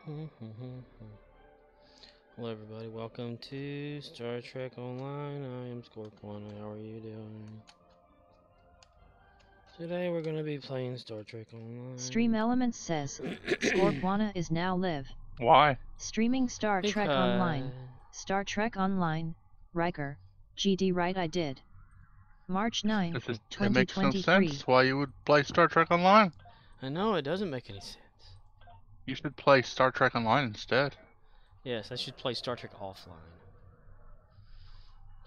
Hello everybody, welcome to Star Trek Online. I am Scorpon. How are you doing? Today we're going to be playing Star Trek Online. Stream Elements says, Scorpwana is now live. Why? Streaming Star Trek Online. Star Trek Online, Riker, GD right I did. March 9, It makes no 2023. sense why you would play Star Trek Online. I know, it doesn't make any sense. You should play Star Trek Online instead. Yes, I should play Star Trek offline.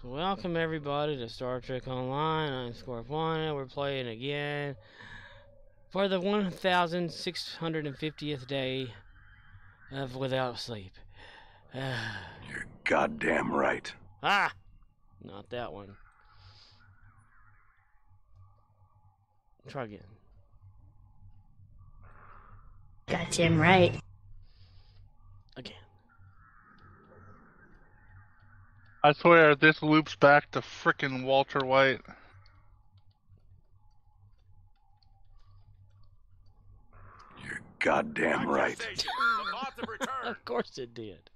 So welcome everybody to Star Trek Online. I'm Scorpon. We're playing again for the 1,650th day of without sleep. You're goddamn right. Ah! Not that one. Try again. Goddamn right. Again. I swear, this loops back to frickin' Walter White. You're goddamn right. Of course it did.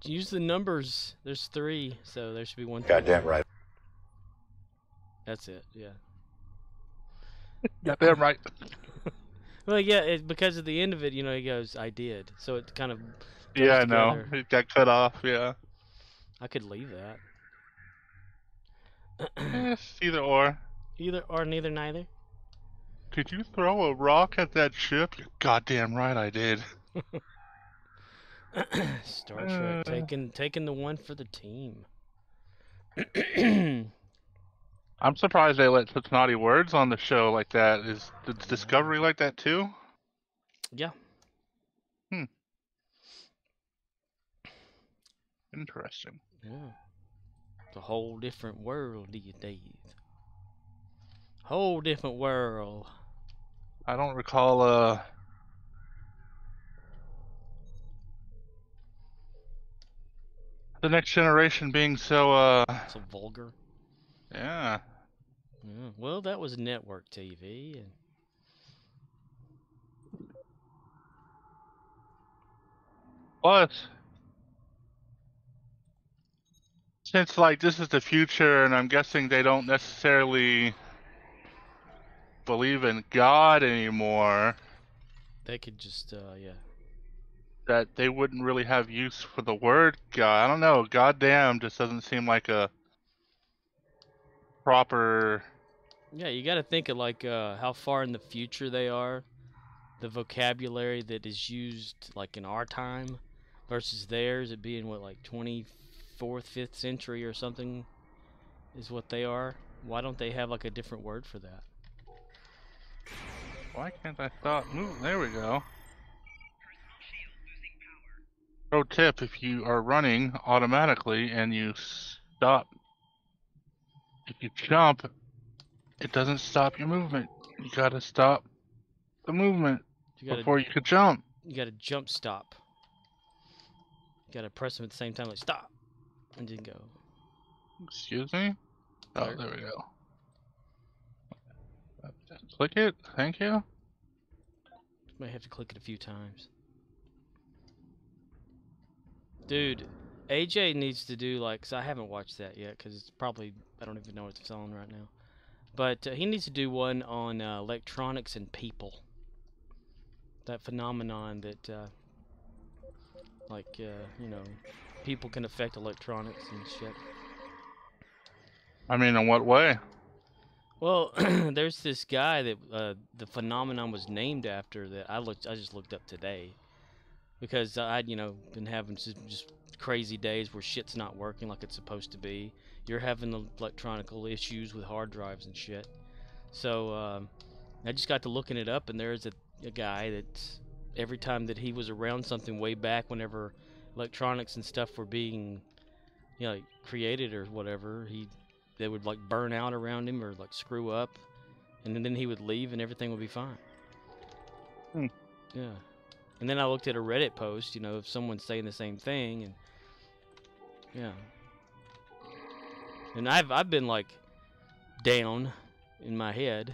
Use the numbers. There's 3, so there should be 1. Goddamn right. That's it, yeah. Goddamn right. Well, yeah, because at the end of it, you know, he goes, I did. So it kind of goes Yeah, I know. together. It got cut off, yeah. I could leave that. Yes, either or. Either or, neither, neither. Did you throw a rock at that ship? You're goddamn right I did. Star Trek taking the one for the team. I'm surprised they let such naughty words on the show like that. Is Discovery like that too? Yeah. Interesting. Yeah. It's a whole different world these days. Whole different world. I don't recall the Next Generation being so So vulgar. yeah. Yeah. Well, that was network TV, and Plus, since like this is the future, and I'm guessing they don't necessarily believe in God anymore, they could just, yeah. that they wouldn't really have use for the word God. I don't know. Goddamn just doesn't seem like a proper. Yeah, you got to think of like how far in the future they are, the vocabulary that is used like in our time versus theirs. It being what, like 24th, 5th century or something, is what they are. Why don't they have like a different word for that? Why can't I stop moving? There we go. Pro tip: if you are running automatically and you stop, if you jump, it doesn't stop your movement. You gotta stop the movement before you could jump. You gotta jump stop. You gotta press them at the same time, like stop, and then go. Excuse me? Oh, there we go. Click it. Thank you. Might have to click it a few times. Dude, AJ needs to do like, cause I haven't watched that yet, cause it's probably, I don't even know what it's on right now. But he needs to do one on electronics and people. That phenomenon that, like, you know, people can affect electronics and shit. I mean, in what way? Well, there's this guy that the phenomenon was named after that I just looked up today. Because I'd, you know, been having just crazy days where shit's not working like it's supposed to be. You're having electronical issues with hard drives and shit. So I just got to looking it up, and there's a guy that every time that he was around something way back, whenever electronics and stuff were being, you know, like, created or whatever, they would like burn out around him or like screw up, and then he would leave and everything would be fine. Yeah. And then I looked at a Reddit post, you know, of someone saying the same thing, and yeah. And I've been like down in my head,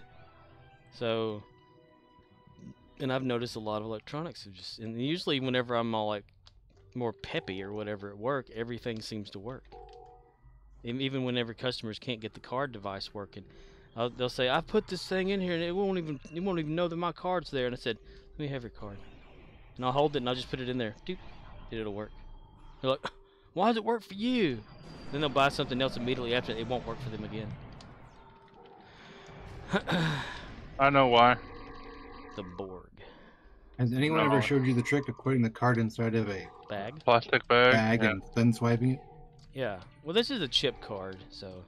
so And I've noticed a lot of electronics have just, and usually whenever I'm all like more peppy or whatever at work, everything seems to work. Even whenever customers can't get the card device working, they'll say, "I put this thing in here and it won't even know that my card's there." And I said, "Let me have your card." And I'll hold it and I'll just put it in there. Doop, and it'll work. They're like, "Why does it work for you?" Then they'll buy something else immediately after it won't work for them again. I know why. The Borg. Has anyone No. ever showed you the trick of putting the card inside of a Bag? Plastic bag. bag Yeah. and then swiping it? Yeah. Well, this is a chip card, so.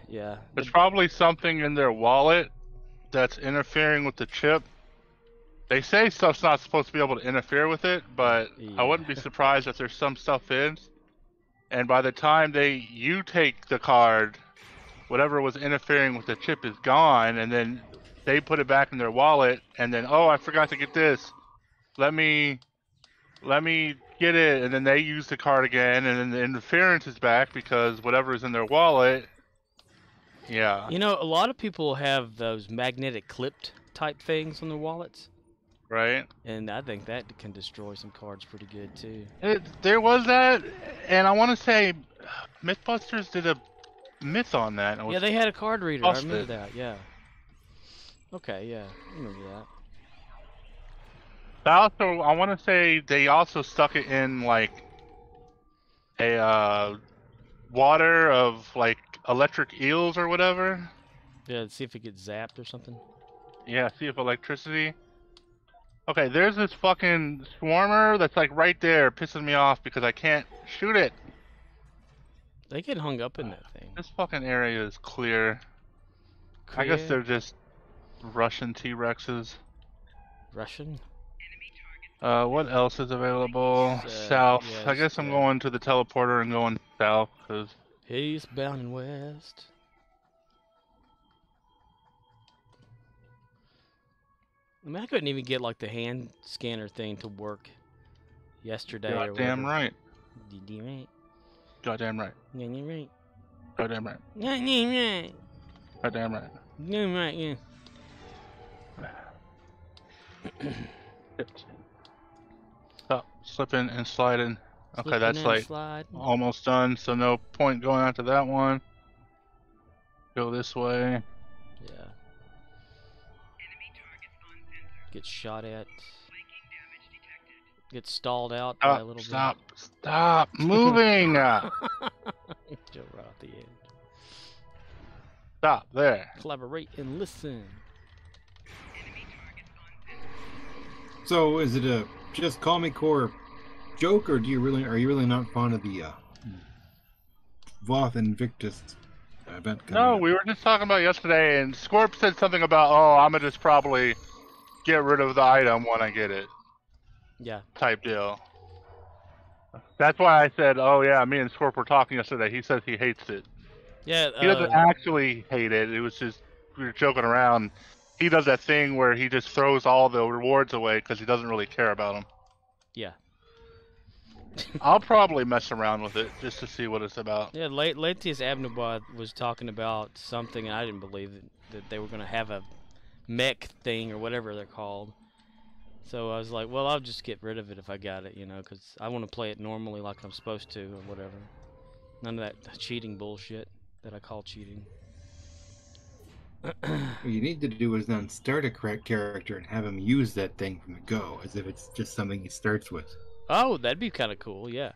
Yeah. There's probably something in their wallet that's interfering with the chip. They say stuff's not supposed to be able to interfere with it, but I wouldn't be surprised if there's some stuff in. And by the time you take the card, whatever was interfering with the chip is gone, and then they put it back in their wallet, and then, oh, I forgot to get this. Let me get it, and then they use the card again, and then the interference is back because whatever is in their wallet. Yeah. You know, a lot of people have those magnetic clipped type things on their wallets, Right. and I think that can destroy some cards pretty good too. There was that, and I want to say MythBusters did a myth on that. Yeah, they had a card reader. I busted. remember that. Yeah. Okay. Yeah, I remember that. I want to say they also stuck it in like a water of like electric eels or whatever. Yeah, see if it gets zapped or something. Yeah, see if electricity. Okay, there's this fucking swarmer that's like right there, pissing me off because I can't shoot it. They get hung up in that thing. This fucking area is clear. I guess Clear? they're just Russian T-Rexes. Russian. What else is available? It's, South. yeah, I guess it's, I'm going to the teleporter and going south because Eastbound and west. I mean, I couldn't even get like the hand scanner thing to work yesterday or whatever. goddamn right. Goddamn right. Goddamn right. Goddamn right. Goddamn right. Goddamn right. Goddamn right. Goddamn right. Yeah. Stop slipping and sliding. Okay, Slipping that's and like sliding. almost done, so no point going after that one. Go this way. Yeah. Get shot at. Get stalled out by a little Stop moving! bit. Jump right off the edge. Stop there. Collaborate and listen. So is it a just call me core joke, or are you really not fond of the Voth Invictus event? No, we were just talking about yesterday, and Scorp said something about, oh, I'm gonna just probably get rid of the item when I get it, Yeah. type deal. That's why I said, oh yeah, me and Scorp were talking yesterday. He says he hates it. Yeah. He doesn't actually hate it. It was just, we were joking around. He does that thing where he just throws all the rewards away because he doesn't really care about them. Yeah. I'll probably mess around with it just to see what it's about. Yeah, Latius Abnubad was talking about something, and I didn't believe that they were going to have a mech thing or whatever they're called. So I was like, well, I'll just get rid of it if I got it, you know, because I want to play it normally like I'm supposed to or whatever. None of that cheating bullshit that I call cheating. What you need to do is then start a correct character and have him use that thing from the go, as if it's just something he starts with. Oh, that'd be kind of cool, yeah.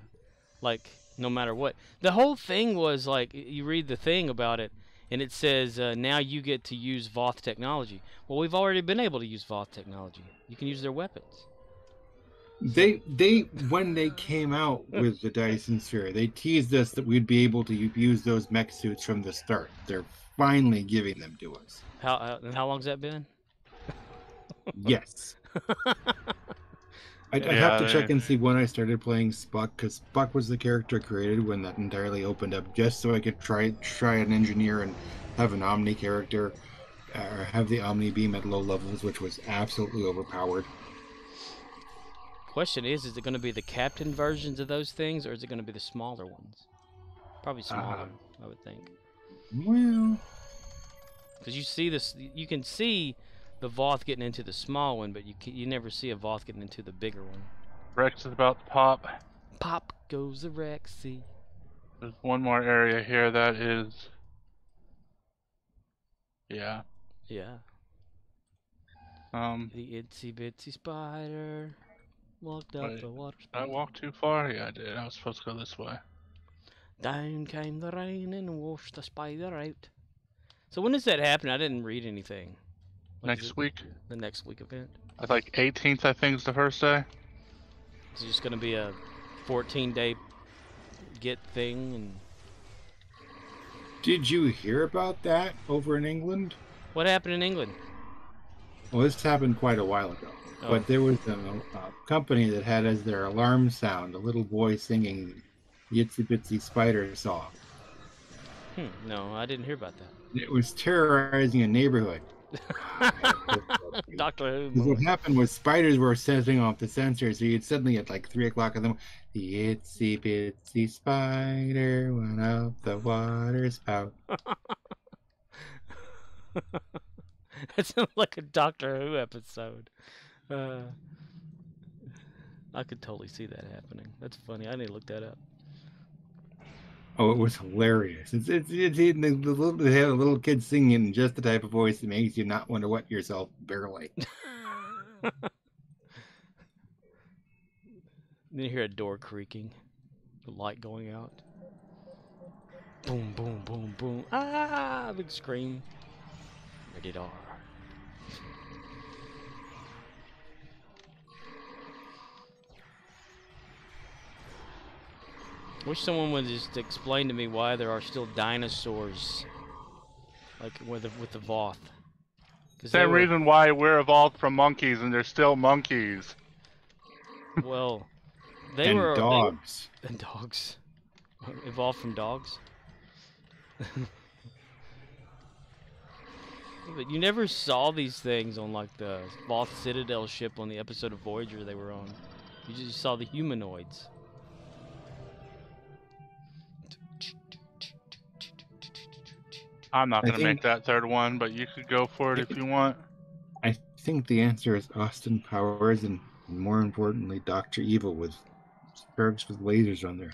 Like, no matter what. The whole thing was, like, you read the thing about it, and it says, now you get to use Voth technology. Well, we've already been able to use Voth technology. You can use their weapons. They when they came out with the Dyson Sphere, they teased us that we'd be able to use those mech suits from the start. They're finally giving them to us. And how long's that been? Yes. I have to check and see when I started playing Spuck, because Spuck was the character created when that entirely opened up, just so I could try an engineer and have an Omni character, or have the Omni beam at low levels, which was absolutely overpowered. Question is it going to be the captain versions of those things, or is it going to be the smaller ones? Probably smaller, I would think. Well, because you see this, you can see the Voth getting into the small one, but you never see a Voth getting into the bigger one. Rex is about to pop. Pop goes the Rexy. There's one more area here that is... Yeah. Yeah. The itsy bitsy spider walked up Wait, the water did I spout. walk too far? Yeah, I did. I was supposed to go this way. Down came the rain and washed the spider out. So when does that happen? I didn't read anything. Like, Next week? the next week event? It's like 18th, I think, is the first day. It's just gonna be a 14-day get thing and... Did you hear about that over in England? What happened in England? Well, this happened quite a while ago. Oh. But there was a company that had as their alarm sound a little boy singing the Itsy Bitsy Spider song. No, I didn't hear about that. It was terrorizing a neighborhood. Doctor Who. Because what happened was spiders were setting off the sensor, so you'd suddenly at like 3 o'clock in the morning, the itsy bitsy spider went up the water spout. That sounds like a Doctor Who episode. I could totally see that happening. That's funny. I need to look that up. Oh, it was hilarious. They had a little kid singing in just the type of voice that makes you not want to wet yourself barely. Then you hear a door creaking, the light going out. Boom, boom, boom, boom. Ah! Big scream. Rated R. Wish someone would just explain to me why there are still dinosaurs, like with the Voth. Same reason why we're evolved from monkeys and there's still monkeys. Well, they and were dogs. And dogs. Evolved from dogs. But you never saw these things on like the Voth Citadel ship on the episode of Voyager they were on. You just saw the humanoids. I'm not going to make that third one, but you could go for it if you want. I think the answer is Austin Powers and more importantly, Dr. Evil with sparks with lasers on there.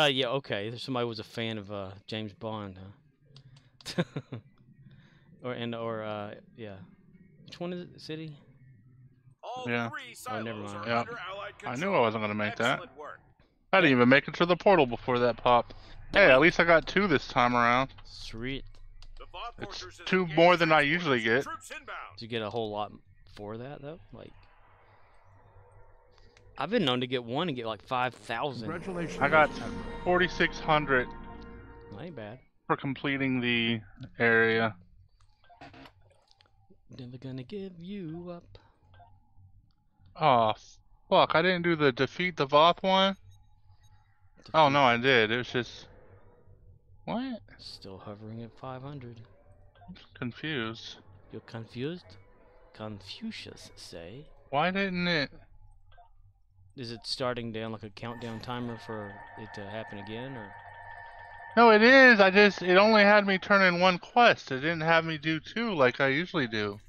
Yeah, okay. Somebody was a fan of James Bond, huh? Yeah. Which one is it? City? Yeah. Oh, never mind. Yeah. I knew I wasn't going to make that. I didn't even make it to the portal before that popped. Hey, at least I got 2 this time around. Sweet. It's 2 more than I usually get. Did you get a whole lot for that, though? Like, I've been known to get one and get like 5,000. Congratulations. I got 4,600. That ain't bad. For completing the area. Never gonna give you up. Oh, fuck. I didn't do the defeat the Voth one? Oh, no, I did. It was just... What? Still hovering at 500. I'm confused. You're confused? Confucius say. Why didn't it... Is it starting down like a countdown timer for it to happen again, or...? No, it is. It only had me turn in 1 quest. It didn't have me do 2 like I usually do.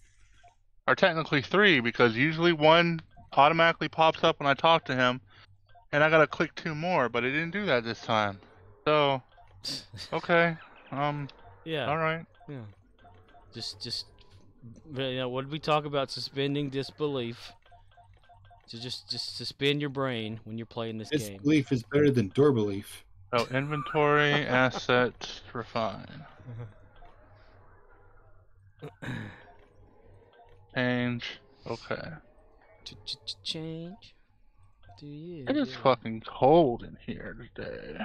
Or technically 3, because usually 1 automatically pops up when I talk to him, and I gotta click 2 more, but it didn't do that this time. So, okay. Yeah. Alright. Yeah. Just, you know, what did we talk about? Suspending disbelief. So just suspend your brain when you're playing this game. Disbelief is better than door belief. Oh, inventory, asset, refine. Change. Okay. Change. Do you? It is fucking cold in here today.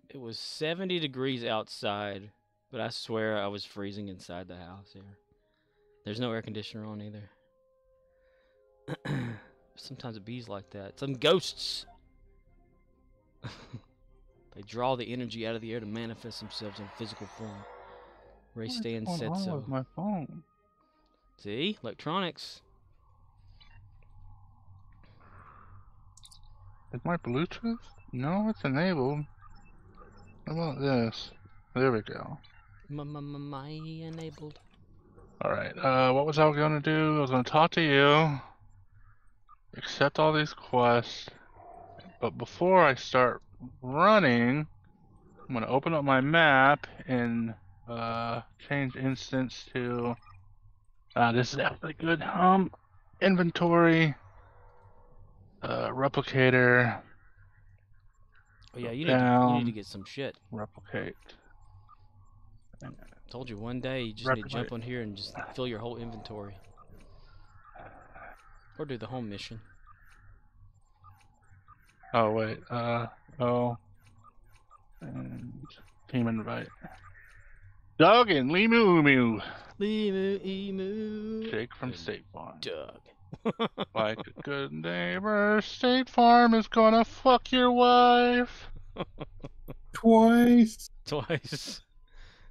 It was 70 degrees outside, but I swear I was freezing inside the house here. There's no air conditioner on either. Sometimes it bees like that. Some ghosts. They draw the energy out of the air to manifest themselves in physical form. Ray Stan said so. With my phone? See? Electronics. Is my Bluetooth? No, it's enabled. How about this? There we go. My enabled. Alright, what was I gonna do? I was gonna talk to you, accept all these quests, but before I start running, I'm gonna open up my map and change instance to this is actually good. Inventory, replicator, Oh yeah, you need to down, get some shit. replicate. Told you one day you just need to jump on here and just fill your whole inventory. Or do the home mission. Oh wait, and team invite. Doug and Limu Emu. Jake from State Farm. Doug. Like a good neighbor, State Farm is gonna fuck your wife. Twice. Twice.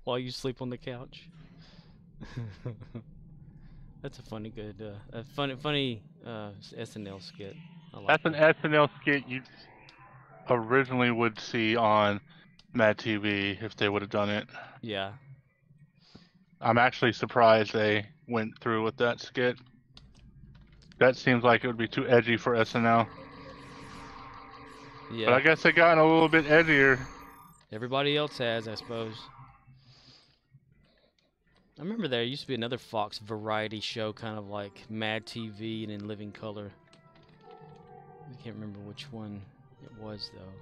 While you sleep on the couch. That's a funny, good, funny SNL skit. I like That's an that. SNL skit you originally would see on Mad TV if they would have done it. Yeah. I'm actually surprised they went through with that skit. That seems like it would be too edgy for SNL. Yeah. But I guess they gotten a little bit edgier. Everybody else has, I suppose. I remember there used to be another Fox variety show, kind of like Mad TV and in living color. I can't remember which one it was though.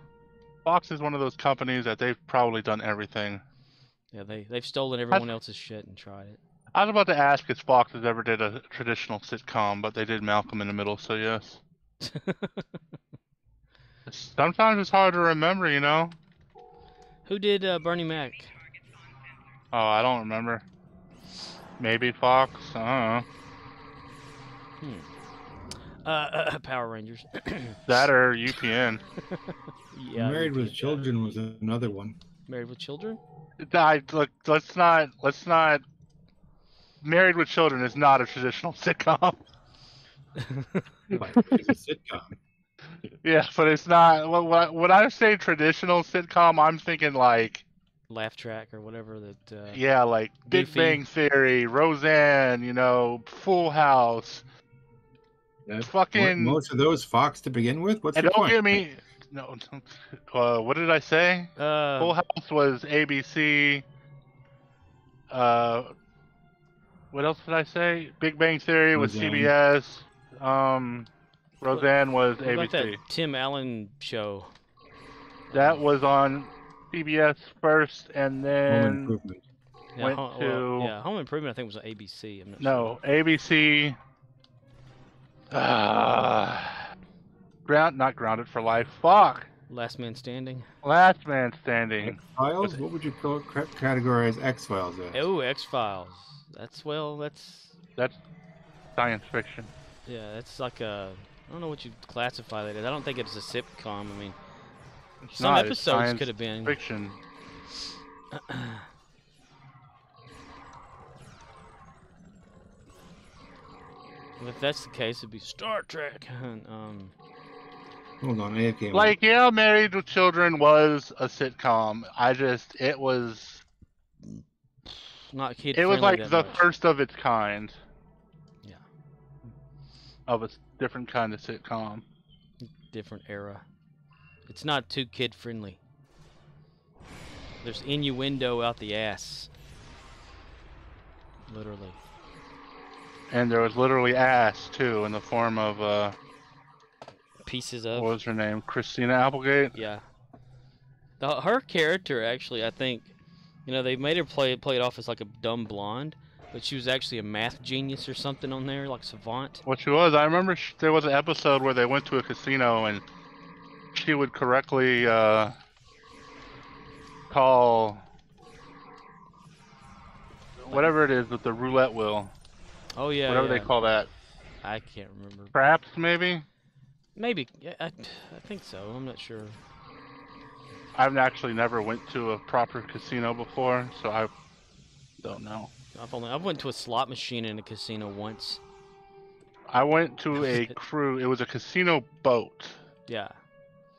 Fox is one of those companies that they've probably done everything. Yeah, they've stolen everyone else's shit and tried it. I was about to ask if Fox has ever did a traditional sitcom, but they did Malcolm in the Middle, so yes. Sometimes it's hard to remember, you know? Who did Bernie Mac? Oh, I don't remember. Maybe Fox? I don't know. Power Rangers. That or UPN. Yeah. Married with Children was another one. Married with Children? Look, let's not. Married with Children is not a traditional sitcom. Like, it's a sitcom. Yeah, but it's not. When I say traditional sitcom, I'm thinking like. Laugh track or whatever that. Yeah, like Big Goofy. Bang Theory, Roseanne, you know, Full House. That's Fucking. most of those Fox to begin with. What's And your don't point? get me. No. What did I say? Full House was ABC. What else did I say? Big Bang Theory was Roseanne. CBS. Roseanne was What about that ABC. Tim Allen show? That was on CBS first, and Home then Improvement. Yeah, went Home to Improvement I think was on ABC. I'm not no ABC. Not Grounded for Life. Fuck. sure. Last Man Standing. Last Man Standing. X-Files? What would you categorize X-Files as? Oh, X-Files. That's That's science fiction. yeah, that's like a I don't know what you'd classify that as. I don't think it's a sitcom. I mean, It's some not, it's episodes science could have been. fiction. If that's the case, it'd be Star Trek. Hold on, I came Like, yeah, Married with Children was a sitcom. It was not kid. It was friendly like that the much. first of its kind. Yeah. Of a different kind of sitcom. Different era. It's not too kid friendly. There's innuendo out the ass. Literally. And there was literally ass, too, in the form of, Pieces of. what was her name? Christina Applegate? Yeah. Her character actually, I think, you know, they made her play it off as like a dumb blonde, but she was actually a math genius or something on there, like savant. What she was, I remember there was an episode where they went to a casino and she would correctly, call whatever it is with the roulette wheel. Oh yeah. Whatever yeah. they call that. I can't remember. Craps, maybe? Maybe. Yeah, I think so. I'm not sure. I've actually never went to a proper casino before, so I don't know. I've went to a slot machine in a casino once. I went to a crew. It was a casino boat. Yeah.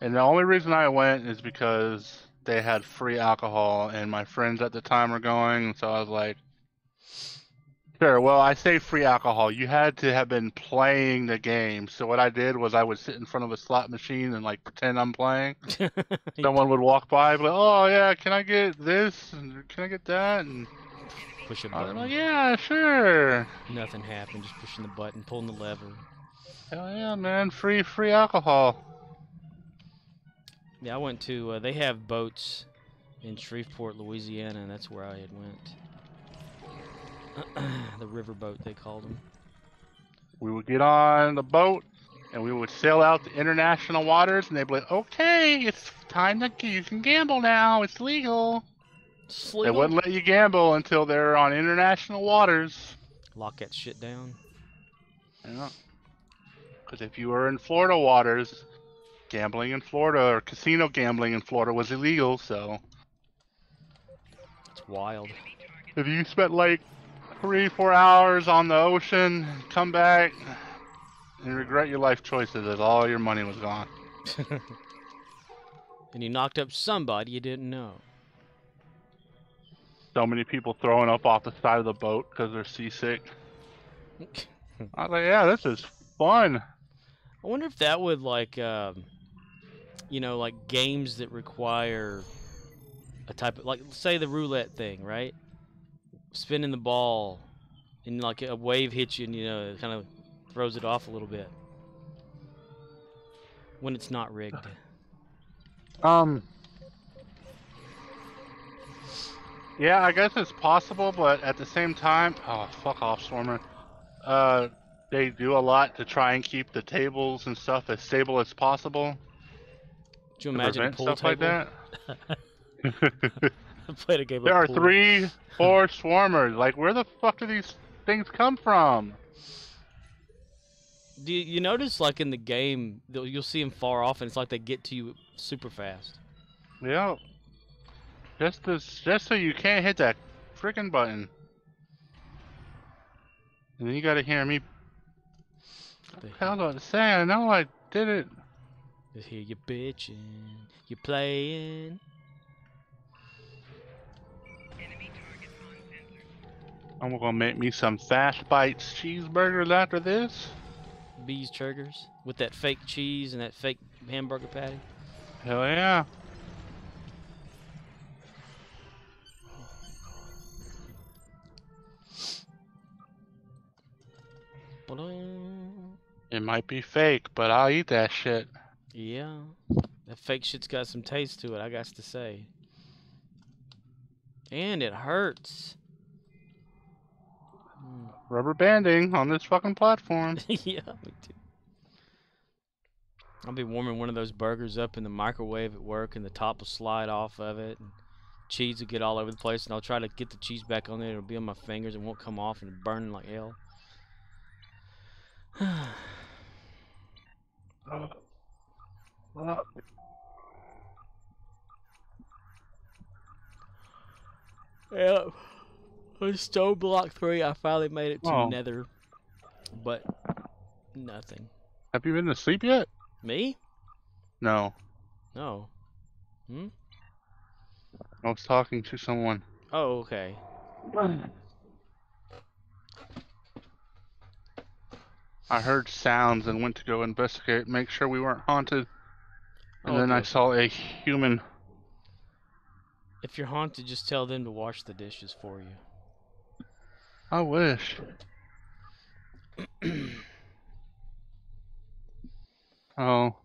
And the only reason I went is because they had free alcohol, and my friends at the time were going, and so I was like, sure, well, I say free alcohol. You had to have been playing the game. So what I did was I would sit in front of a slot machine and like pretend I'm playing. Someone would walk by, but oh yeah, can I get this? And can I get that? And Push a I was button. like, yeah, sure. Nothing happened. Just pushing the button, pulling the lever. Hell yeah, man, free alcohol. Yeah, I went to. They have boats in Shreveport, Louisiana, and that's where I had went. The riverboat, they called them. We would get on the boat and we would sail out to international waters, and they'd be like, okay, it's time to you can gamble now. It's legal. They wouldn't let you gamble until they're on international waters. Lock that shit down. Yeah. Because if you were in Florida waters, gambling in Florida or casino gambling in Florida was illegal, so. It's wild. If you spent like 3-4 hours on the ocean, come back, and regret your life choices as all your money was gone. And you knocked up somebody you didn't know. So many people throwing up off the side of the boat because they're seasick. I was like, yeah, this is fun. I wonder if that would like, you know, like games that require a type of, like, say the roulette thing, right? Spinning the ball, and like a wave hits you, and you know, it kind of throws it off a little bit when it's not rigged. Yeah, I guess it's possible, but at the same time, oh, fuck off, Stormer. They do a lot to try and keep the tables and stuff as stable as possible. Could you imagine a pool stuff table? like that? I played a game There of are pool. 3, 4 swarmers. Like, where the fuck do these things come from? Do you notice, like in the game, you'll see them far off, and it's like they get to you super fast. Yeah. Just so you can't hit that freaking button. And then you gotta hear me. What the hell do I say? I know I did it. Just hear you bitching, you playing. I'm gonna make me some Fast Bites cheeseburgers after this. Bees triggers with that fake cheese and that fake hamburger patty. Hell yeah. It might be fake, but I'll eat that shit. Yeah, that fake shit's got some taste to it, I got to say. And it hurts. Rubber banding on this fucking platform. Yeah, me too. I'll be warming one of those burgers up in the microwave at work, and the top will slide off of it, and cheese will get all over the place, and I'll try to get the cheese back on there. It'll be on my fingers and won't come off, and it'll burn like hell. Yeah, on Stone Block 3, I finally made it to Nether, but nothing. Have you been to sleep yet? Me? No. No. Hmm? I was talking to someone. Oh, okay. I heard sounds and went to go investigate, make sure we weren't haunted. And then okay. I saw a human. If you're haunted, just tell them to wash the dishes for you. I wish. Oh,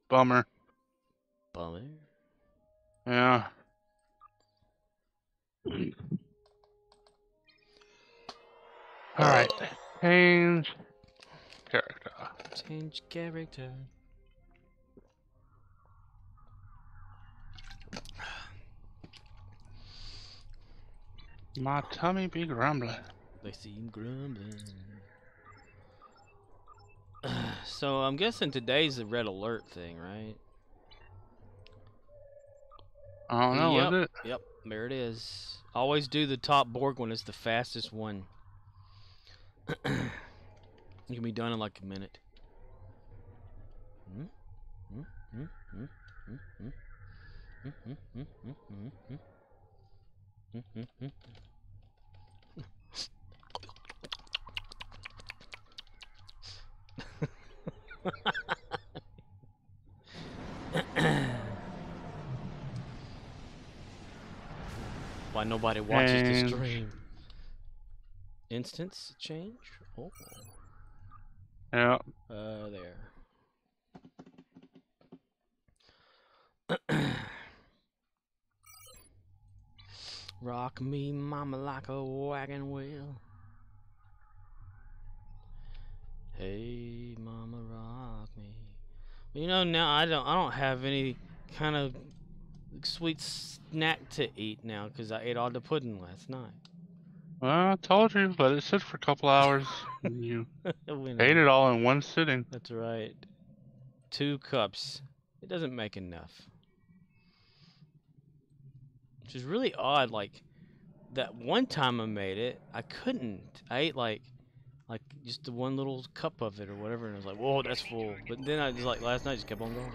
bummer. Bummer. Yeah. Alright. Change character. Change character. My tummy be grumbling. They seem grumbling. So I'm guessing today's the red alert thing, right? I don't know, is it? Yep, there it is. Always do the top Borg one. It's the fastest one. You can be done in like a minute. Why nobody watches the And stream? Instance change? Oh. yeah. There. Rock me, mama, like a wagon wheel. Hey, mama, rock me. You know, now I don't have any kind of sweet snack to eat now because I ate all the pudding last night. Well, I told you, let it sit for a couple hours. You We ate know. it all in one sitting. That's right. 2 cups. It doesn't make enough. Which is really odd. Like that one time I made it, I couldn't. I ate like just the one little cup of it or whatever, and I was like, whoa, that's full. But then I just like last night, just kept on going.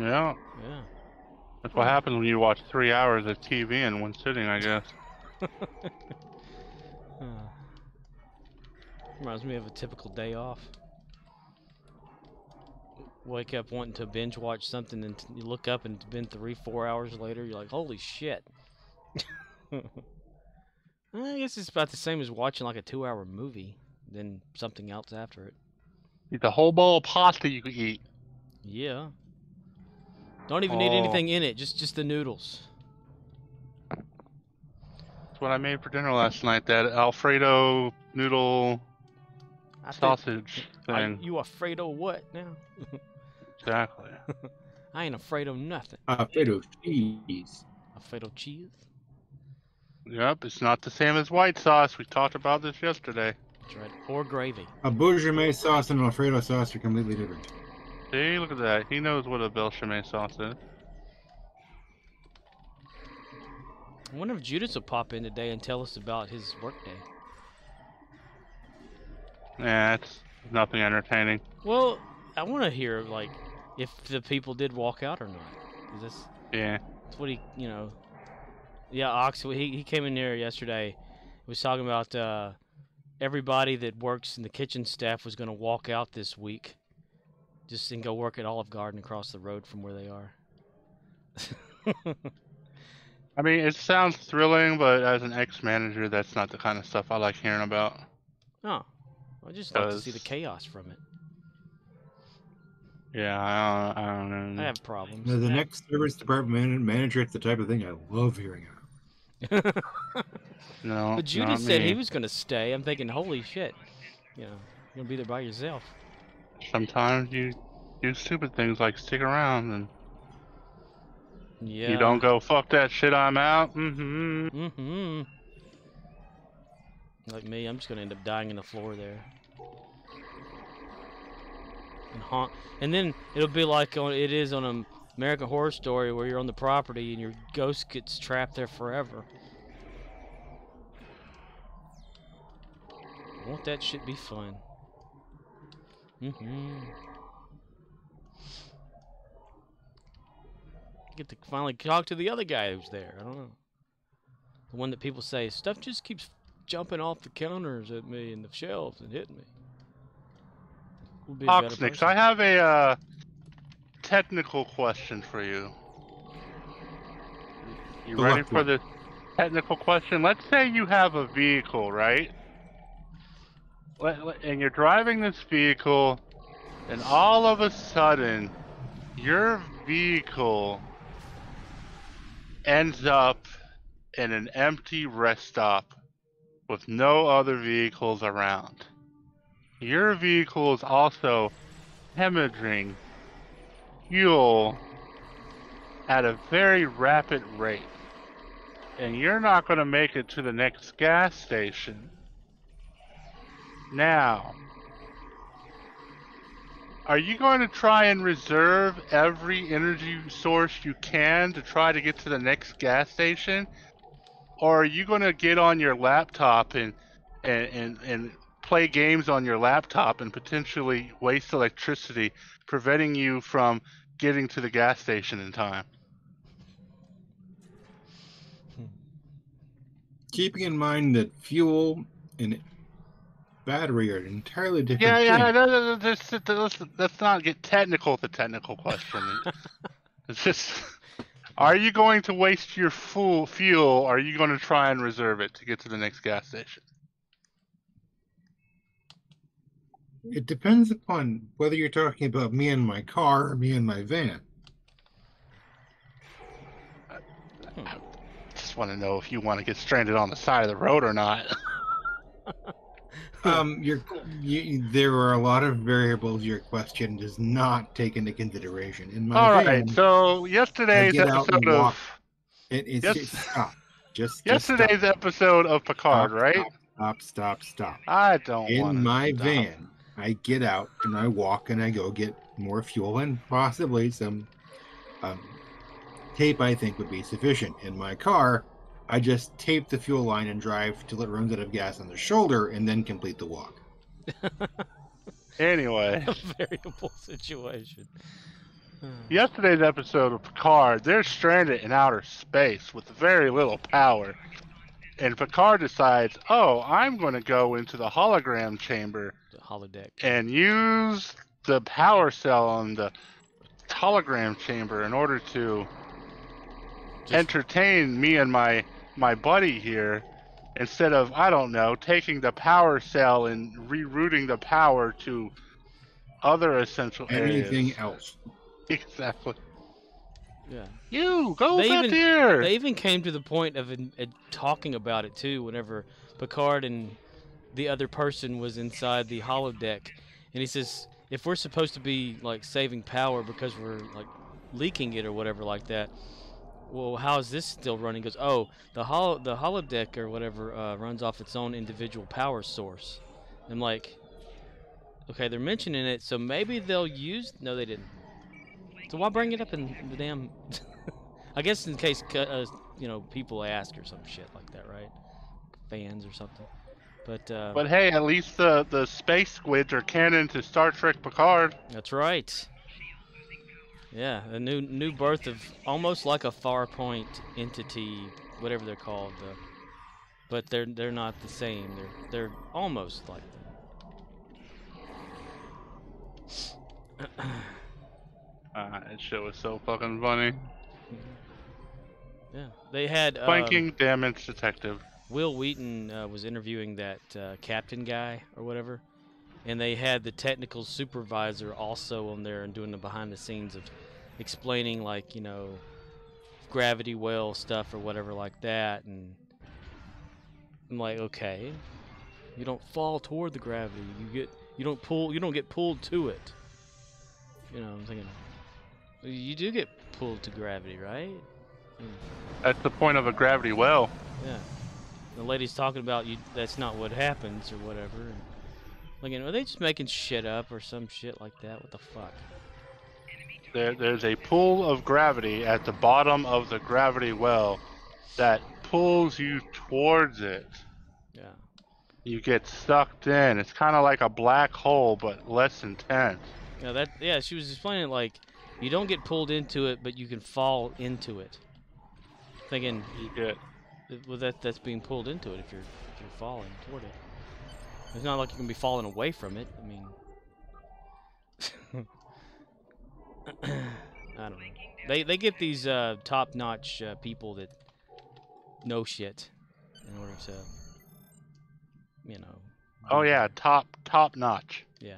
Yeah. Yeah. That's what happens when you watch 3 hours of TV in one sitting, I guess. Reminds me of a typical day off. Wake up wanting to binge watch something, and you look up and it's been 3-4 hours later. You're like, holy shit. I guess it's about the same as watching like a 2-hour movie, then something else after it. Eat the whole bowl of pasta you could eat. Yeah. Don't even need anything in it, just the noodles. That's what I made for dinner last night. That Alfredo noodle sausage thing. You afraid of what now? Exactly. I ain't afraid of nothing. Alfredo cheese. Alfredo cheese? Yep, it's not the same as white sauce. We talked about this yesterday. That's right. Or gravy. A Beaujolais sauce and an Alfredo sauce are completely different. See, look at that. He knows what a bechamel sauce is. I wonder if Judas will pop in today and tell us about his workday. Yeah, it's nothing entertaining. Well, I want to hear, like, if the people did walk out or not. Is Yeah. that's what he, you know... Yeah, Ox, he came in here yesterday. He was talking about everybody that works in the kitchen staff was going to walk out this week. Just and go work at Olive Garden across the road from where they are. I mean, it sounds thrilling, but as an ex-manager, that's not the kind of stuff I like hearing about. Oh, I just like to see the chaos from it. Yeah, I don't know. I have problems. Now, the next service department manager, it's the type of thing I love hearing about. No, but Judas said he was going to stay. I'm thinking, holy shit. You know, you're going to be there by yourself. Sometimes you do stupid things like stick around and yeah. You don't go, fuck that shit, I'm out. Like me, I'm just going to end up dying on the floor there. And then it'll be like it is on an American Horror Story where you're on the property and your ghost gets trapped there forever. Won't that shit be fun? Get to finally talk to the other guy who's there. I don't know. The one that people say, stuff just keeps jumping off the counters at me and the shelves and hitting me. Oxnix, I have a technical question for you. You ready for the technical question? Let's say you have a vehicle, right? And you're driving this vehicle, and all of a sudden, your vehicle ends up in an empty rest stop with no other vehicles around. Your vehicle is also hemorrhaging fuel at a very rapid rate, and you're not going to make it to the next gas station. Now, are you going to try and reserve every energy source you can to try to get to the next gas station? Or are you going to get on your laptop and play games on your laptop and potentially waste electricity, preventing you from getting to the gas station in time? keeping in mind that fuel and battery are entirely different Yeah. things. Let's not get technical with the technical question. It's just, are you going to waste your full fuel, or are you going to try and reserve it to get to the next gas station? It depends upon whether you're talking about me and my car or me and my van. I just want to know if you want to get stranded on the side of the road or not. There are a lot of variables your question does not take into consideration. In my All van, right, so I yesterday's get out episode and walk. of It's yes, just stop. Just yesterday's stop. episode of Picard, Stop, right? Stop. I don't want In to my stop. van, I get out and I walk and I go get more fuel and possibly some tape I think would be sufficient. In my car, I just tape the fuel line and drive till it runs out of gas on the shoulder and then complete the walk. Anyway, A variable situation. yesterday's episode of Picard, they're stranded in outer space with very little power. And Picard decides, oh, I'm going to go into the hologram chamber The holodeck. and use the power cell on the hologram chamber in order to entertain me and my buddy here, instead of, I don't know, taking the power cell and rerouting the power to other essential Anything areas. else? Exactly. Yeah. You go back even here. They even came to the point of talking about it too. Whenever Picard and the other person was inside the holodeck, and he says, if we're supposed to be like saving power because we're like leaking it or whatever like that, well, how is this still running? He goes, oh, the holodeck or whatever runs off its own individual power source. I'm like, okay, they're mentioning it, so maybe they'll use. No, they didn't. So why bring it up in the damn? I guess in case people ask or some shit like that, right? Fans or something. But hey, at least the space squids are canon to Star Trek Picard. That's right. Yeah, a new birth of almost like a Farpoint entity, whatever they're called. But they're not the same. They're almost like them. That shit was so fucking funny. Yeah, they had Flanking damage detective. Will Wheaton was interviewing that captain guy or whatever, and they had the technical supervisor also on there and doing the behind the scenes of explaining, like, gravity well stuff or whatever like that. And I'm like, okay, you don't fall toward the gravity, you don't get pulled to it. I'm thinking, you do get pulled to gravity, right? That's the point of a gravity well. Yeah. The lady's talking about that's not what happens or whatever. And like, are they just making shit up or some shit like that? What the fuck? There's a pull of gravity at the bottom of the gravity well that pulls you towards it. Yeah. You get sucked in. It's kind of like a black hole, but less intense. Yeah, she was explaining it like you don't get pulled into it, but you can fall into it. Thinking You get well, that's being pulled into it if you're falling toward it. It's not like you can be falling away from it. I mean, I don't know. They get these top-notch people that know shit in order to, Oh yeah, top notch. Yeah.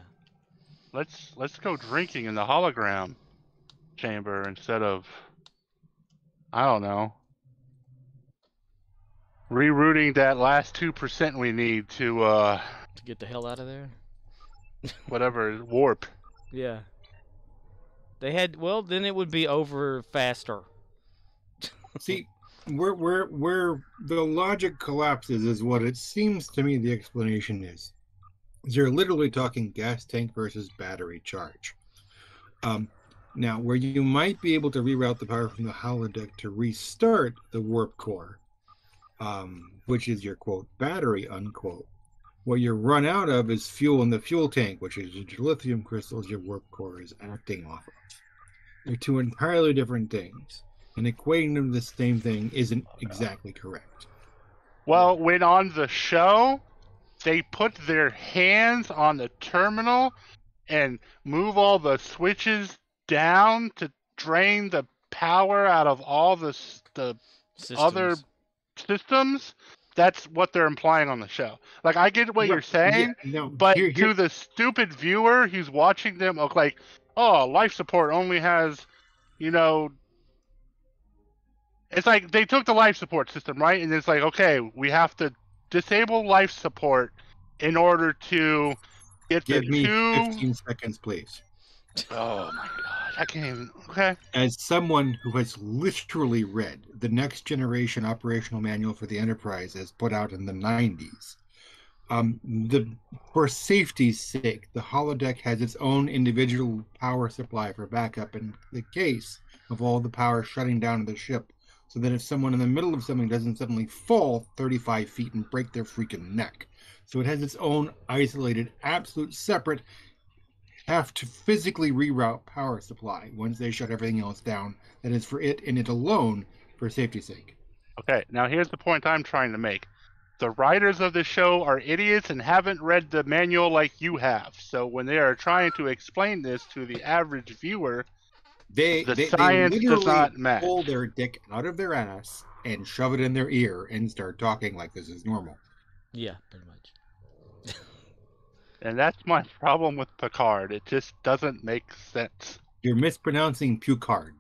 Let's go drinking in the hologram chamber instead of, I don't know, rerouting that last 2% we need to get the hell out of there. whatever, warp. Yeah. They had, well, then it would be over faster. See, where the logic collapses is what it seems to me the explanation is. You're literally talking gas tank versus battery charge. Now, where you might be able to reroute the power from the holodeck to restart the warp core, which is your, quote, battery, unquote. What you run out of is fuel in the fuel tank, which is your lithium crystals your warp core is acting off of. They're two entirely different things, and equating them to the same thing isn't exactly correct. Well, when on the show, they put their hands on the terminal and move all the switches down to drain the power out of all the other Systems. systems. That's what they're implying on the show. Like, I get what you're Yeah, saying, no, but here, to the stupid viewer who's watching them, like, oh, life support only has, you know, it's like they took the life support system, right? And it's like, okay, we have to disable life support in order to get the give me two. 15 seconds, please. Oh my god, I can't even. Okay. As someone who has literally read the Next Generation Operational Manual for the Enterprise as put out in the 90s, for safety's sake, the holodeck has its own individual power supply for backup in the case of all the power shutting down the ship, so that if someone in the middle of something doesn't suddenly fall 35 feet and break their freaking neck. So it has its own isolated, absolute separate, have to physically reroute power supply once they shut everything else down. That is for it and it alone, for safety's sake. Okay, now here's the point I'm trying to make. The writers of the show are idiots and haven't read the manual like you have. So when they are trying to explain this to the average viewer, They science does literally not match. pull their dick out of their ass and shove it in their ear and start talking like this is normal. Yeah, pretty much. And that's my problem with Picard. It just doesn't make sense. You're mispronouncing Picard.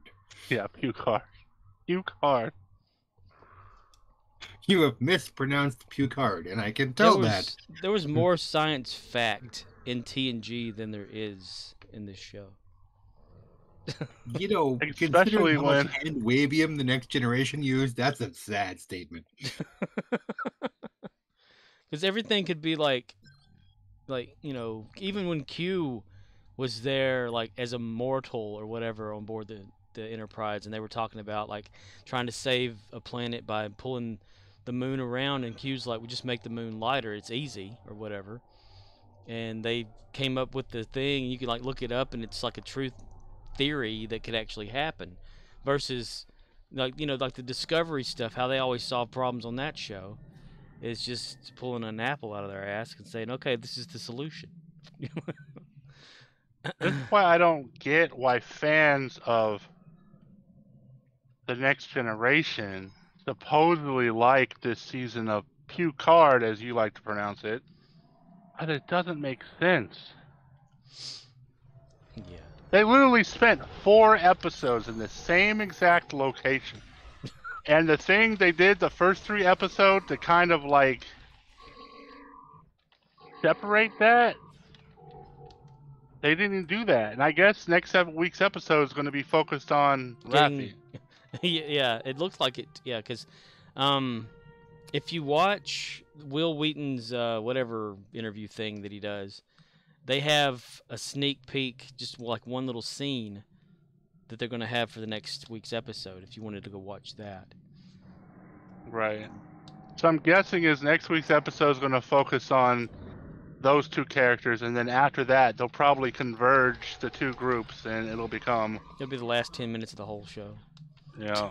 Yeah, Picard. Picard. You have mispronounced Picard, and I can tell that. There was more science fact in TNG than there is in this show. You know, Especially considering how when- much hand wavium the Next Generation used, that's a sad statement. Because everything could be like, you know, even when Q was there, like, as a mortal or whatever on board the Enterprise, and they were talking about, like, trying to save a planet by pulling the moon around, and Q's like, we just make the moon lighter, it's easy, or whatever. And they came up with the thing, you can, like, look it up, and it's like a truth theory that could actually happen. Versus, like, you know, like the Discovery stuff, how they always solve problems on that show. Is just pulling an apple out of their ass and saying, okay, this is the solution. This is why I don't get why fans of the Next Generation supposedly like this season of Picard, as you like to pronounce it, but it doesn't make sense. Yeah. They literally spent 4 episodes in the same exact location. And the thing they did the first 3 episodes to kind of like separate that, they didn't do that. And I guess next week's episode is going to be focused on Raffi. Yeah, it looks like it. Yeah, because if you watch Will Wheaton's whatever interview thing that he does, they have a sneak peek, just like one little scene that they're going to have for the next week's episode, if you wanted to go watch that. Right. So I'm guessing is next week's episode is going to focus on those 2 characters, and then after that, they'll probably converge the 2 groups, and it'll become... It'll be the last 10 minutes of the whole show. Yeah.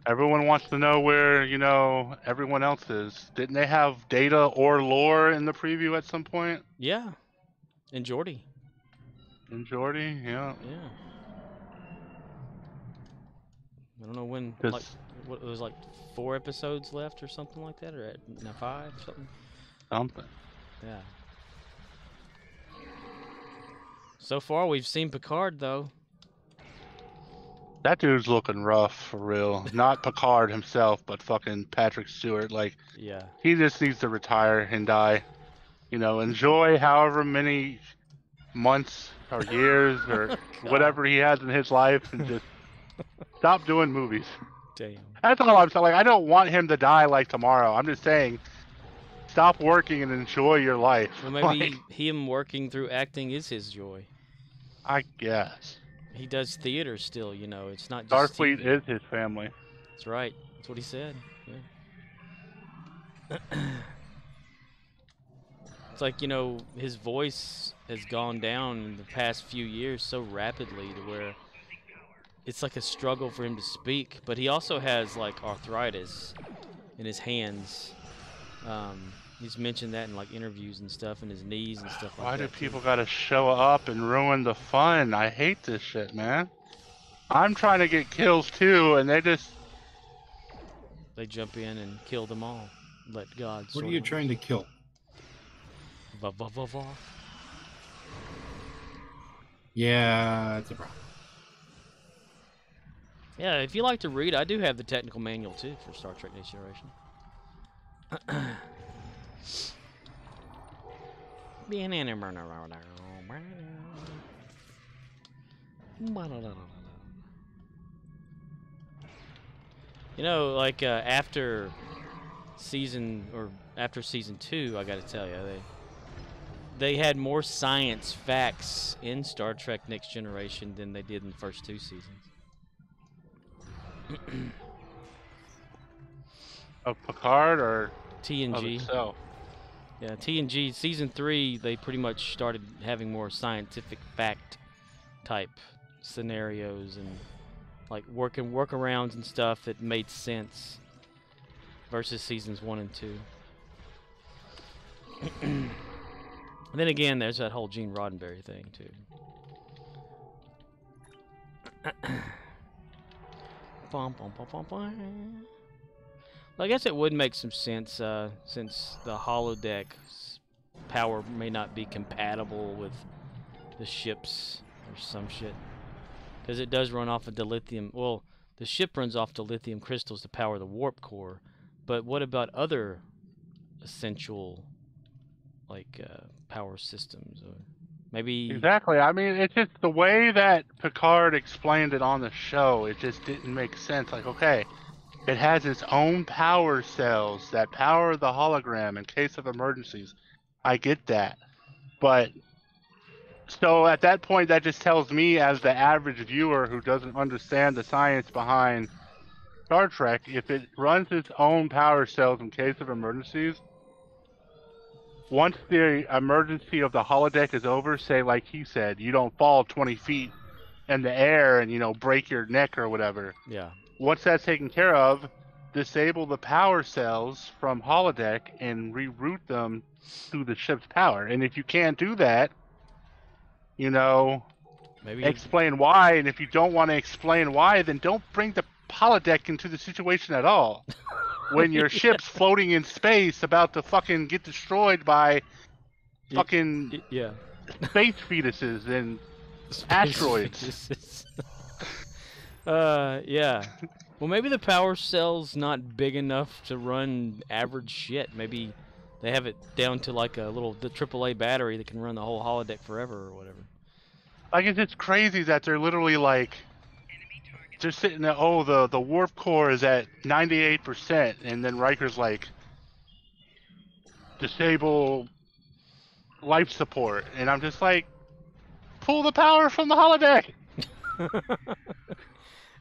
Everyone wants to know where, you know, everyone else is. Didn't they have Data or Lore in the preview at some point? Yeah. And Geordi. And Geordi, yeah. Yeah. I don't know when, 'Cause- like, what, it was like 4 episodes left or something like that, or no, 5 or something. Something. Yeah. So far, we've seen Picard, though. That dude's looking rough, for real. Not Picard himself, but fucking Patrick Stewart. Like, Yeah. he just needs to retire and die. You know, enjoy however many months or years or whatever he has in his life, and just stop doing movies. Damn. That's all I'm saying. Like, I don't want him to die like tomorrow. I'm just saying, stop working and enjoy your life. Well, maybe Like, him working through acting is his joy. I guess. He does theater still, you know. It's not just Starfleet TV. is his family. That's right. That's what he said. Yeah. It's like, you know, his voice has gone down in the past few years so rapidly to where it's like a struggle for him to speak. But he also has, like, arthritis. in his hands. He's mentioned that in like interviews and stuff, and his knees and stuff like Why that. do people gotta show up and ruin the fun? I hate this shit, man. I'm trying to get kills too, and they just... They jump in and kill them all. Let God What sort are you of- trying to kill? Va va va va. Yeah, it's a problem. Yeah, if you like to read, I do have the technical manual too for Star Trek Next Generation. You know, like after season 2, I got to tell you, they had more science facts in Star Trek Next Generation than they did in the first 2 seasons. Of Picard or of TNG. itself? Yeah, TNG season 3, they pretty much started having more scientific fact type scenarios and like workarounds and stuff that made sense versus seasons 1 and 2. And then again, there's that whole Gene Roddenberry thing too. Bum, bum, bum, bum, bum. Well, I guess it would make some sense since the holodeck's power may not be compatible with the ships or some shit. Because it does run off of dilithium. Well, the ship runs off dilithium crystals to power the warp core. But what about other essential, like, power systems? Or maybe... Exactly. I mean, it's just the way that Picard explained it on the show. It just didn't make sense. Like, okay, it has its own power cells that power the hologram in case of emergencies. I get that. But, so at that point, that just tells me as the average viewer who doesn't understand the science behind Star Trek, if it runs its own power cells in case of emergencies, once the emergency of the holodeck is over, say like he said, you don't fall 20 feet in the air and, you know, break your neck or whatever. Yeah. Once that's taken care of, disable the power cells from holodeck and reroute them to the ship's power. And if you can't do that, you know, Maybe explain why. And if you don't want to explain why, then don't bring the holodeck into the situation at all. When your ship's floating in space about to fucking get destroyed by fucking yeah. space fetuses and asteroids. Yeah. Well, maybe the power cell's not big enough to run average shit. Maybe they have it down to like the AAA battery that can run the whole holodeck forever or whatever. Like, it's just crazy that they're literally like, they're sitting there, oh, the warp core is at 98%, and then Riker's like, disable life support, and I'm just like, pull the power from the holodeck.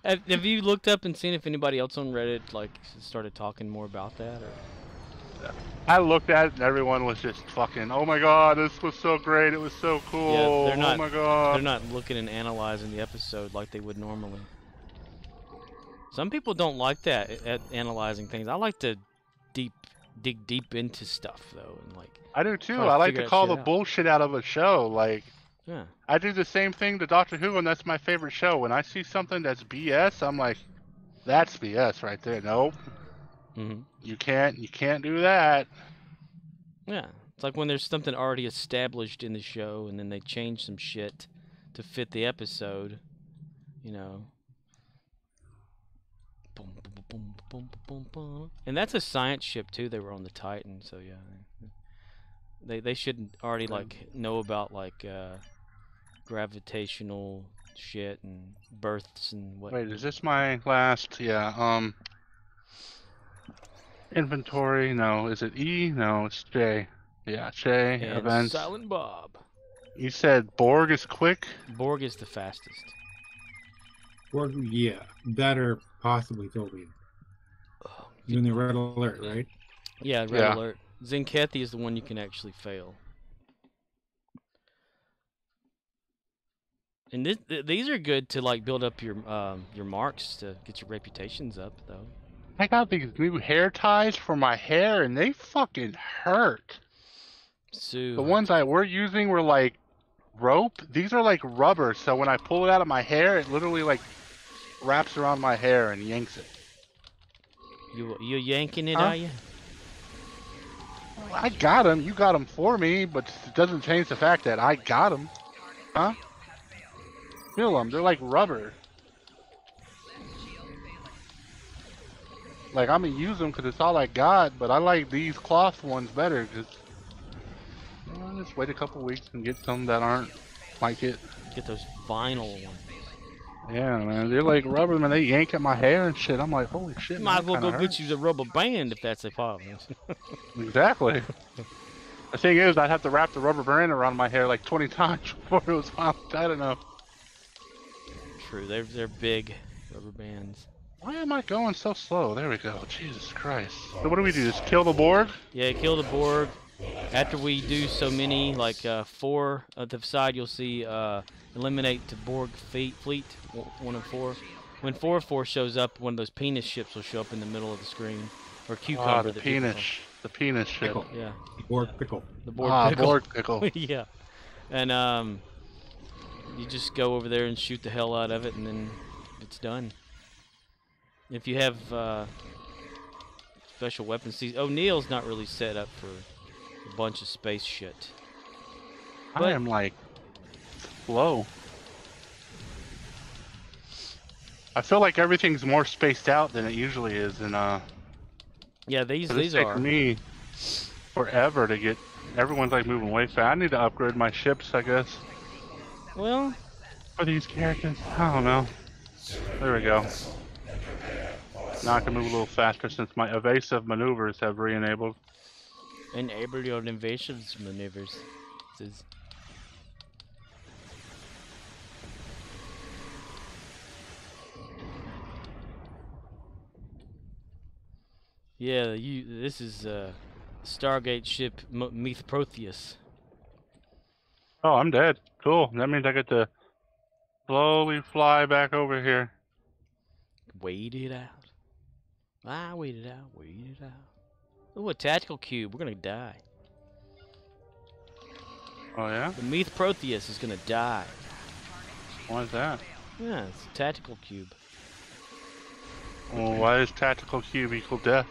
Have you looked up and seen if anybody else on Reddit like started talking more about that? Or? I looked at it and everyone was just fucking, oh my god, this was so great, it was so cool, Yeah, they're not, oh my god. They're not looking and analyzing the episode like they would normally. Some people don't like that at analyzing things. I like to dig deep into stuff though, and like. I do too. I like to call the bullshit out of a show. Like, yeah. I do the same thing to Doctor Who, and that's my favorite show. When I see something that's BS, I'm like, that's BS right there. Nope. Mm-hmm. You can't do that. Yeah. It's like when there's something already established in the show, and then they change some shit to fit the episode. You know. Boom, boom, boom, boom, boom, boom. And that's a science ship too. They were on the Titan, so yeah. They should already like know about like gravitational shit and births and what. Wait, is this my last? Yeah. Inventory? No. Is it E? No, it's J. Yeah, J. And Events. Silent Bob. You said Borg is quick. Borg is the fastest. Or, yeah, that or possibly Tholian. You're in the red alert, right? Yeah, red Yeah. alert. Zenkethi is the one you can actually fail. And these are good to like build up your marks to get your reputations up, though. I got these new hair ties for my hair, and they fucking hurt. Sue. The ones I were using were like rope. These are like rubber, so when I pull it out of my hair, it literally like wraps around my hair and yanks it. You yanking it, Huh? are you? I got them. You got them for me, but it doesn't change the fact that I got them. Huh? Feel them. They're like rubber. Like, I'm gonna use them because it's all I got, but I like these cloth ones better because I'll just wait a couple weeks and get some that aren't like it. Get those vinyl ones. Yeah, man. They're like rubber, man. They yank at my hair and shit. I'm like, holy shit, Might man, as well that go kinda get you the rubber band if that's a problem. Exactly. The thing is, I'd have to wrap the rubber band around my hair like 20 times before it was finally tight enough. True, they're big rubber bands. Why am I going so slow? There we go. Jesus Christ. So what do we do? Just kill the Borg? Yeah, kill the Borg. After we do so many, like 4 at the side, you'll see eliminate the Borg fleet, 1 of 4. When 4 of 4 shows up, one of those penis ships will show up in the middle of the screen, or cucumber. The penis ship. Pickle. Yeah. Borg pickle. The Borg pickle. Borg pickle. Yeah. And you just go over there and shoot the hell out of it, and then it's done. If you have special weapons, see, O'Neill's not really set up for a bunch of space shit. I am like slow. I feel like everything's more spaced out than it usually is, and Yeah, these it's take are. me forever to get. Everyone's like moving way fast. I need to upgrade my ships, I guess, Well, for these characters. I don't know. There we go. Now I can move a little faster since my evasive maneuvers have re-enabled. enable your invasive maneuvers. Says. Yeah, this is Stargate ship Meath Protheus. Oh, I'm dead. Cool. That means I get to slowly fly back over here. Wait it out. Ah, wait it out. Wait it out. Oh, a tactical cube. We're gonna die. Oh yeah? The Meath Protheus is gonna die. Why is that? Yeah, it's a tactical cube. Well, why is tactical cube equal death?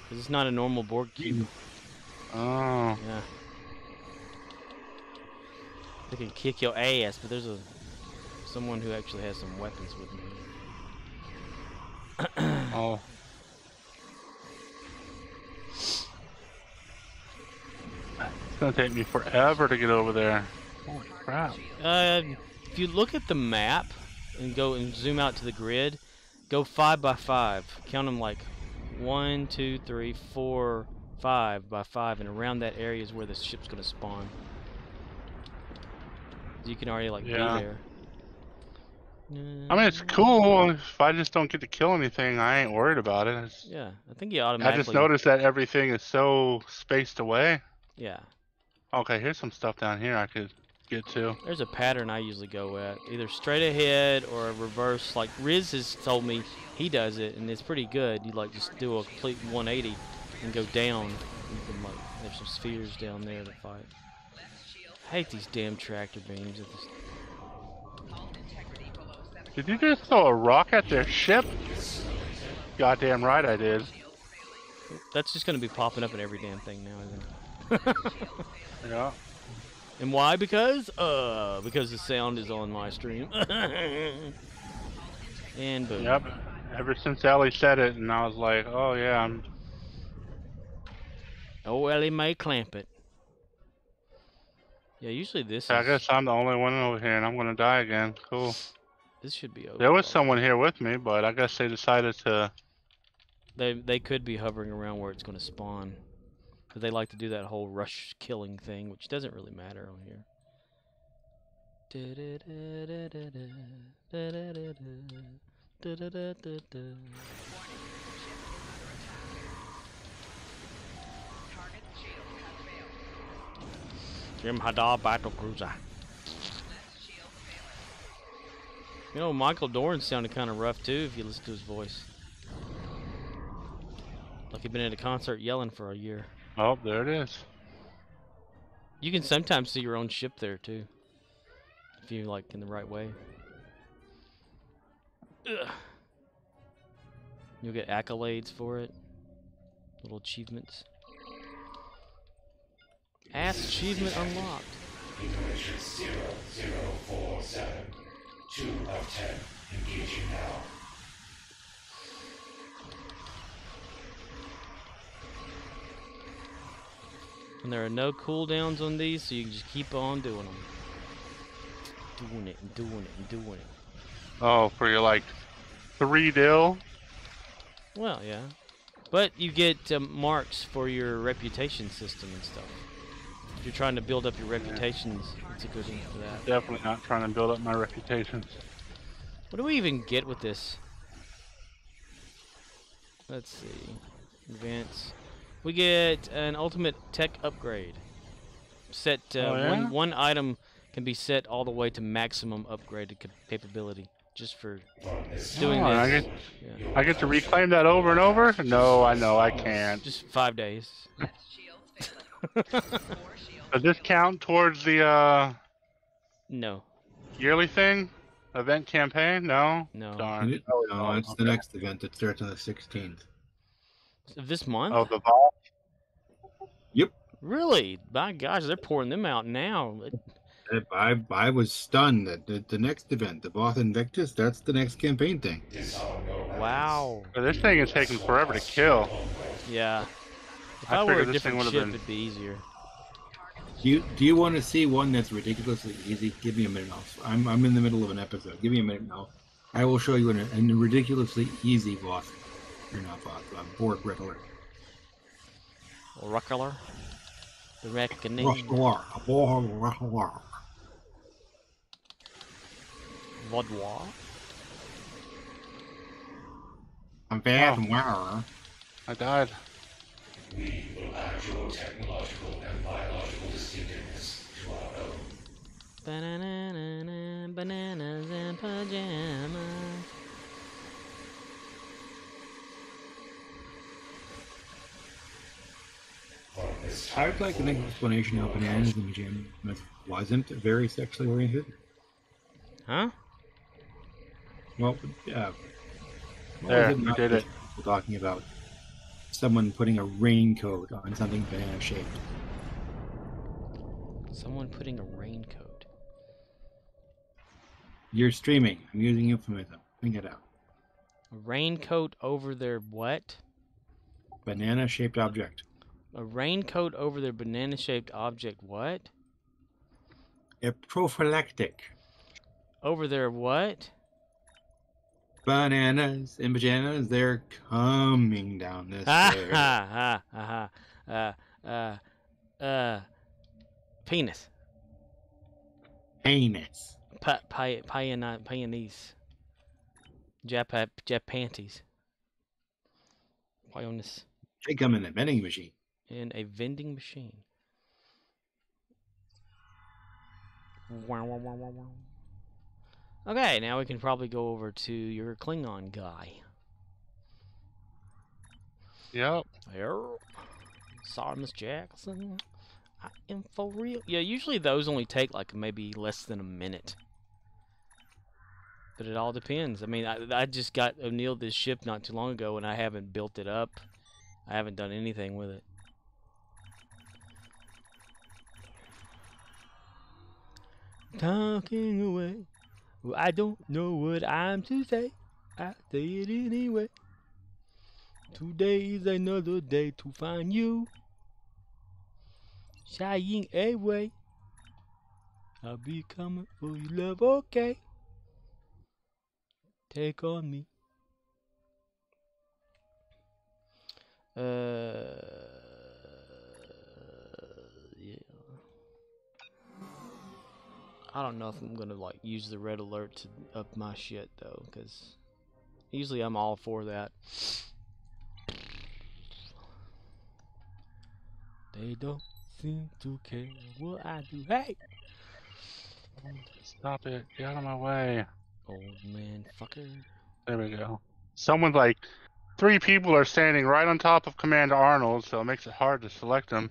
Because it's not a normal Borg cube. Oh. Yeah. They can kick your ass, but there's someone who actually has some weapons with me. Oh. It's gonna take me forever to get over there. Holy crap. If you look at the map and go and zoom out to the grid, go 5 by 5. Count them like 1, 2, 3, 4, 5 by 5, and around that area is where the ship's gonna spawn. You can already like Yeah. be there. I mean, it's cool. If I just don't get to kill anything, I ain't worried about it. Yeah, I think you I automatically. just noticed that everything is so spaced away. Yeah, Okay, here's some stuff down here I could get to. there's a pattern I usually go at, either straight ahead or a reverse. Like Riz has told me he does it, and it's pretty good. You like just do a complete 180 and go down. You can like there's some spheres down there to fight. I hate these damn tractor beams. Did you just throw a rock at their ship? Goddamn right I did. That's just gonna be popping up in every damn thing now, isn't it? Yeah. And why? Because the sound is on my stream. And boom. Yep. Ever since Ellie said it, and I was like, oh yeah, Oh, Ellie may clamp it. Yeah, usually this I is, guess I'm the only one over here, and I'm gonna die again. Cool. this should be over. There was someone here with me, but I guess they decided to. They could be hovering around where it's going to spawn. Because they like to do that whole rush killing thing, which doesn't really matter on here. Jim Hadar battle cruiser. You know, Michael Dorn sounded kind of rough too if you listen to his voice. Like you've been at a concert yelling for a year. Oh, there it is. You can sometimes see your own ship there too, if you're like in the right way. Ugh. You'll get accolades for it. Little achievements. Ask achievement unlocked. Information 0047. 2 of 10. Engaging now. And there are no cooldowns on these, so you can just keep on doing them. Doing it and doing it and doing it. Oh, for your like 3 dill. Well, yeah. But you get marks for your reputation system and stuff. If you're trying to build up your reputations, it's a good one for that. Definitely not trying to build up my reputation. What do we even get with this? Let's see. Advance. We get an ultimate tech upgrade. Set Oh, yeah? one item can be set all the way to maximum upgraded capability, just for doing Oh, this. I get to reclaim that over and over? No, I know I can't. Just 5 days. Does this count towards the No. yearly thing? Event campaign? No? No. Darn. No, it's the next event that starts on the 16th. This month? Oh, the vault? Yep. Really? My gosh, they're pouring them out now. I was stunned that the next event, the Voth Invictus, that's the next campaign thing. Wow. This thing is taking forever to kill. Yeah. If I I were a figured this thing different would've ship, been- it'd be easier. Do you want to see one that's ridiculously easy? Give me a minute. I'm in the middle of an episode. Give me a minute now. I will show you a ridiculously easy Voth. Or not Voth, Borg Riddler. Ruckler? The reckoning. Riddler. Vaudois? I'm bad and wow. I died. We will add your technological and biological distinctiveness to our own. Banana, bananas and pajamas. I would like an explanation of bananas in the gym wasn't very sexually oriented. Huh? Well, yeah. There, you did it. We're talking about someone putting a raincoat on something banana shaped. Someone putting a raincoat. You're streaming. I'm using euphemism. Think it out. A raincoat over their what? Banana shaped object. A raincoat over their banana-shaped object what? A prophylactic. Over their what? Bananas and pajamas, they're coming down this Ha stairs. ha ha ha penis. Penis. Pionese. Jap panties. Pioneers. They come in a vending machine. In a vending machine. Wow, wow, wow, wow, wow. Okay, now we can probably go over to your Klingon guy. Yep. Here. Sorry, Miss Jackson. I am for real. Yeah, usually those only take like maybe less than a minute. But it all depends. I mean, I just got O'Neill this ship not too long ago and I haven't built it up. I haven't done anything with it. Talking away. Well, I don't know what I'm to say. I say it anyway. Today's another day to find you. Shying away. I'll be coming for your love, okay? Take on me. Yeah. I don't know if I'm gonna like use the red alert to up my shit though, because usually I'm all for that. They don't seem to care what I do. Hey, Stop it. Get out of my way. old man fucker. There we go. Someone's 3 people are standing right on top of Commander Arnold, so it makes it hard to select him.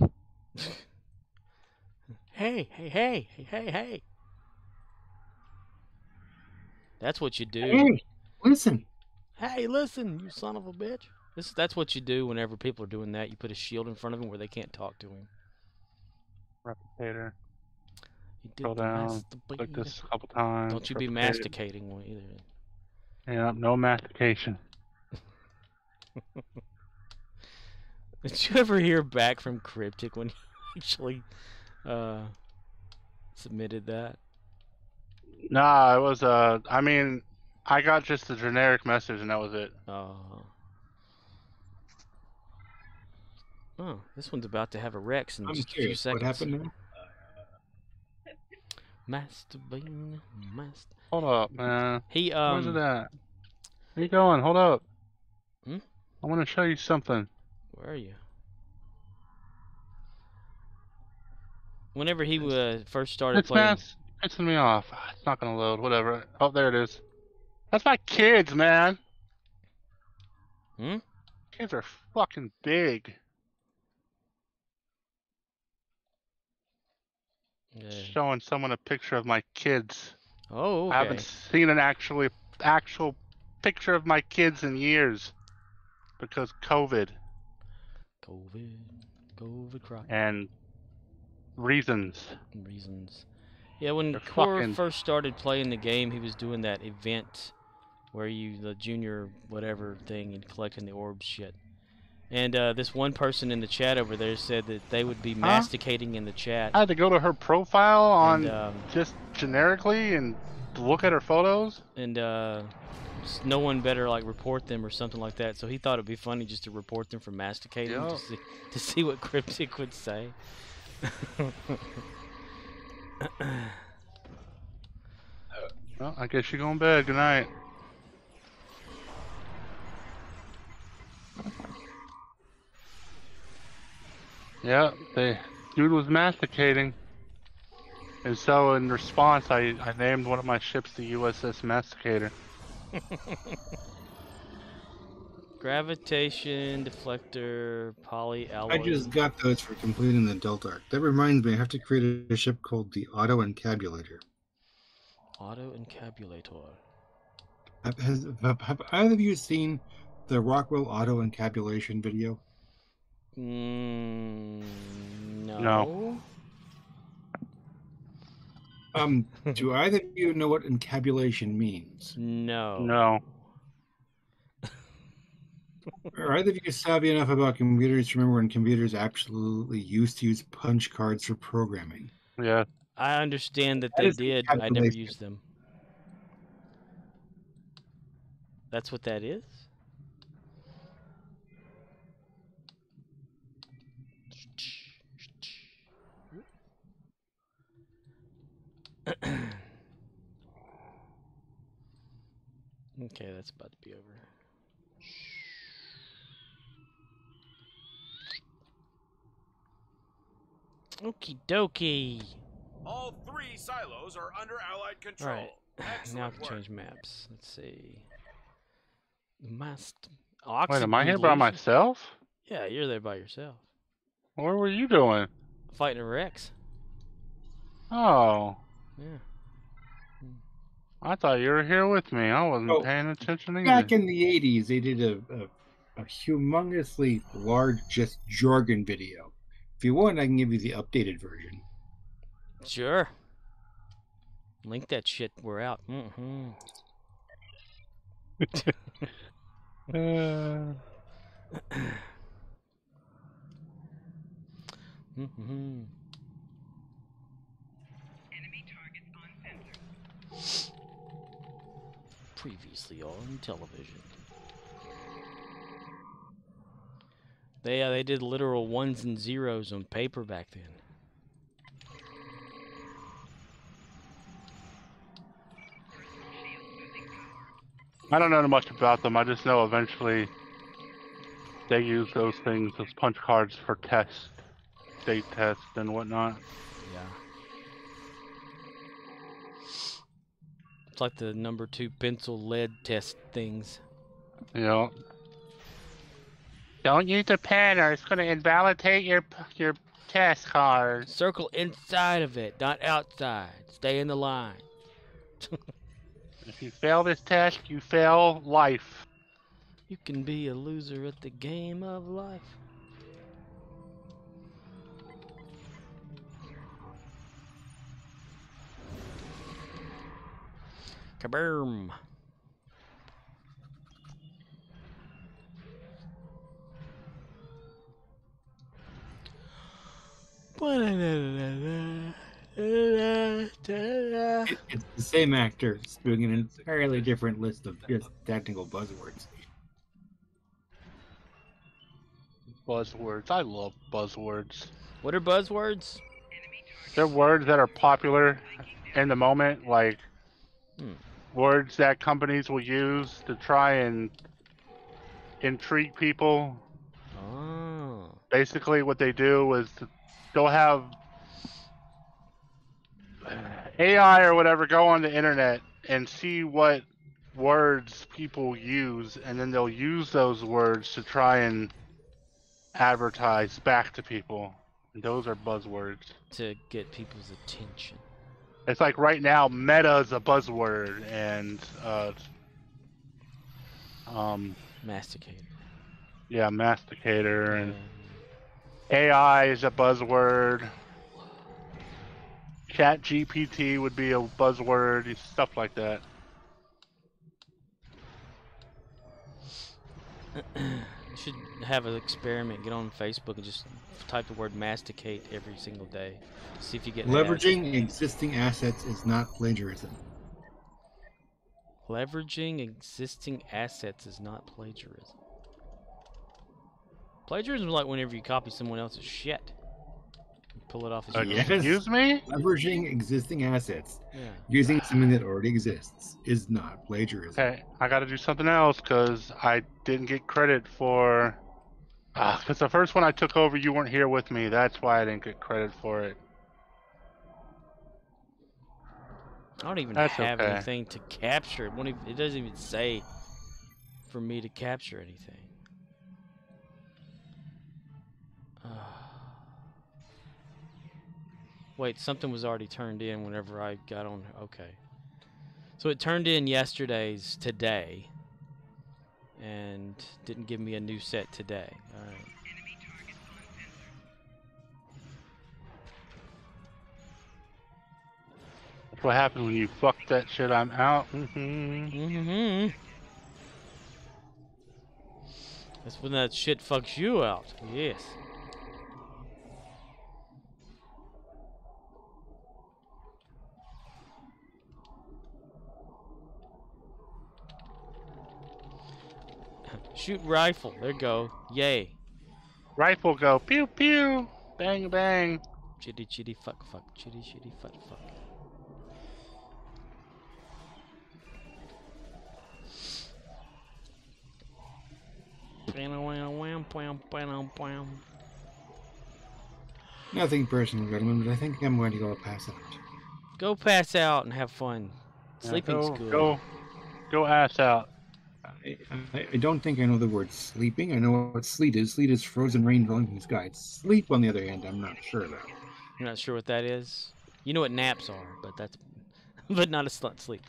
Hey, hey, hey, hey, hey, hey. That's what you do. Hey, listen. Hey, listen, you son of a bitch. That's what you do whenever people are doing that. You put a shield in front of them where they can't talk to him. Replicator. You Scroll did the down. Click masturbate. this a couple times. Don't you be Replicated. masticating one either. Yeah, no mastication. Did you ever hear back from Cryptic when he actually submitted that? Nah, it was I mean, I got just a generic message and that was it. Oh, this one's about to have a Rex in I'm just a few curious. seconds. What happened now? Masturbating, Hold up, man. He Where's it at? Where you going? Hold up. Hmm? I want to show you something. Where are you? Whenever he first started playing, It's pissing me off. It's not gonna load. Whatever. Oh, there it is. That's my kids, man. Hmm? Kids are fucking big. Showing someone a picture of my kids. Oh, okay. I haven't seen an actual picture of my kids in years because COVID crap. and reasons. Yeah, when They're Core fucking... first started playing the game, he was doing that event where the junior whatever thing and collecting the orbs shit. And this one person in the chat over there said that they would be masticating in the chat. I had to go to her profile on and, just generically and look at her photos. And no one better like report them or something like that. So he thought it'd be funny just to report them for masticating, to see what Cryptic would say. Well, I guess you're going to bed. Good night. Yeah, the dude was masticating. And so in response, I named one of my ships the USS Masticator. Gravitation, deflector, polyalloy. I just got those for completing the Delta arc. That reminds me, I have to create a ship called the Auto-Encabulator. Auto-Encabulator. Have either of you seen the Rockwell Auto-Encabulation video? No. Do either of you know what encabulation means? No. Are either of you savvy enough about computers to remember when computers absolutely used to use punch cards for programming? Yeah. I understand that they did, but I never used them. That's what that is? Okay, that's about to be over. Okie dokie. All 3 silos are under Allied control. All right. Now I can work. change maps. Let's see. Wait, am I here by myself? Yeah, you're there by yourself. What were you doing? Fighting a Rex. Oh. Yeah. I thought you were here with me. I wasn't paying attention either. Back in the 80s, they did a humongously large just jargon video. If you want, I can give you the updated version. Sure. Link that shit. We're out. Mm-hmm. Mm-hmm. Enemy targets on sensor. Previously on television. They did literal ones and zeros on paper back then. I don't know much about them. I just know eventually they use those things, those punch cards, for tests, state tests, and whatnot. Yeah. It's like the number 2 pencil lead test things. Yeah. Don't use the pen or it's going to invalidate your test card. Circle inside of it, not outside. Stay in the line. If you fail this test, you fail life. You can be a loser at the game of life. Kaboom. It's the same actor doing an entirely different list of just technical buzzwords. Buzzwords. I love buzzwords. What are buzzwords? They're words that are popular in the moment, like words that companies will use to try and intrigue people. Oh. Basically, what they do is they'll have AI or whatever go on the internet and see what words people use, and then they'll use those words to try and advertise back to people. And those are buzzwords. To get people's attention. It's like right now, meta is a buzzword, and Masticator. yeah, masticator, and AI is a buzzword. Chat GPT would be a buzzword, stuff like that. You should have an experiment. Get on Facebook and just type the word masticate every single day. See if you get Leveraging existing assets is not plagiarism. Leveraging existing assets is not plagiarism. Plagiarism is like whenever you copy someone else's shit. Pull it off as your own. Excuse me? Leveraging existing assets, Yeah. using something that already exists, is not plagiarism. Okay, I gotta do something else because I didn't get credit for. Because the first one I took over, you weren't here with me. That's why I didn't get credit for it. I don't even That's have okay. anything to capture. It doesn't even say for me to capture anything. Wait, something was already turned in whenever I got on. Okay. So it turned in yesterday's today. And didn't give me a new set today. Alright. That's what happens when you fuck that shit. I'm out. That's when that shit fucks you out. Yes. Shoot rifle. There you go. Yay. Rifle go pew pew, bang bang. Chitty chitty fuck fuck. Chitty chitty fuck fuck. Nothing personal, gentlemen, but I think I'm going to go pass out. Go pass out and have fun. Sleeping's good. Go ass out. I don't think I know the word sleeping. I know what sleet is. Sleet is frozen rain falling from the sky. Sleep, on the other hand, I'm not sure about. You're not sure what that is? You know what naps are, but that's but not a sleep.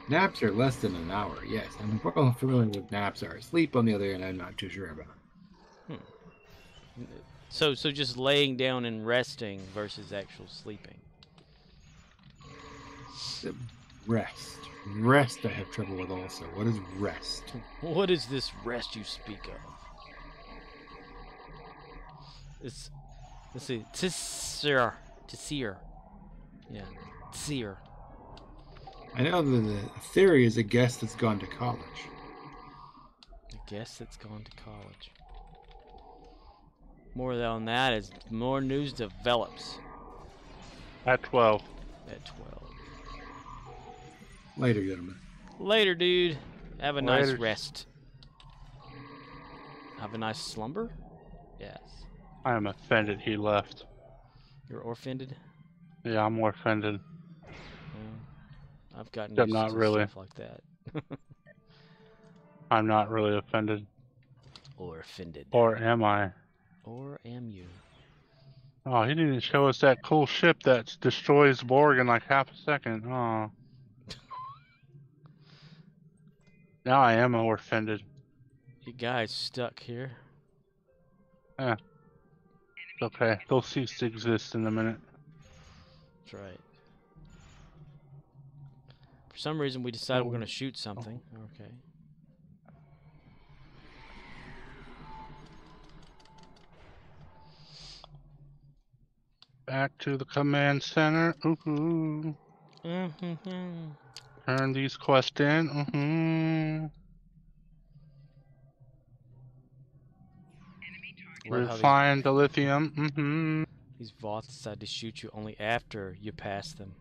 Naps are less than an hour, yes. I'm well familiar with naps are. Sleep, on the other hand, I'm not too sure about. So just laying down and resting versus actual sleeping. Rest. Rest I have trouble with also. What is rest? What is this rest you speak of? Let's see. Tisir. Yeah. Tisir. I know that the theory is a guest that's gone to college. A guest that's gone to college. More on that as more news develops. At 12. At 12. Later, gentlemen. Later, dude. Have a nice Later. rest. Have a nice slumber? Yes. I am offended he left. You're offended? Yeah, I'm more offended. I've gotten I'm used not to really. stuff like that. I'm not really offended. Or offended. Or am I? Or am you? Oh, he didn't show us that cool ship that destroys Borg in like half a second. Oh. Now I am more offended. You guys stuck here. Yeah. Okay, they'll cease to exist in a minute. That's right. For some reason, we decided we're going to shoot something. Okay. Back to the command center. Ooh. Turn these quests in. Refine the lithium. These vaults decide to shoot you only after you pass them.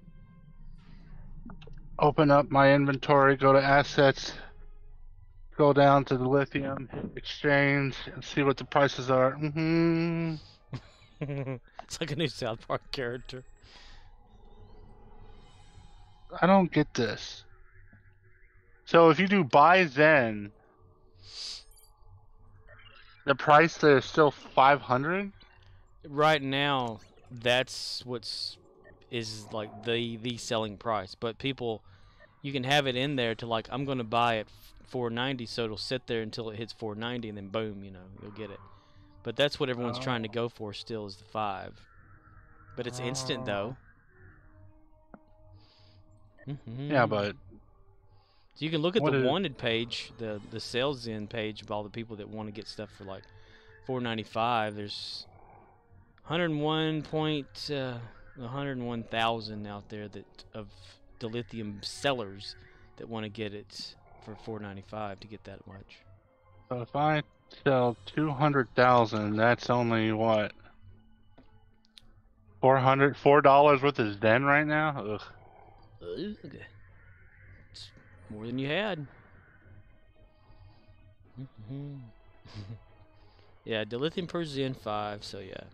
Open up my inventory, go to assets, go down to the lithium, hit exchange, and see what the prices are. It's like a new South Park character. I don't get this. So if you do buy Zen, the price there is still 500? Right now, that's is like the selling price. But people, you can have it in there to like, I'm gonna buy it $4.90, so it'll sit there until it hits $4.90, and then boom, you know, you'll get it. But that's what everyone's trying to go for still, is the 5. But it's instant though. Yeah, but so you can look at the wanted page, the sales in page of all the people that want to get stuff for like $4.95. There's 101,000 out there that of dilithium sellers that want to get it for $4.95 to get that much. So if I sell 200,000, that's only what? $4 worth of Zen right now? Ugh. It's more than you had. Yeah, dilithium per Zen 5, so yeah.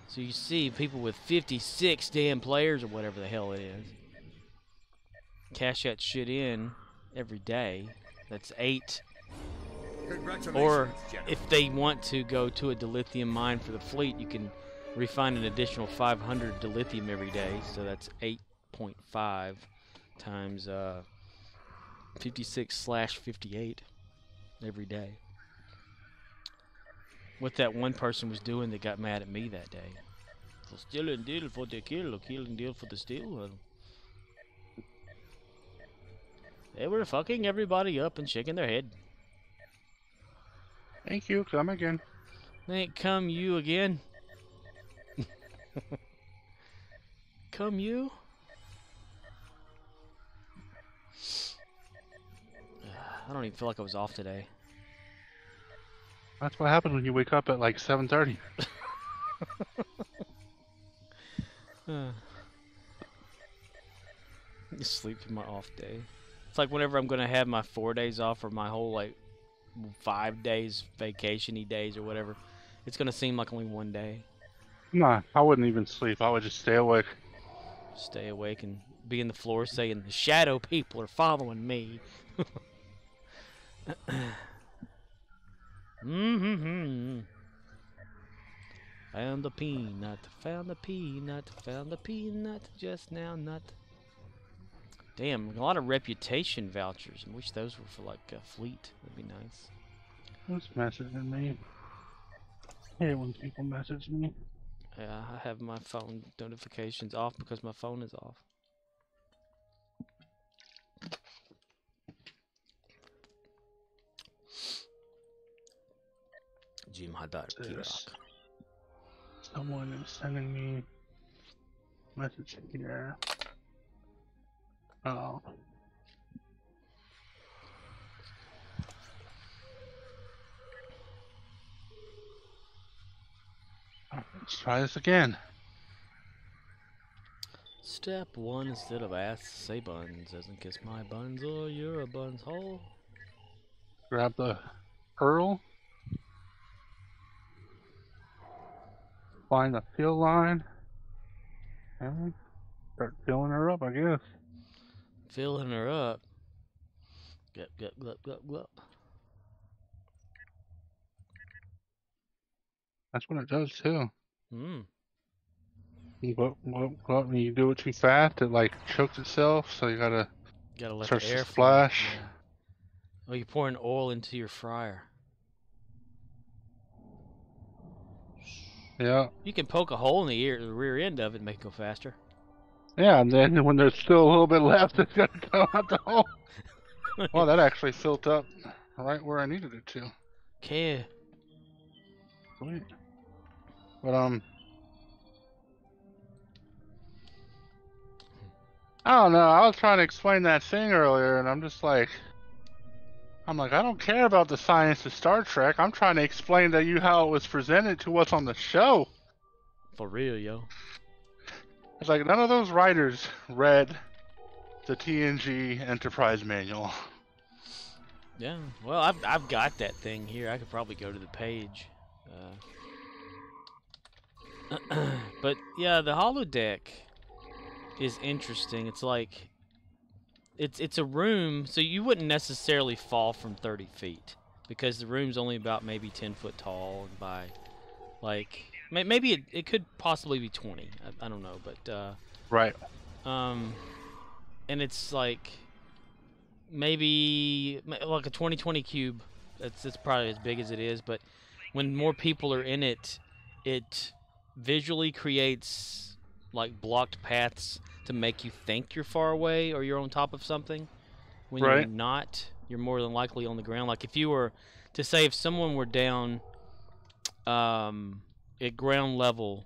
So you see people with 56 damn players or whatever the hell it is. Cash that shit in every day. That's 8. Or if they want to go to a dilithium mine for the fleet, you can refine an additional 500 dilithium every day. So that's 8.5 times 56/58 every day. What that one person was doing that got mad at me that day. So stealing deal for the kill, or killing deal for the steal. They were fucking everybody up and shaking their head. Thank you, come again. Ain't come you again. Come you? I don't even feel like I was off today. That's what happens when you wake up at like 7:30. Sleep for my off day. It's like whenever I'm gonna have my 4 days off or my whole like 5 days vacation-y days or whatever, it's gonna seem like only 1 day. Nah, I wouldn't even sleep. I would just stay awake. Stay awake and be in the floor saying the shadow people are following me. Found the peanut, found the peanut, found the peanut just now, nut. Damn, a lot of reputation vouchers. I wish those were for like a fleet. That'd be nice. Who's messaging me? I hate when people message me. Yeah, I have my phone notifications off because my phone is off. Jim Hadar Kirak. Someone is sending me a message here. Oh. Let's try this again. Step 1, instead of ass, say buns. Doesn't kiss my buns or you're a buns hole. Grab the Earl. Find the fill line. And start filling her up, I guess. Filling her up. Glup, glup, glup, glup, glup. That's what it does too. Hmm. You when you do it too fast, it like chokes itself, so you gotta Gotta let starts the to air flow. splash. Yeah. Oh, you're pouring oil into your fryer. Yeah. You can poke a hole in the rear end of it and make it go faster. Yeah, and then when there's still a little bit left, it's gonna come out the hole. Well, that actually filled up right where I needed it to. Okay. Sweet. But I don't know. I was trying to explain that thing earlier, and I'm like, I don't care about the science of Star Trek. I'm trying to explain to you how it was presented to us on the show. For real, yo. It's like none of those writers read the TNG Enterprise manual. Yeah. Well, I've got that thing here. I could probably go to the page. But yeah, the holodeck is interesting. It's like it's a room, so you wouldn't necessarily fall from 30 feet because the room's only about maybe 10 foot tall and by like maybe it could possibly be 20. I don't know, but Right. and it's like maybe like a 2020 cube. That's probably as big as it is, but when more people are in it, it visually creates like blocked paths to make you think you're far away or you're on top of something. When you're Right. not, you're more than likely on the ground. Like if you were to say if someone were down at ground level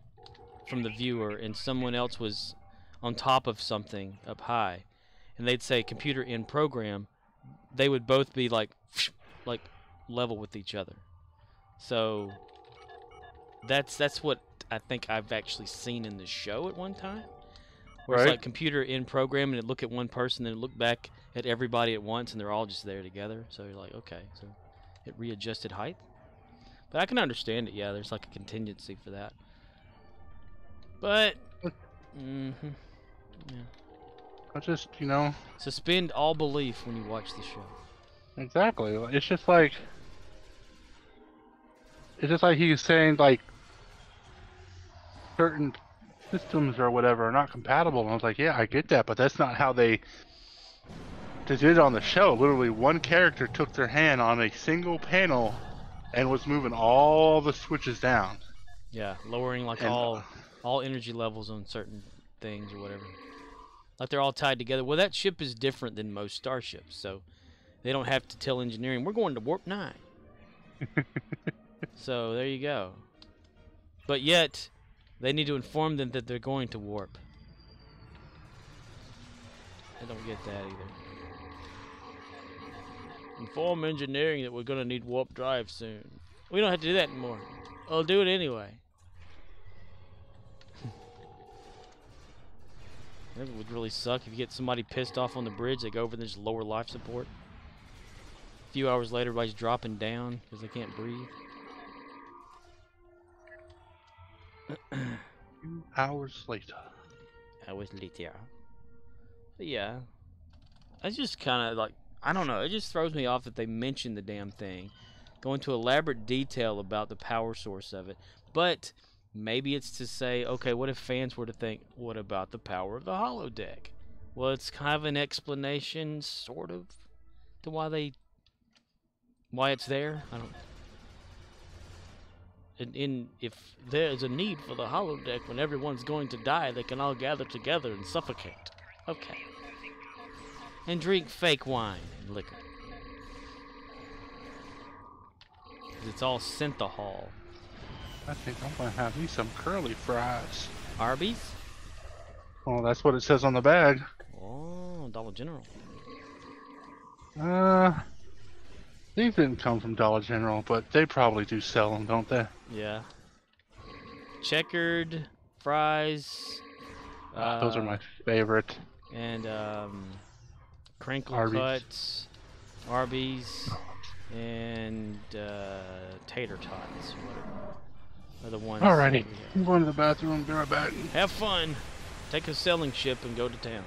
from the viewer and someone else was on top of something up high, and they'd say computer in program, they would both be like level with each other. So that's what I think I've actually seen in the show at one time. Where Right. it's like computer in program and it look at one person and it look back at everybody at once and they're all just there together. So you're like, okay, so it readjusted height. But I can understand it, yeah, there's like a contingency for that. But yeah. I just, Suspend all belief when you watch the show. exactly. It's just like he's saying like certain systems or whatever are not compatible. And I was like, yeah, I get that, but that's not how they did it on the show. Literally, one character took their hand on a single panel and was moving all the switches down. Yeah, lowering like And, all energy levels on certain things or whatever. Like they're all tied together. Well, that ship is different than most starships, so they don't have to tell engineering, we're going to warp 9. So there you go. But yet, they need to inform them that they're going to warp. I don't get that either. Inform engineering that we're going to need warp drive soon. We don't have to do that anymore. I'll do it anyway. I think it would really suck if you get somebody pissed off on the bridge, they go over and just lower life support. A few hours later, everybody's dropping down because they can't breathe. 2 hours later. Hours later. But yeah. I just kind of like, I don't know, it just throws me off that they mention the damn thing. Go into elaborate detail about the power source of it. But maybe it's to say, okay, what if fans were to think, what about the power of the holodeck? Well, it's kind of an explanation, sort of, to why it's there. I don't. If there's a need for the holodeck when everyone's going to die, they can all gather together and suffocate. Okay. And drink fake wine and liquor. 'Cause it's all synthahol. I think I'm gonna have me some curly fries. Arby's? Well, that's what it says on the bag. Oh, Dollar General. These didn't come from Dollar General, but they probably do sell them, don't they? Yeah. Checkered fries. Those are my favorite. And crinkle Arby's. cuts. Arby's. and tater tots. What are the ones? Alrighty, we have. I'm going to the bathroom. Be right back. Have fun. Take a sailing ship and go to town.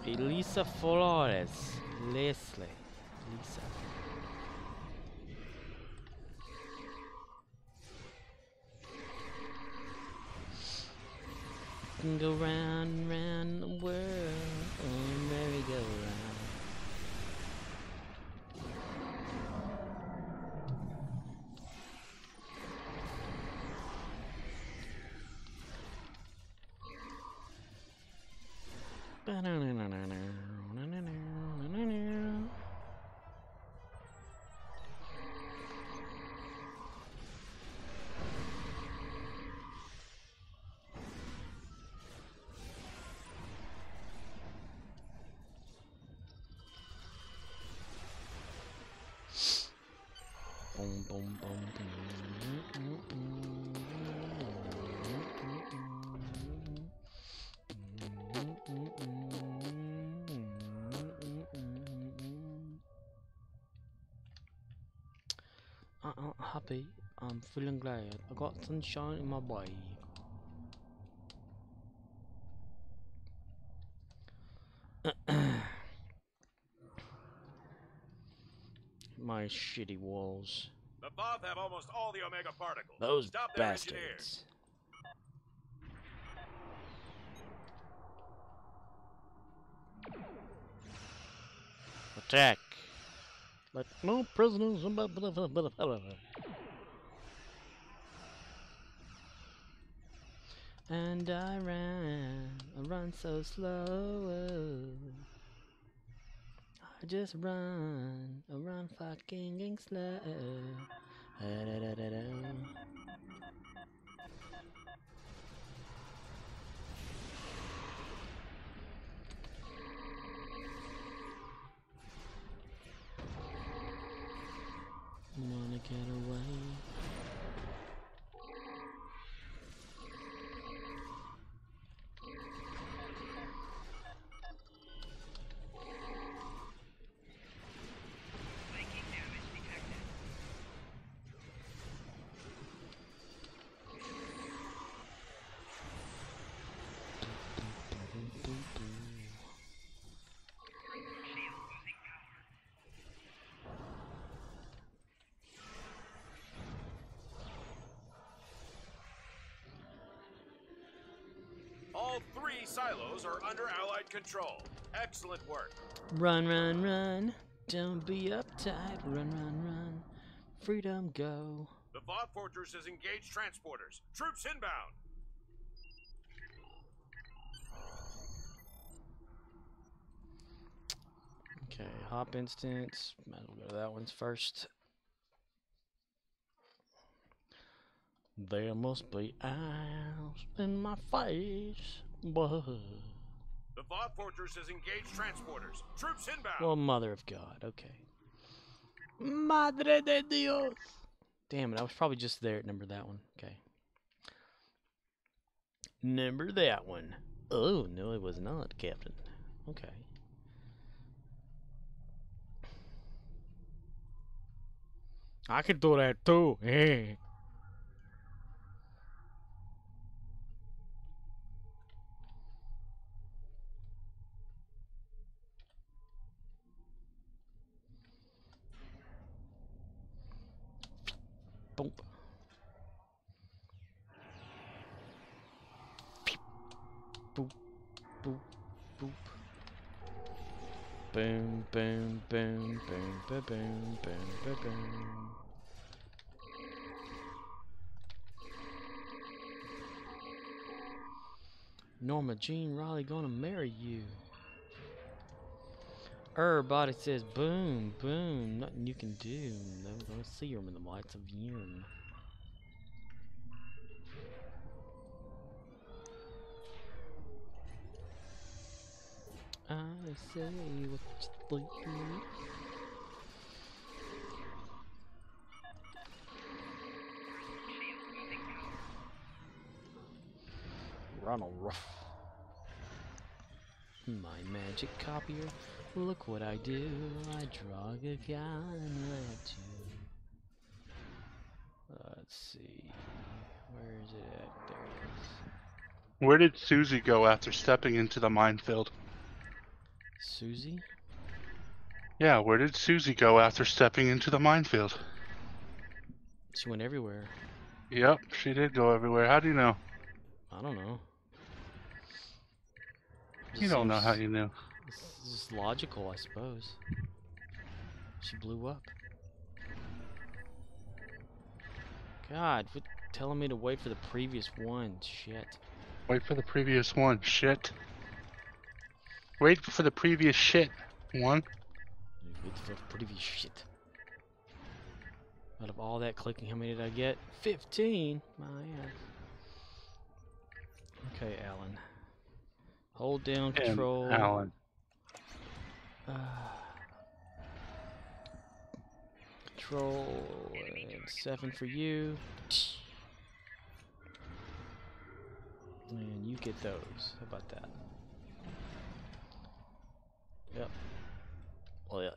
Elisa Flores. Leslie. Lisa. Can go round and round the world on merry-go-round. Boom, boom, boom, happy. I'm feeling glad. I got sunshine in my way. My shitty walls. The Voth have almost all the Omega particles. Those Stop their bastards. engineers. Attack. Let no prisoners. And I run so slow. I just run fucking slow. Wanna get away. Psychic damage detected. Shield losing power. All 3 silos are under Allied control. Excellent work. Run, run, run. Don't be uptight. Run, run, run. Freedom, go. The Voth Fortress has engaged transporters. Troops inbound. Okay, hop instance. Might as well go to that one's first. There must be owls in my face. Whoa. The Voth Fortress has engaged transporters. Troops inbound. Well, mother of God. Okay. Madre de Dios. Damn it, I was probably just there at number that one. Okay. Number that one. Oh, no, it was not, Captain. Okay. I can do that too. Hey. Boom. Boop, boop, boop. Boom, boom, boom, boom, boom, boom, boom, boom, boom. Norma Jean Riley gonna marry you. Her body says boom, boom, nothing you can do. Never gonna see her in the lights of urine. I say what you think. Ronald Ruff. My magic copier. Look what I do. I draw a gun and let to. Let's see. Where is it at? There it is. Where did Susie go after stepping into the minefield? Susie? Yeah, where did Susie go after stepping into the minefield? She went everywhere. Yep, she did go everywhere. How do you know? I don't know. You don't know how you knew. It's just logical, I suppose. She blew up. God, quit telling me to wait for the previous one. Shit. Wait for the previous one. Shit. Wait for the previous shit. One. Wait for the previous shit. Out of all that clicking, how many did I get? 15. My ass. Okay, Alan. Hold down control. And Alan. Control and 7 for you. And you get those. How about that? Yep. Oh yeah.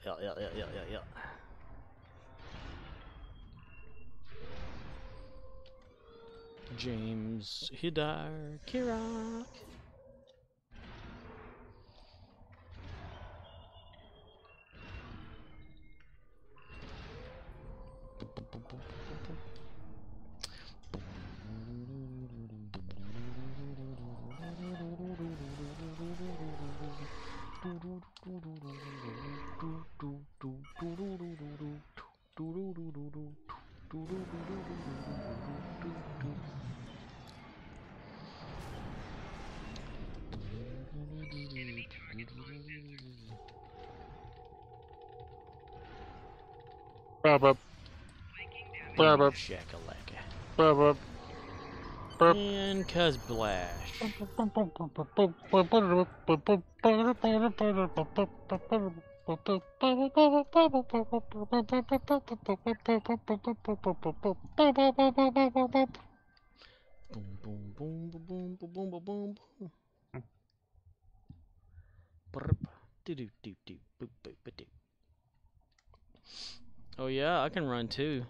James Hidar Kirak. Bub. Shakalaka. Bub. And cuz blash. Boom, boom, boom, boom, boom, boom, boom, boom, boom. Oh yeah, I can run too.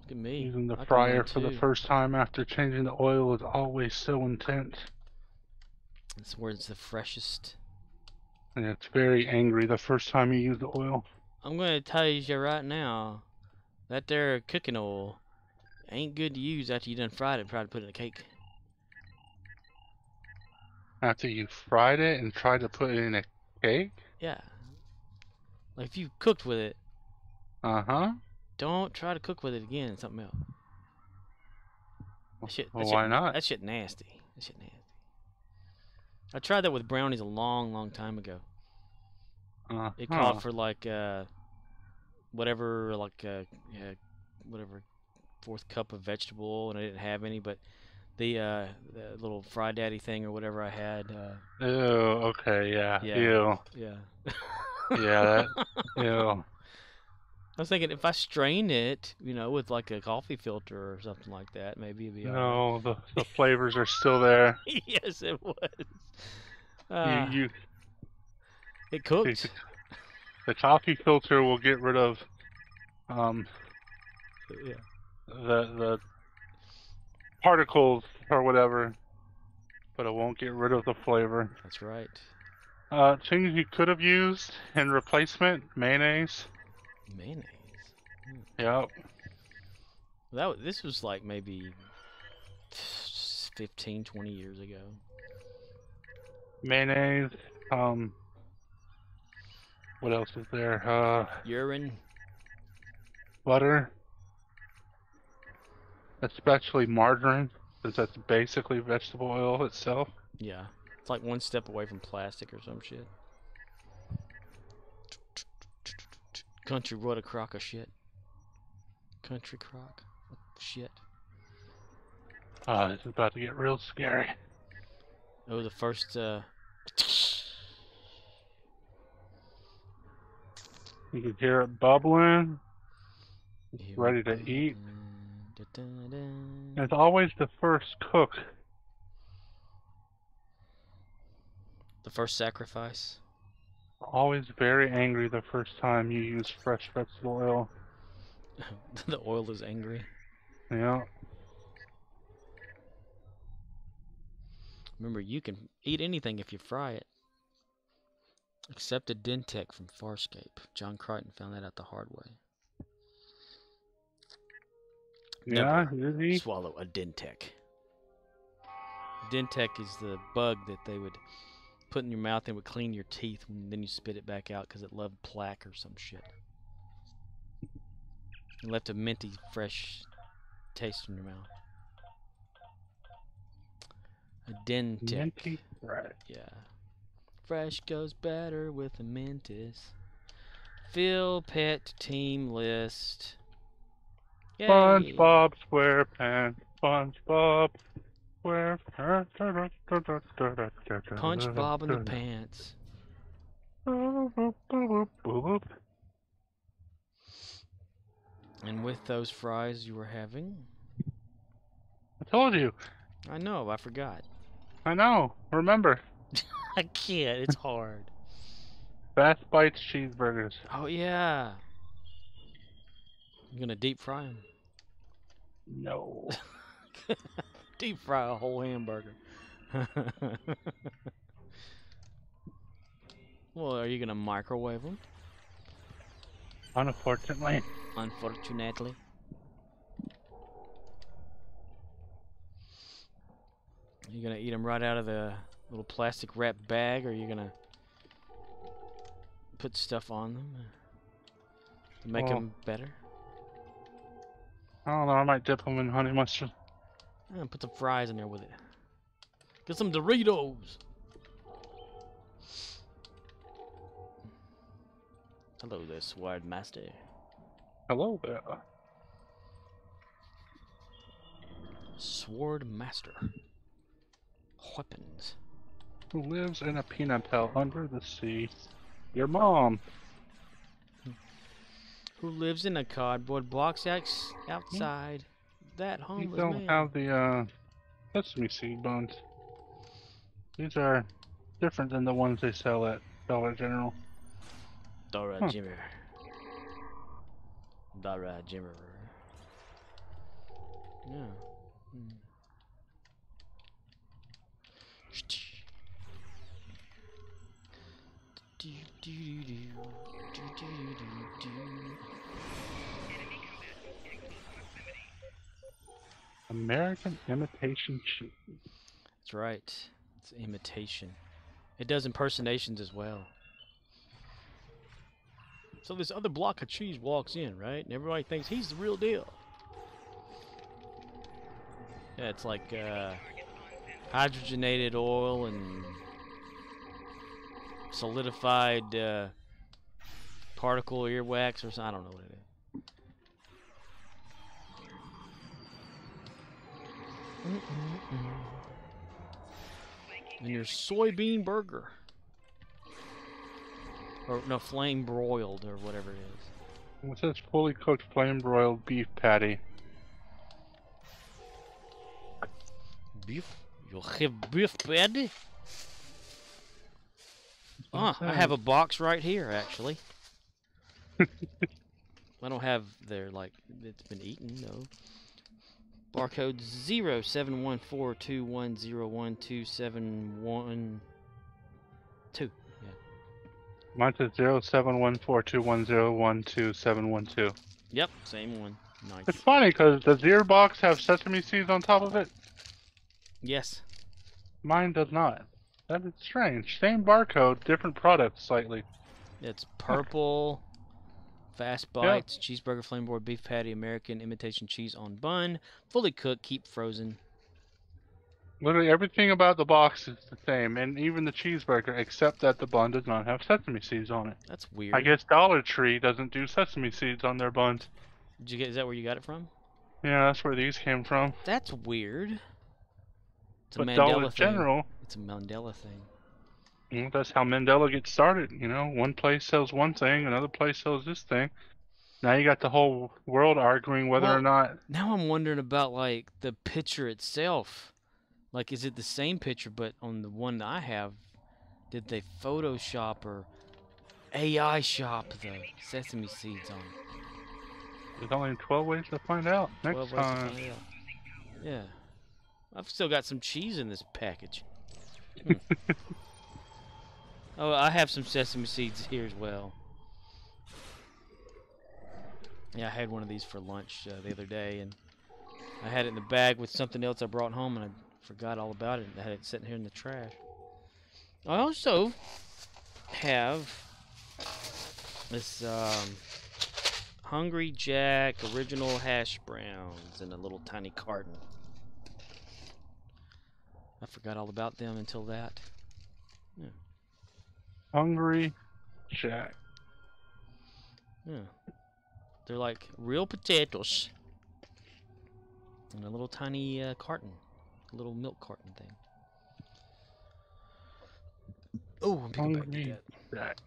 Look at me. Using the I can fryer run for the too. first time after changing the oil is always so intense. That's where it's the freshest. And it's very angry the first time you use the oil. I'm gonna tell you right now, that there cooking oil ain't good to use after you done fried it and tried to put it in a cake. After you fried it and tried to put it in a cake? Yeah. Like if you cooked with it, Uh-huh. don't try to cook with it again in something else. Well, why not? That shit nasty. That shit nasty. I tried that with brownies a long time ago. It called for like whatever, like whatever 4th cup of vegetable oil, and I didn't have any, but the little Fry Daddy thing or whatever I had. Ew, okay, yeah. Ew. Yeah. Yeah, that, ew. I was thinking if I strain it, you know, with like a coffee filter or something like that, maybe it'd be alright. No, the flavors are still there. Yes, it was. It cooked. The coffee filter will get rid of the particles or whatever, but it won't get rid of the flavor. That's right. Things you could have used in replacement: mayonnaise. Mayonnaise. Yep. This was like maybe 15, 20 years ago. Mayonnaise. What else is there? Urine. Butter. Especially margarine, since that's basically vegetable oil itself. Yeah. It's like one step away from plastic or some shit. Country, what a crock of shit. Country crock of shit. This is about to get real scary. Oh, the first, You can hear it bubbling. It's ready to eat. And it's always the first cook The first sacrifice. Always very angry the first time you use fresh vegetable oil. The oil is angry. Yeah. Remember, you can eat anything if you fry it. Except a Dentec from Farscape. John Crichton found that out the hard way. Yeah, Never is he? swallow a Dentec. Dentec is the bug that they would put in your mouth and would clean your teeth, and then you spit it back out because it loved plaque or some shit. It left a minty, fresh taste in your mouth. A Dentec. Minty? Right. Yeah. Fresh goes better with a Mentis. Fill pet team list. Yay. SpongeBob SquarePants. SpongeBob SquarePants. Punch Bob in the pants. And with those fries you were having? I told you. I know, I forgot. I know. Remember. I can't, it's hard. Fast Bites cheeseburgers. Oh, yeah. You're gonna deep fry them. No. Deep fry a whole hamburger. Well, are you gonna microwave them? Unfortunately. Unfortunately. Are you gonna eat them right out of the little plastic wrap bag, or are you gonna put stuff on them to make them better? I don't know. I might dip them in honey mustard. Yeah, put some fries in there with it. Get some Doritos. Hello there, Sword Master. Hello there. Sword Master. Weapons. Who lives in a peanut hell under the sea? Your mom. Who lives in a cardboard box outside that You homeless don't man. have the sesame seed buns. These are different than the ones they sell at Dollar General. Dora Jimmer. Dora Jimmer. Yeah. American imitation cheese. That's right. It's imitation. It does impersonations as well. So this other block of cheese walks in, right? And everybody thinks he's the real deal. Yeah, it's like hydrogenated oil and solidified particle earwax or something. I don't know what it is. And your soybean burger. Or no, flame broiled or whatever it is. What's this fully cooked flame broiled beef patty? Beef? You'll have beef patty? I have a box right here, actually. I don't have their, like, it's been eaten, no. Barcode 071421012712. Yeah. Mine says 071421012712. Yep, same one. Nice. It's funny because does your box have sesame seeds on top of it? Yes. Mine does not. That is strange. Same barcode, different product slightly. It's purple, Fast Bites, cheeseburger, flame broiled beef patty, American imitation cheese on bun, fully cooked, keep frozen. Literally everything about the box is the same, and even the cheeseburger, except that the bun does not have sesame seeds on it. That's weird. I guess Dollar Tree doesn't do sesame seeds on their buns. Did you get? Is that where you got it from? Yeah, that's where these came from. That's weird. It's a But Mandela Dollar thing. General, It's a Mandela thing. well, that's how Mandela gets started. You know, one place sells one thing, another place sells this thing. Now you got the whole world arguing whether or not. Now I'm wondering about like the picture itself. Like, is it the same picture, but on the one that I have, did they Photoshop or AI shop the sesame seeds on it? There's only 12 ways to find out. 12 Next ways to time. find out. Yeah. I've still got some cheese in this package. Hmm. Oh, I have some sesame seeds here as well. Yeah, I had one of these for lunch the other day, and I had it in the bag with something else I brought home, and I forgot all about it. I had it sitting here in the trash. I also have this Hungry Jack original hash browns in a little tiny carton. I forgot all about them until that. Yeah. Hungry Jack. Yeah. They're like real potatoes in a little tiny carton, a little milk carton thing. Oh, I'm picking back to Hungry that. Jack.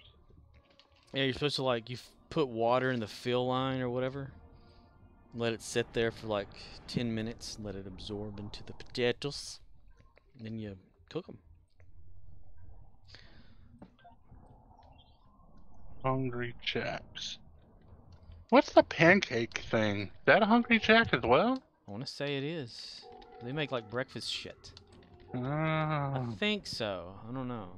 Yeah, you're supposed to like put water in the fill line or whatever. Let it sit there for like 10 minutes. Let it absorb into the potatoes. And then you cook them. Hungry Jacks. What's the pancake thing? Is that a Hungry Jack as well? I want to say it is. They make like breakfast shit. I Oh. think so. I don't know.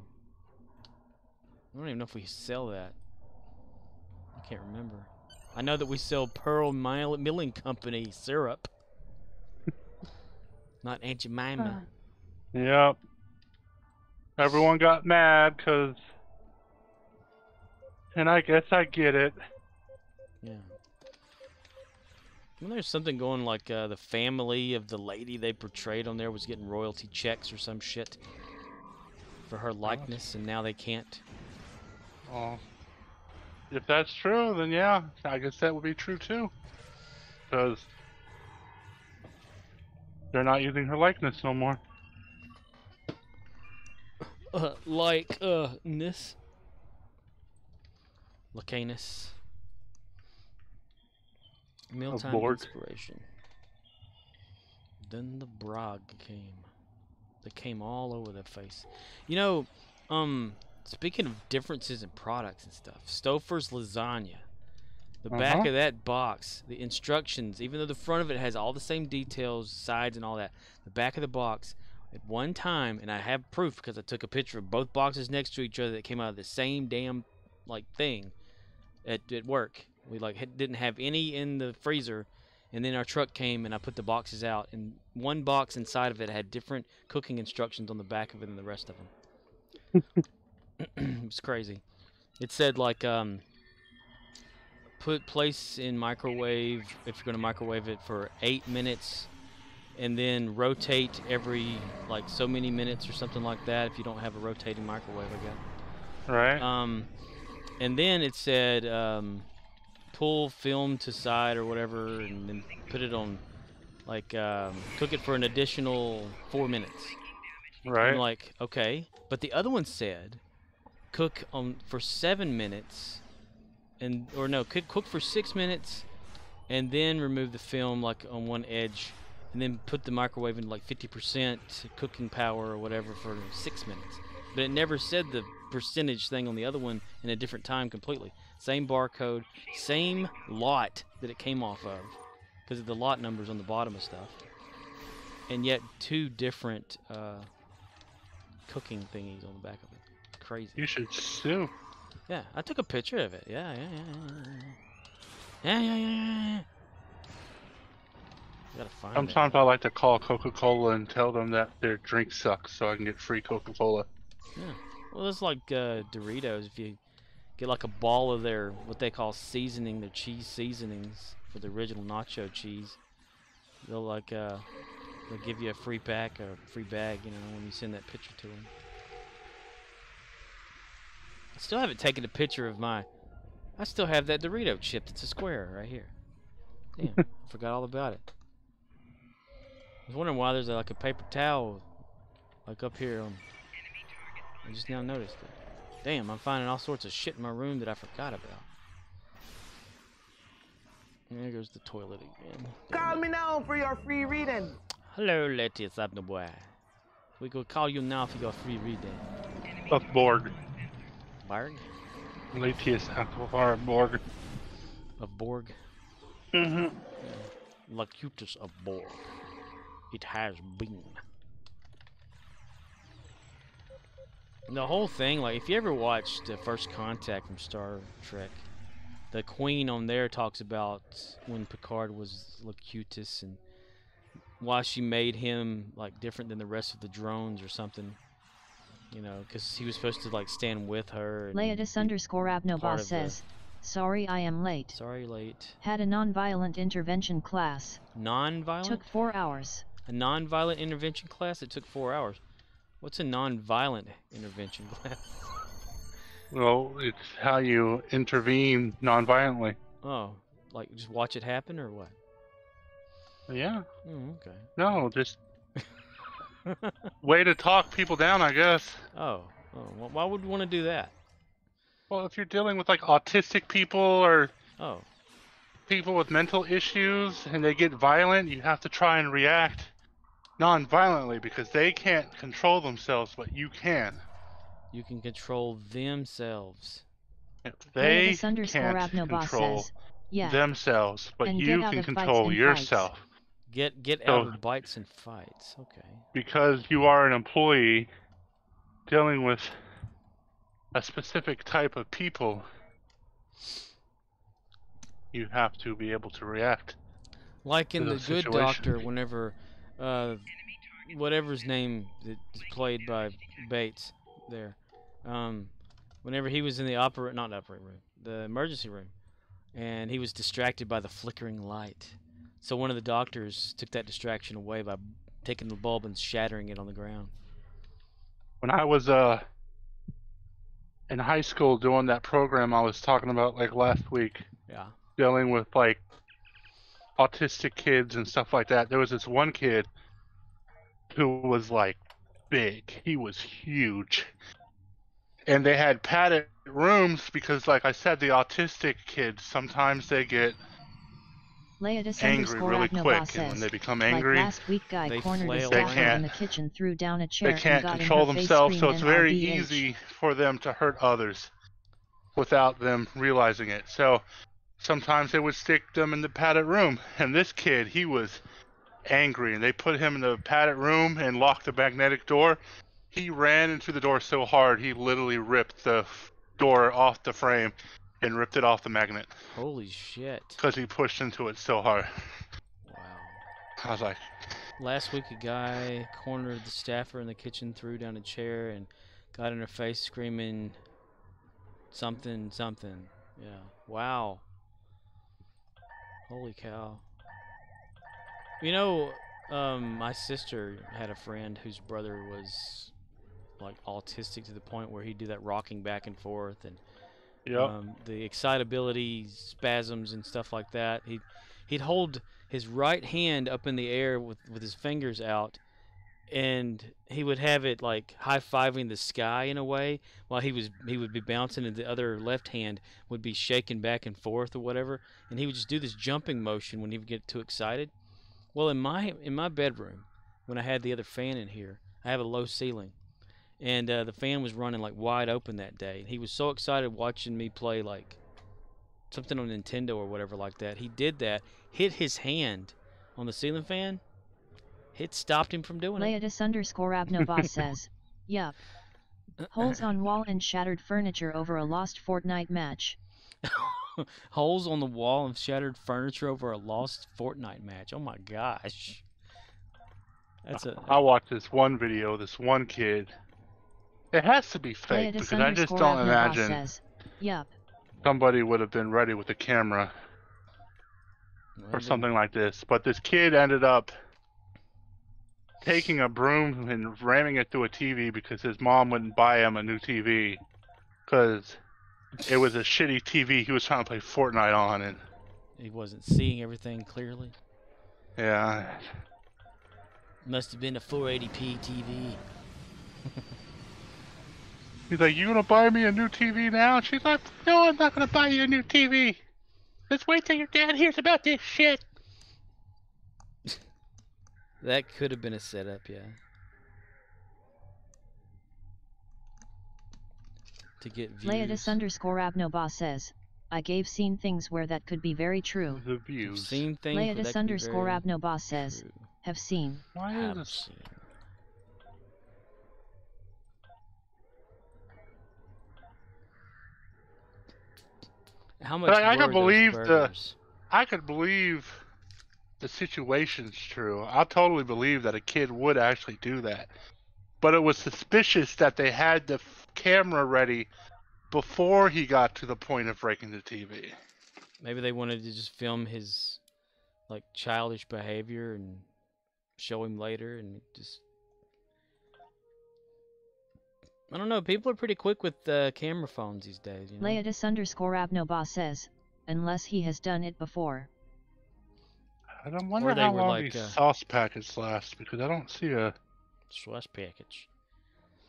I don't even know if we sell that. I can't remember. I know that we sell Pearl Milling Company syrup. Not Aunt Jemima. Yep. Everyone got mad because... And I guess I get it. Yeah. Well, there's something going like the family of the lady they portrayed on there was getting royalty checks or some shit for her likeness, and now they can't. Oh. If that's true, then yeah, I guess that would be true too. Because they're not using her likeness no more. Ness. Lacanus. Mealtime Abort. inspiration. Then the brog came. They came all over the face. You know, speaking of differences in products and stuff, Stouffer's lasagna. The back of that box, the instructions, even though the front of it has all the same details, sides and all that, the back of the box, at one time, and I have proof because I took a picture of both boxes next to each other that came out of the same damn like thing at work. We like didn't have any in the freezer, and then our truck came and I put the boxes out, and one box inside of it had different cooking instructions on the back of it than the rest of them. It was crazy. It said like place in microwave if you're going to microwave it for 8 minutes, and then rotate every like so many minutes or something like that if you don't have a rotating microwave, I guess. Right. And then it said pull film to side or whatever, and then put it on like cook it for an additional 4 minutes. Right. I'm like, okay, but the other one said cook for 7 minutes, and or no, cook for 6 minutes, and then remove the film like on one edge, and then put the microwave in like 50% cooking power or whatever for 6 minutes. But it never said the percentage thing on the other one in a different time completely. Same barcode, same lot that it came off of, because of the lot numbers on the bottom of stuff, and yet two different cooking thingies on the back of it. Crazy. You should sue. Yeah, I took a picture of it. Yeah. Gotta find Sometimes I like to call Coca-Cola and tell them that their drink sucks so I can get free Coca-Cola. Yeah. Well, it's like Doritos. If you get like a ball of their, what they call seasoning, their cheese seasonings for the original nacho cheese, they'll like, they'll give you a free pack or a free bag, you know, when you send that picture to them. I still haven't taken a picture of I still have that Dorito chip that's a square right here. Damn, I forgot all about it. I was wondering why there's like a paper towel like up here on. I just now noticed it. Damn, I'm finding all sorts of shit in my room that I forgot about. There goes the toilet again. Call me now for your free reading. Hello, Letty, it's up the boy. We go call you now for your free reading. of Borg. Barg? Latius Aquifer Borg. Of Borg? Mm-hmm. Locutus of Borg. It has been. The whole thing, like, if you ever watched First Contact from Star Trek, the Queen on there talks about when Picard was Locutus and why she made him, like, different than the rest of the drones or something. You know, because he was supposed to, like, stand with her. And Leodis_Abnobas says, sorry I am late. Sorry, late. Had a non-violent intervention class. Non-violent? Took 4 hours. A non-violent intervention class that took 4 hours. What's a non-violent intervention class? Well, it's how you intervene non-violently. Oh, like just watch it happen or what? Yeah. Okay. No, just way to talk people down, I guess. Oh, well, why would you want to do that? Well, if you're dealing with like autistic people or Oh, people with mental issues and they get violent, you have to try and react non-violently because they can't control themselves, but you can. you can control themselves. They can't control themselves, but you can control yourself. Get out of bites and fights. Okay. Because you are an employee dealing with a specific type of people, you have to be able to react. Like in The Good Doctor, whenever, whatever his name is played by Bates there, whenever he was in the the emergency room, and he was distracted by the flickering light. So one of the doctors took that distraction away by taking the bulb and shattering it on the ground. When I was in high school doing that program I was talking about like last week, yeah, dealing with like autistic kids and stuff like that, there was this one kid who was like big. He was huge. And they had padded rooms because, like I said, the autistic kids, sometimes they get angry really quick, and when they become angry, like last week guy they cornered a flail staffer around. in the kitchen, threw down a chair, they can't and got control in her themselves, face, so it's very NRBH. easy for them to hurt others without them realizing it. So sometimes they would stick them in the padded room, and this kid, he was angry, and they put him in the padded room and locked the magnetic door. He ran into the door so hard, he literally ripped the door off the frame and ripped it off the magnet. Holy shit. Because he pushed into it so hard. Wow. I was like... Last week, a guy cornered the staffer in the kitchen, threw down a chair, and got in her face screaming something, something. Yeah. Wow. Holy cow. You know, my sister had a friend whose brother was like autistic to the point where he'd do that rocking back and forth, and the excitability spasms and stuff like that. He'd hold his right hand up in the air with his fingers out, and he would have it like high-fiving the sky in a way while he would be bouncing, and the other left hand would be shaking back and forth or whatever, and he would just do this jumping motion when he would get too excited. Well, in my bedroom, when I had the other fan in here, I have a low ceiling, and the fan was running like wide open that day. And he was so excited watching me play like something on Nintendo or whatever like that. He did that, hit his hand on the ceiling fan. It stopped him from doing it. Leodis_Abnobas says, yup. Holes on wall and shattered furniture over a lost Fortnite match. Holes on the wall and shattered furniture over a lost Fortnite match. Oh my gosh. I watched this one video, this one kid. It has to be fake because I just don't imagine says, yup. somebody would have been ready with a camera or something like this. But this kid ended up taking a broom and ramming it through a TV because his mom wouldn't buy him a new TV because it was a shitty TV he was trying to play Fortnite on, and he wasn't seeing everything clearly. Yeah. Must have been a 480p TV. He's like, you gonna buy me a new TV now? And she's like, no, I'm not gonna buy you a new TV. Let's wait till your dad hears about this shit. That could have been a setup, yeah. to get views. Leodus_Abnoba says, I gave seen things where that could be very true. The I've views. seen things where that could be very Leodus_Abnoba says, true. have seen. Why is Have this? seen. How much But I were could believe those the. burgers? I could believe the situation's true. I'll totally believe that a kid would actually do that. But it was suspicious that they had the camera ready before he got to the point of breaking the TV. Maybe they wanted to just film his like childish behavior and show him later, and just I don't know. People are pretty quick with camera phones these days. You know? Leodus_Abnoba says, unless he has done it before. I don't wonder Or they how were long like, these sauce packets last, because I don't see a Sauce package.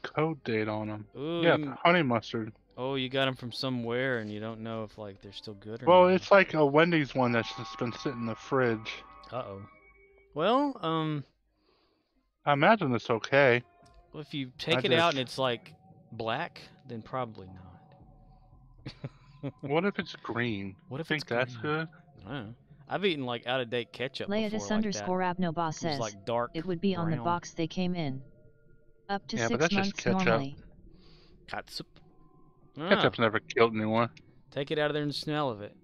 code date on them. Ooh, Yeah, you, honey mustard. oh, you got them from somewhere, and you don't know if like they're still good or Well, not. it's like a Wendy's one that's just been sitting in the fridge. Uh-oh. Well, I imagine it's okay. well, if you take it out and it's like black, then probably not. What if it's green? What if Think it's that's green? good? I don't know. I've eaten like out-of-date ketchup before like that. Leodus_Abnoba It's says, like dark it would be on the brown. box they came in. Up to Yeah, but 6 that's just months ketchup. normally. Catsup. Ah, Ketchup's never killed anyone. take it out of there and smell of it.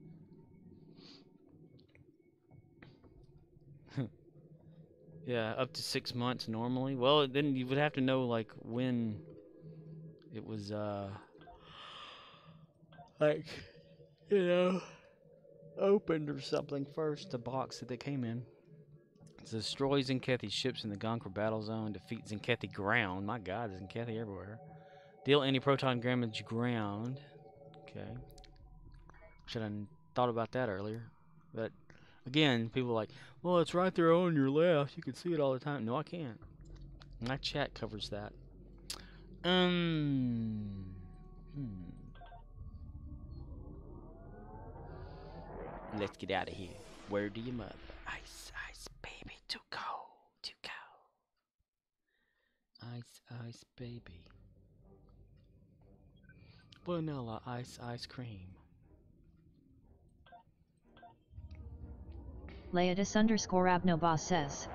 Yeah, up to 6 months normally. Well, then you would have to know like when it was like, you know, opened or something first, the box that they came in. It destroys Zenkethi ships in the Gonker battle zone, defeat Zenkethi ground. My god, there's Zenkethi everywhere. Deal anti-proton damage ground. Okay. Should have thought about that earlier. But again, people are like, well, it's right there on your left. You can see it all the time. No, I can't. My chat covers that. Let's get out of here. Where do you mother? Ice, ice, baby, to go, to go. Ice, ice, baby. Vanilla ice, ice cream. Leodus_Abnoba says.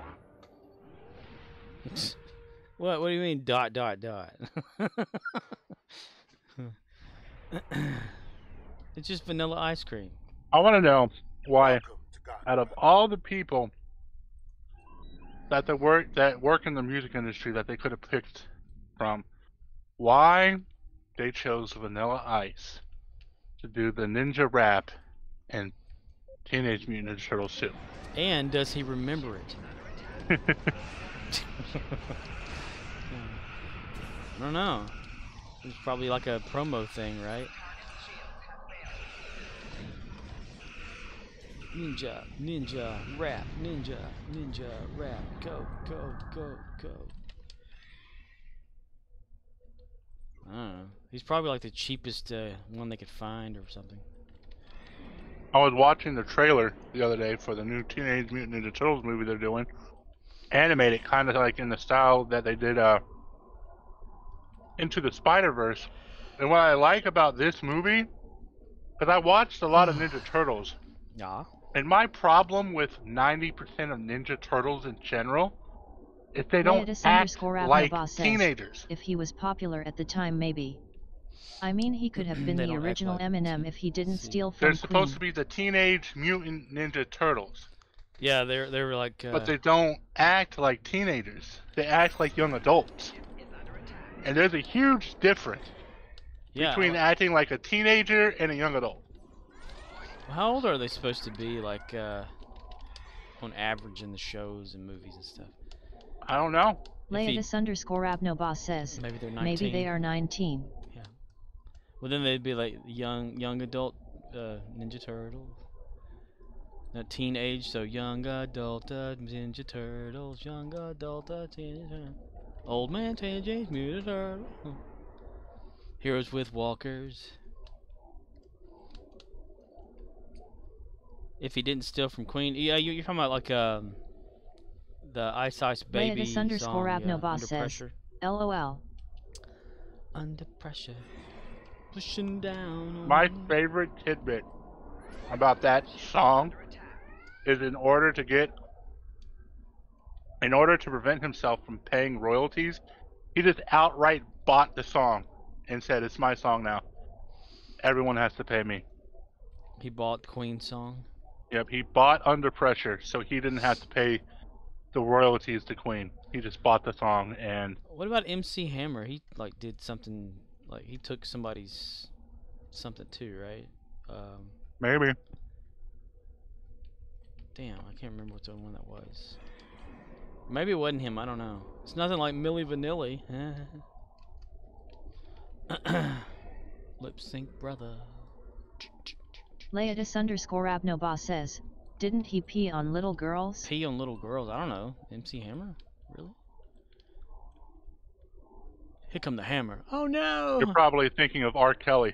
What? What do you mean? Dot, dot, dot. It's just vanilla ice cream. I want to know why, out of all the people that work in the music industry that they could have picked from, why they chose Vanilla Ice to do the ninja rap and Teenage Mutant Ninja Turtles 2. And does he remember it? I don't know. It's probably like a promo thing, right? Ninja, ninja, rap, ninja, ninja, rap, go, go, go, go. I don't know. He's probably like the cheapest one they could find or something. I was watching the trailer the other day for the new Teenage Mutant Ninja Turtles movie they're doing. Animated, kind of like in the style that they did Into the Spider-Verse. And what I like about this movie, because I watched a lot of Ninja Turtles. Yeah. And my problem with 90% of Ninja Turtles in general is they don't act like teenagers. If he was popular at the time, maybe. I mean, he could have been the original Eminem if he didn't steal from They're supposed to be the Teenage Mutant Ninja Turtles. Yeah, they were like. But they don't act like teenagers. They act like young adults. And there's a huge difference between acting like a teenager and a young adult. How old are they supposed to be, like, on average in the shows and movies and stuff? I don't know. Leodus_Abnoba says, maybe they're 19. Maybe they are 19. Yeah. Well, then they'd be like young adult Ninja Turtles. Not teenage, so young adult Ninja Turtles, young adult Teenage Turtles. Old man Teenage Mutant Turtle. Heroes with walkers. If he didn't steal from Queen, yeah, you're talking about like the Ice Ice Baby song, Leodus_Abnoba Under says, Pressure. LOL. Under pressure. pushing down on My me. favorite tidbit about that song is in order to prevent himself from paying royalties, he just outright bought the song and said, "It's my song now. Everyone has to pay me." He bought Queen's song. Yep, he bought Under Pressure, so he didn't have to pay the royalties to Queen. He just bought the song, and What about MC Hammer? He like did something like he took somebody's something too, right? maybe. Damn, I can't remember what the one that was. Maybe it wasn't him. I don't know. It's nothing like Milli Vanilli. Lip sync brother. Leatus_Abnoba says, didn't he pee on little girls? Pee on little girls? I don't know. MC Hammer? Really? Here come the hammer. Oh no! You're probably thinking of R. Kelly.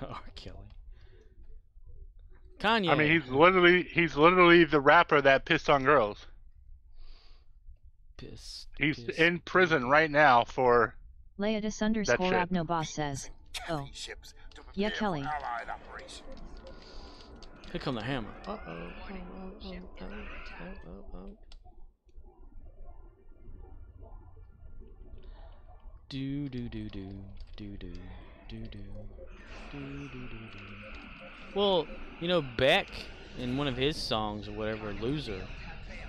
R. Kelly. Kanye. I mean, he's literally the rapper that pissed on girls. He's in prison right now for Leatus_Abnoba says, oh, yeah, Kelly. Here come the hammer. Do do do do do do do do do do do do. Well, you know, Beck in one of his songs or whatever, "Loser,"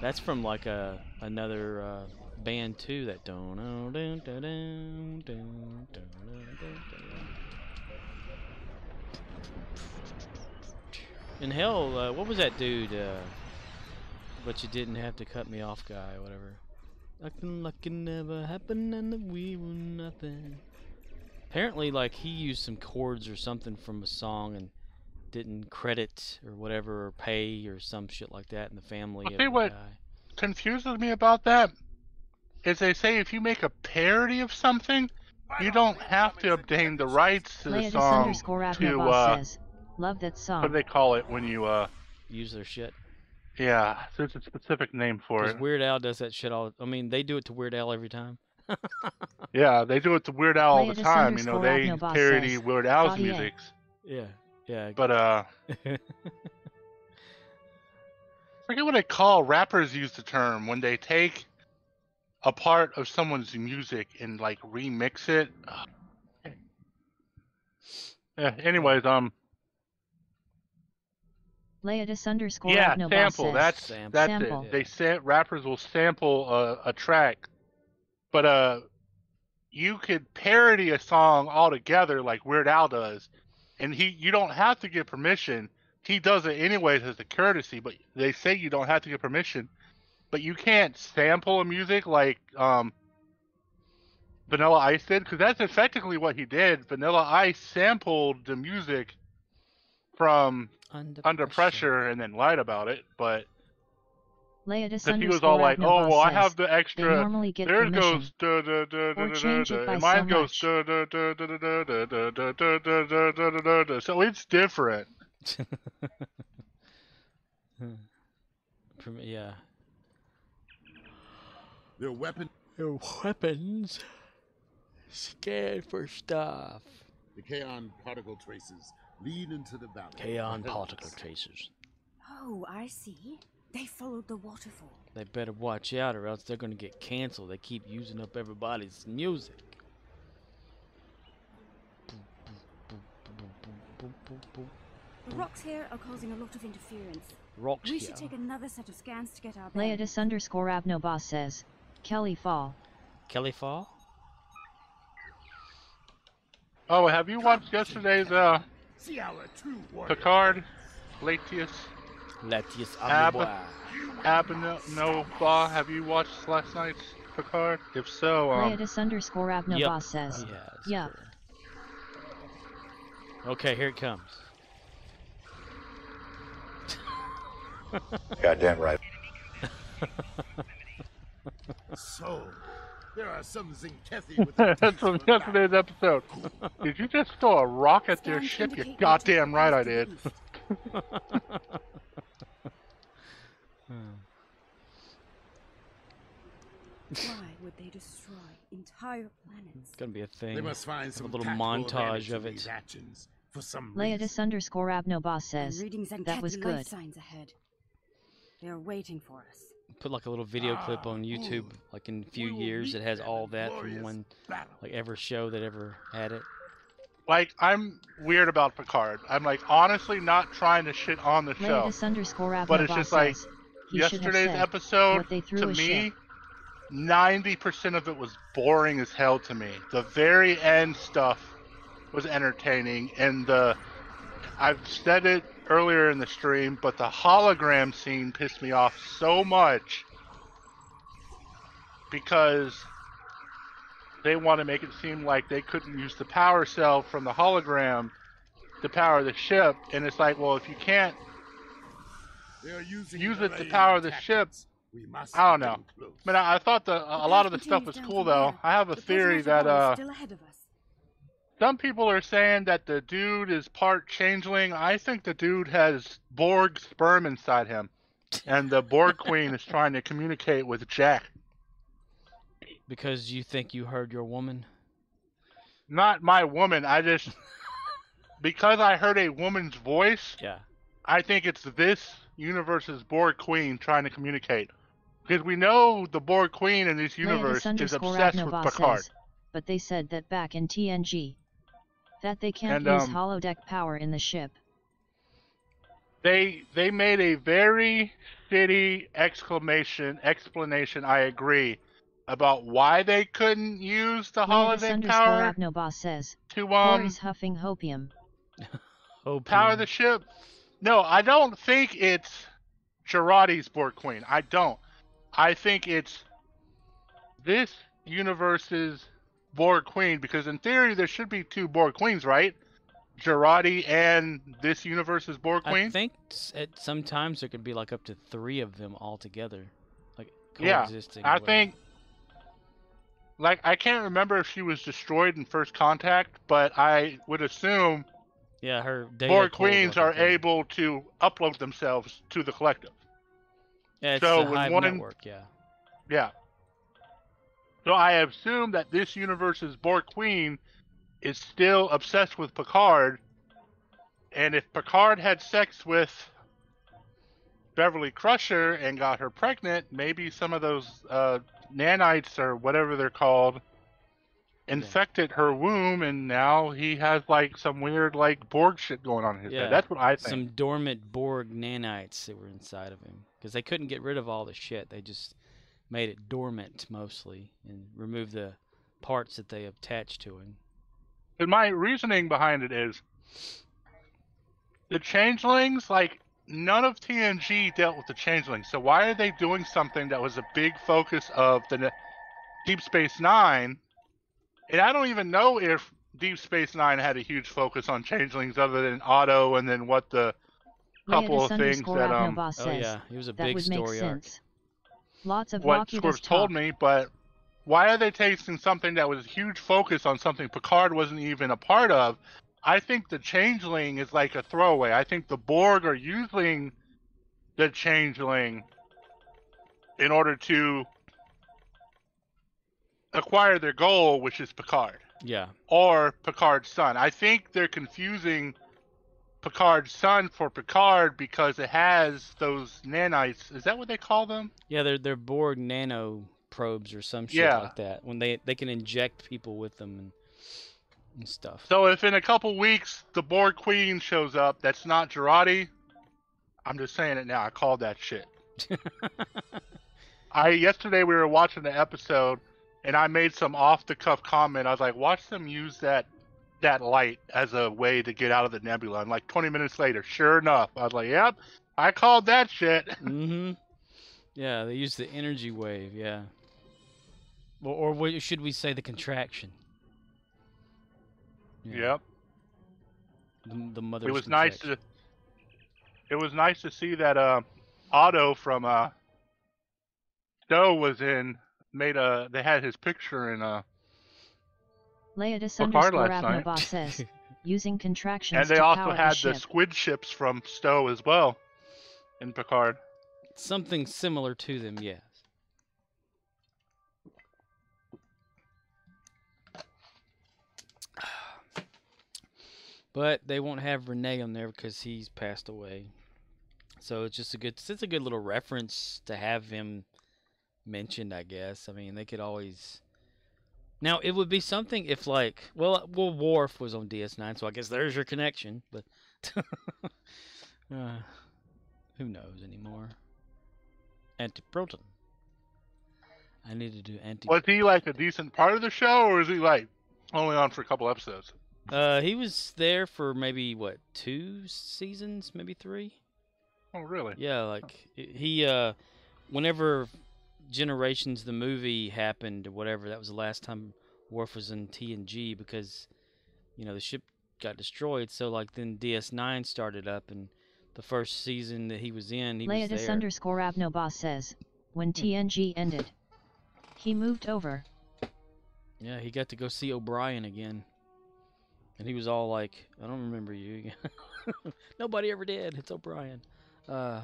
that's from like another band too. That and hell, what was that dude? But you didn't have to cut me off, guy, or whatever. Acting like it never happened and that we were nothing. Apparently, like, he used some chords or something from a song and didn't credit or whatever or pay or some shit like that in the family of the what guy. Confuses me about that is they say if you make a parody of something, you don't have to obtain the rights to the song to says, love that song. what do they call it when you use their shit? Yeah, there's a specific name for it. Weird Al does that shit all. I mean, they do it to Weird Al every time. Yeah, they do it to Weird Al all the time. You know, they parody Weird Al's music. Yeah, yeah. But forget what they call rappers use the term when they take a part of someone's music and like remix it. Yeah. Anyways, Leatus_Abnoba sample. says, That's sample. it. Rappers will sample a track, but you could parody a song altogether like Weird Al does, and you don't have to get permission. He does it anyways as a courtesy, but they say you don't have to get permission. But you can't sample a music like Vanilla Ice did, because that's effectively what he did. Vanilla Ice sampled the music from Under Pressure and then lied about it, but because he was all like, "Oh, well, I have the extra." There goes and mine goes so it's different. Yeah. Their weapons scan for stuff. The Kaon particle traces lead into the valley. Kaon particle tracers. Oh, I see. They followed the waterfall. They better watch out or else they're gonna get canceled. They keep using up everybody's music. The rocks here are causing a lot of interference. Rocks We here. should take another set of scans to get our bearings. Leatus_Abnoba says, Kelly Fall. Kelly Fall? Oh, have you watched yesterday's Picard? Latius Abnoba. Have you watched last night's Picard? If so, Leatus_Abnoba says, yeah. Okay, here it comes. Goddamn right. So, there are some Zinkethi with that's from yesterday's episode. Did you just throw a rock at their ship? You're goddamn right I did. Why would they destroy entire planets? Gonna be a thing. They must find some a little tactical montage advantage of in it. these actions for some Leodis reason. _Abnobos says, reading that was Zanketi good. life signs ahead. They are waiting for us. Put like a little video clip on YouTube, like in a few years, it has all that from one, like every show that ever had it. Like, I'm weird about Picard. I'm like honestly not trying to shit on the show, Leodis but it's just like says, he should have yesterday's said, episode. what they threw To a me, ship. 90% of it was boring as hell to me. The very end stuff was entertaining, and I've said it earlier in the stream, but the hologram scene pissed me off so much because they want to make it seem like they couldn't use the power cell from the hologram to power the ship, and it's like, well, if you can't use it to power the ship, I don't know. I mean, I thought a lot of the stuff was cool, though. I have a theory that some people are saying that the dude is part changeling. I think the dude has Borg sperm inside him, and the Borg queen is trying to communicate with Jack. Because you think you heard your woman? Not my woman. Because I heard a woman's voice. Yeah. I think it's this universe's Borg queen trying to communicate. Because we know the Borg queen in this universe is obsessed with Picard. Says, but they said that back in TNG. That they can't use holodeck power in the ship. They made a very shitty explanation, I agree, about why they couldn't use the holodeck power says, to is huffing hopium. Power the ship. No, I don't think it's Girardi's Borg Queen. I don't. I think it's this universe's Borg Queen, because in theory there should be two Borg Queens, right? Girardi and this universe's Borg Queen? I think sometimes there could be like up to 3 of them all together. Like coexisting. Yeah, I think... Like, I can't remember if she was destroyed in First Contact, but I would assume her Borg Queens are able to upload themselves to the collective. Yeah, it's so a Hive network, yeah. Yeah. So I assume that this universe's Borg Queen is still obsessed with Picard, and if Picard had sex with Beverly Crusher and got her pregnant, maybe some of those nanites or whatever they're called infected her womb, and now he has like some weird like Borg shit going on in his head. That's what I think. Some dormant Borg nanites that were inside of him, because they couldn't get rid of all the shit. They just made it dormant mostly and removed the parts that they attached to him. And my reasoning behind it is the changelings, like, none of TNG dealt with the changelings, so why are they doing something that was a big focus of the Deep Space Nine? And I don't even know if Deep Space Nine had a huge focus on changelings other than Otto, and then what the couple of things that oh yeah, he was a big story arc. Lots of what Scorch told me, but why are they taking something that was a huge focus on something Picard wasn't even a part of? I think the changeling is like a throwaway. I think the Borg are using the changeling in order to acquire their goal, which is Picard. Yeah. Or Picard's son. I think they're confusing Picard's son for Picard because it has those nanites. Is that what they call them? Yeah, they're Borg nano probes or some shit like that. When they can inject people with them and stuff. So if in a couple weeks the Borg Queen shows up, that's not Girardi. I'm just saying it now. I called that shit. Yesterday we were watching the episode, and I made some off-the-cuff comment. I was like, watch them use that light as a way to get out of the nebula. And like 20 minutes later, sure enough, I was like, yep, I called that shit. Mm-hmm. Yeah, they use the energy wave, yeah. Or should we say the contraction? Yeah. Yep. The mother's It was contraction. nice to see that Otto from Stowe was in. They had his picture in Leodis Picard last Abnobos night. says, using contractions And they to also power had the ship. the squid ships from Stowe as well in Picard. Something similar to them, yes. But they won't have Renee on there because he's passed away. So it's just it's a good little reference to have him mentioned, I guess. I mean, they could always. Now it would be something if well, Worf was on DS9, so I guess there's your connection. But who knows anymore? Anti-proton. I need to do anti. Was he like a decent part of the show, or is he like only on for a couple episodes? He was there for maybe 2 seasons, maybe 3. Oh, really? Yeah, like he whenever Generations the movie happened or whatever, that was the last time Worf was in TNG because the ship got destroyed. So like then DS9 started up, and the first season that he was in, he was there. Leatus_Abnoboss says, when TNG ended, he moved over. Yeah, he got to go see O'Brien again. And he was all like, I don't remember you. Nobody ever did. It's O'Brien. Yeah.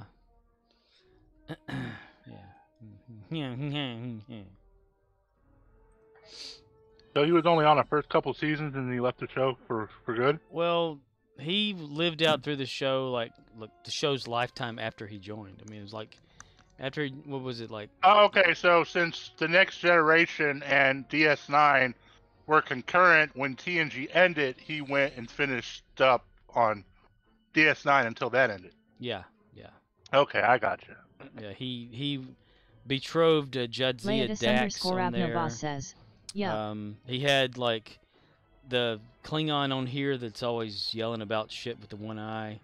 So he was only on the first couple seasons and he left the show for good? Well, he lived out through the show, like the show's lifetime after he joined. I mean, it was like, after, what was it like? Oh, okay, so since The Next Generation and DS9 were concurrent, when TNG ended, he went and finished up on DS9 until that ended. Yeah. Okay, I gotcha. Yeah, he betrothed Jadzia Dax on there. Says, yeah. He had like the Klingon on here that's always yelling about shit with the one eye.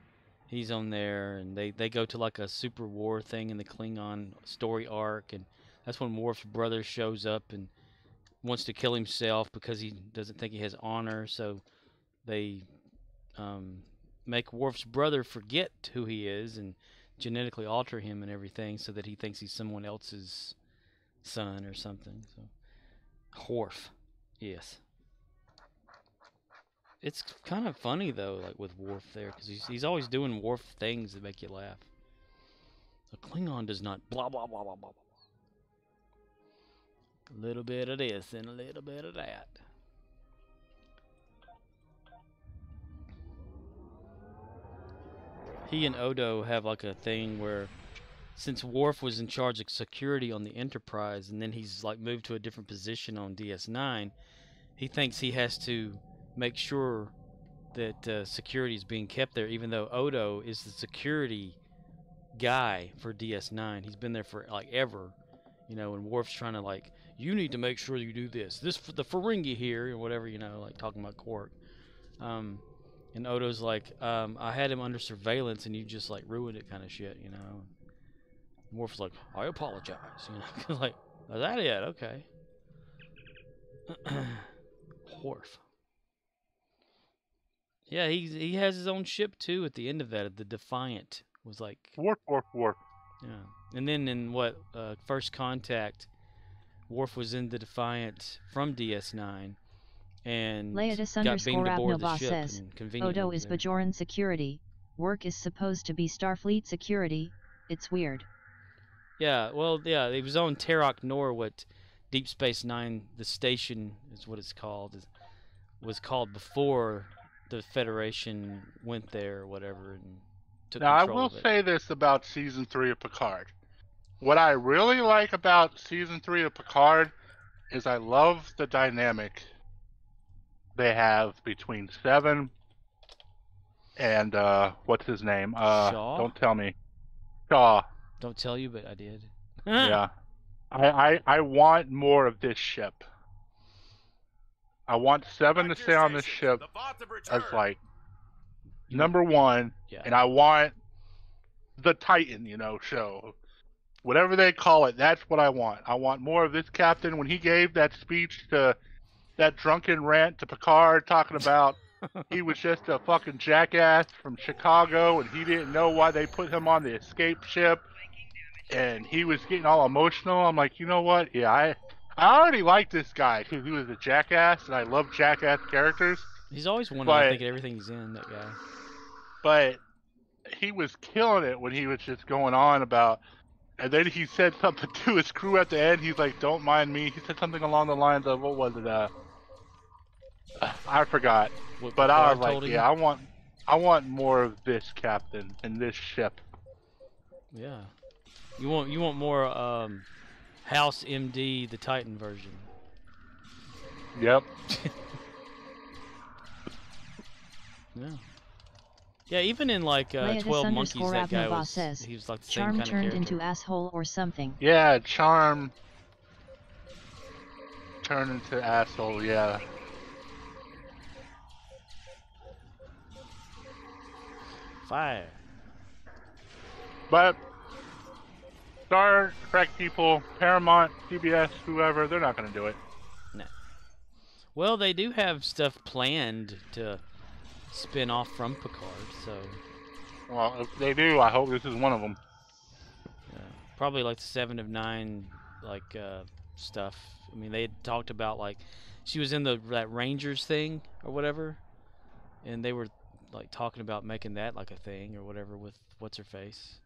He's on there, and they go to like a super war thing in the Klingon story arc, and that's when Worf's brother shows up and wants to kill himself because he doesn't think he has honor. So they make Worf's brother forget who he is and genetically alter him and everything so that he thinks he's someone else's son or something. So Worf, yes. It's kind of funny though, like with Worf there, because he's always doing Worf things that make you laugh. A Klingon does not blah blah blah blah blah. A little bit of this and a little bit of that. He and Odo have like a thing where, since Worf was in charge of security on the Enterprise, and then he's like moved to a different position on DS9, he thinks he has to make sure that security is being kept there, even though Odo is the security guy for DS9. He's been there for like ever, and Worf's trying to like, you need to make sure you do this for the Ferengi here, or whatever, like talking about Quark. And Odo's like, I had him under surveillance and you just like ruined it, kind of shit, And Worf's like, I apologize, like, is that it? Okay. Worf. Yeah, he has his own ship too at the end of that. The Defiant was like Worf. Yeah, and then in First Contact, Worf was in the Defiant from DS9, and got beamed aboard the ship. Says, Odo is Bajoran security. Work is supposed to be Starfleet security. It's weird. Yeah, well, yeah, it was on Terok Nor, what Deep Space Nine, the station is what it's called, was called before the Federation went there or whatever and took now, control I will of it. say this about Season 3 of Picard. What I really like about Season 3 of Picard is I love the dynamic they have between Seven and, what's his name? Shaw? Don't tell me. Shaw. Don't tell you, but I did. Yeah. I want more of this ship. I want Seven to stay on this ship as like number one, and I want the Titan, show. Whatever they call it, that's what I want. I want more of this captain. When he gave that speech to that drunken rant to Picard talking about he was just a fucking jackass from Chicago and he didn't know why they put him on the escape ship, and he was getting all emotional. I'm like, you know what? Yeah, I already like this guy because he was a jackass, and I love jackass characters. He's always wanted to think of everything he's in, that guy. But he was killing it when he was just going on about, and then he said something to his crew at the end. He's like, don't mind me. He said something along the lines of, what was it? I forgot. what But I was Picard like, told him. yeah, I want more of this captain and this ship. Yeah. You want more House MD, the Titan version. Yep. Yeah. Yeah, even in like 12 Monkeys, that guy was says, he was like the same Charm kind of turned character. into asshole or something. Yeah, Charm turned into asshole. Yeah. Fire. But Star Trek people, Paramount, CBS, whoever, they're not gonna do it. No. Well, they do have stuff planned to spin off from Picard, so. Well, if they do, I hope this is one of them. Yeah. Probably like the 7 of 9, like stuff. I mean, they had talked about like she was in that Rangers thing or whatever, and they were like talking about making that like a thing or whatever with what's her face.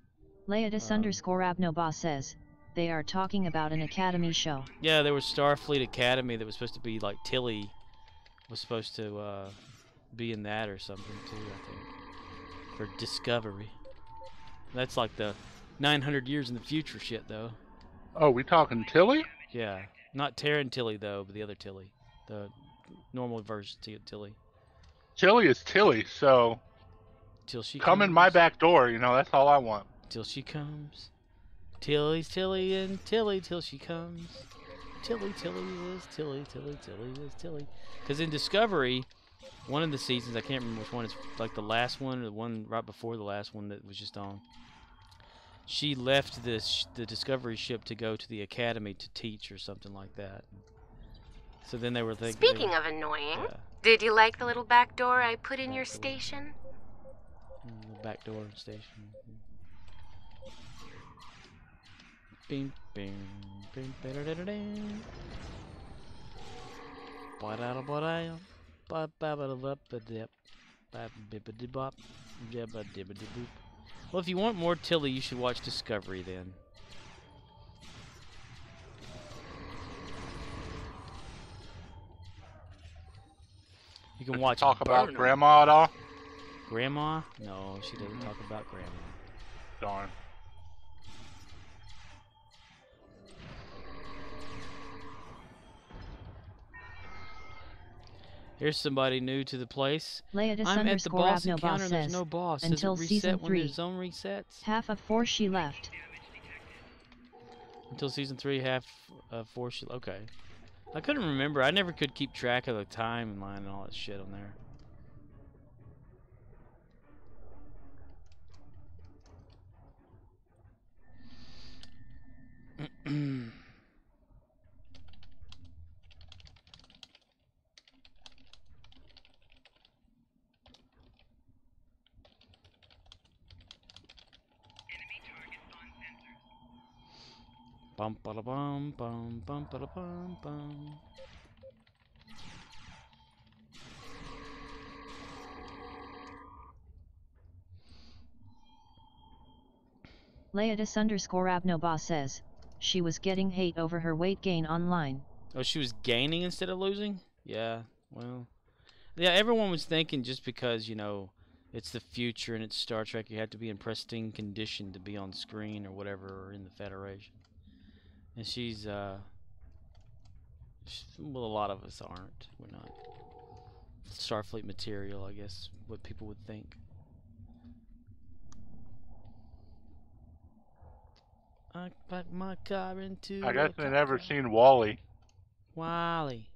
Leatus_Abnoba says, they are talking about an Academy show. Yeah, there was Starfleet Academy that was supposed to be like Tilly was supposed to be in that or something too, I think, for Discovery. That's like the 900 years in the future shit, though. Oh, we talking Tilly? Yeah, not Terran Tilly though, but the other Tilly, the normal version Tilly. Tilly is Tilly, so Till she come comes. in my back door, you know, that's all I want. Till she comes. Tilly's Tilly and Tilly till she comes. Tilly is Tilly is Tilly. Because in Discovery, one of the seasons, I can't remember which one, it's like the last one or the one right before the last one that was just on. She left the Discovery ship to go to the Academy to teach or something like that. So then they were thinking... Speaking of annoying, did you like the little back door I put in your station? The back door station. Bing, bing, bing, ba-da-da-da-da. Ba-da-da-ba-da. Ba-ba-ba-da-ba-ba-dip. Ba-ba-ba-da-bop. Jabba-dibba-dibboop. Well, if you want more Tilly, you should watch Discovery then. You can watch. Talk about Grandma at all? Grandma? No, she doesn't talk about Grandma. Darn. Here's somebody new to the place. Leatus I'm at the boss encounter and there's says, no boss. until Does it reset season when 3, there's zone resets? half of 4 she left. Until season 3, half of 4 she... Okay. I couldn't remember. I never could keep track of the timeline and all that shit on there. Bum ba da bum bum bum ba da bum bum. Leatus_Abnoba says, she was getting hate over her weight gain online. Oh, she was gaining instead of losing? Yeah, well. Yeah, everyone was thinking just because, you know, it's the future and it's Star Trek, you have to be in pristine condition to be on screen or whatever, or in the Federation. And she's, well, a lot of us aren't. We're not Starfleet material, I guess, what people would think. I back my car into I guess they never seen Wally. Wally.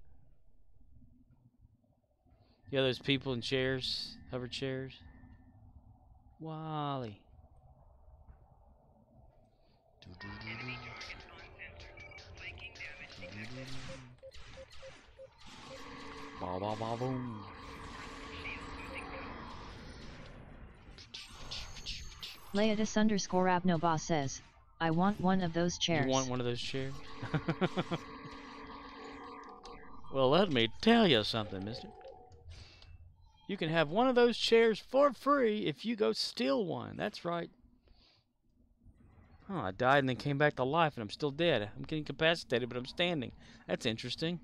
Yeah, those people in chairs, hover chairs. Wally. Ba ba ba boom. Leatus_Abnoba says, I want one of those chairs. You want one of those chairs? Well, let me tell you something, mister. You can have one of those chairs for free if you go steal one. That's right. Oh, I died and then came back to life and I'm still dead. I'm getting incapacitated, but I'm standing. That's interesting.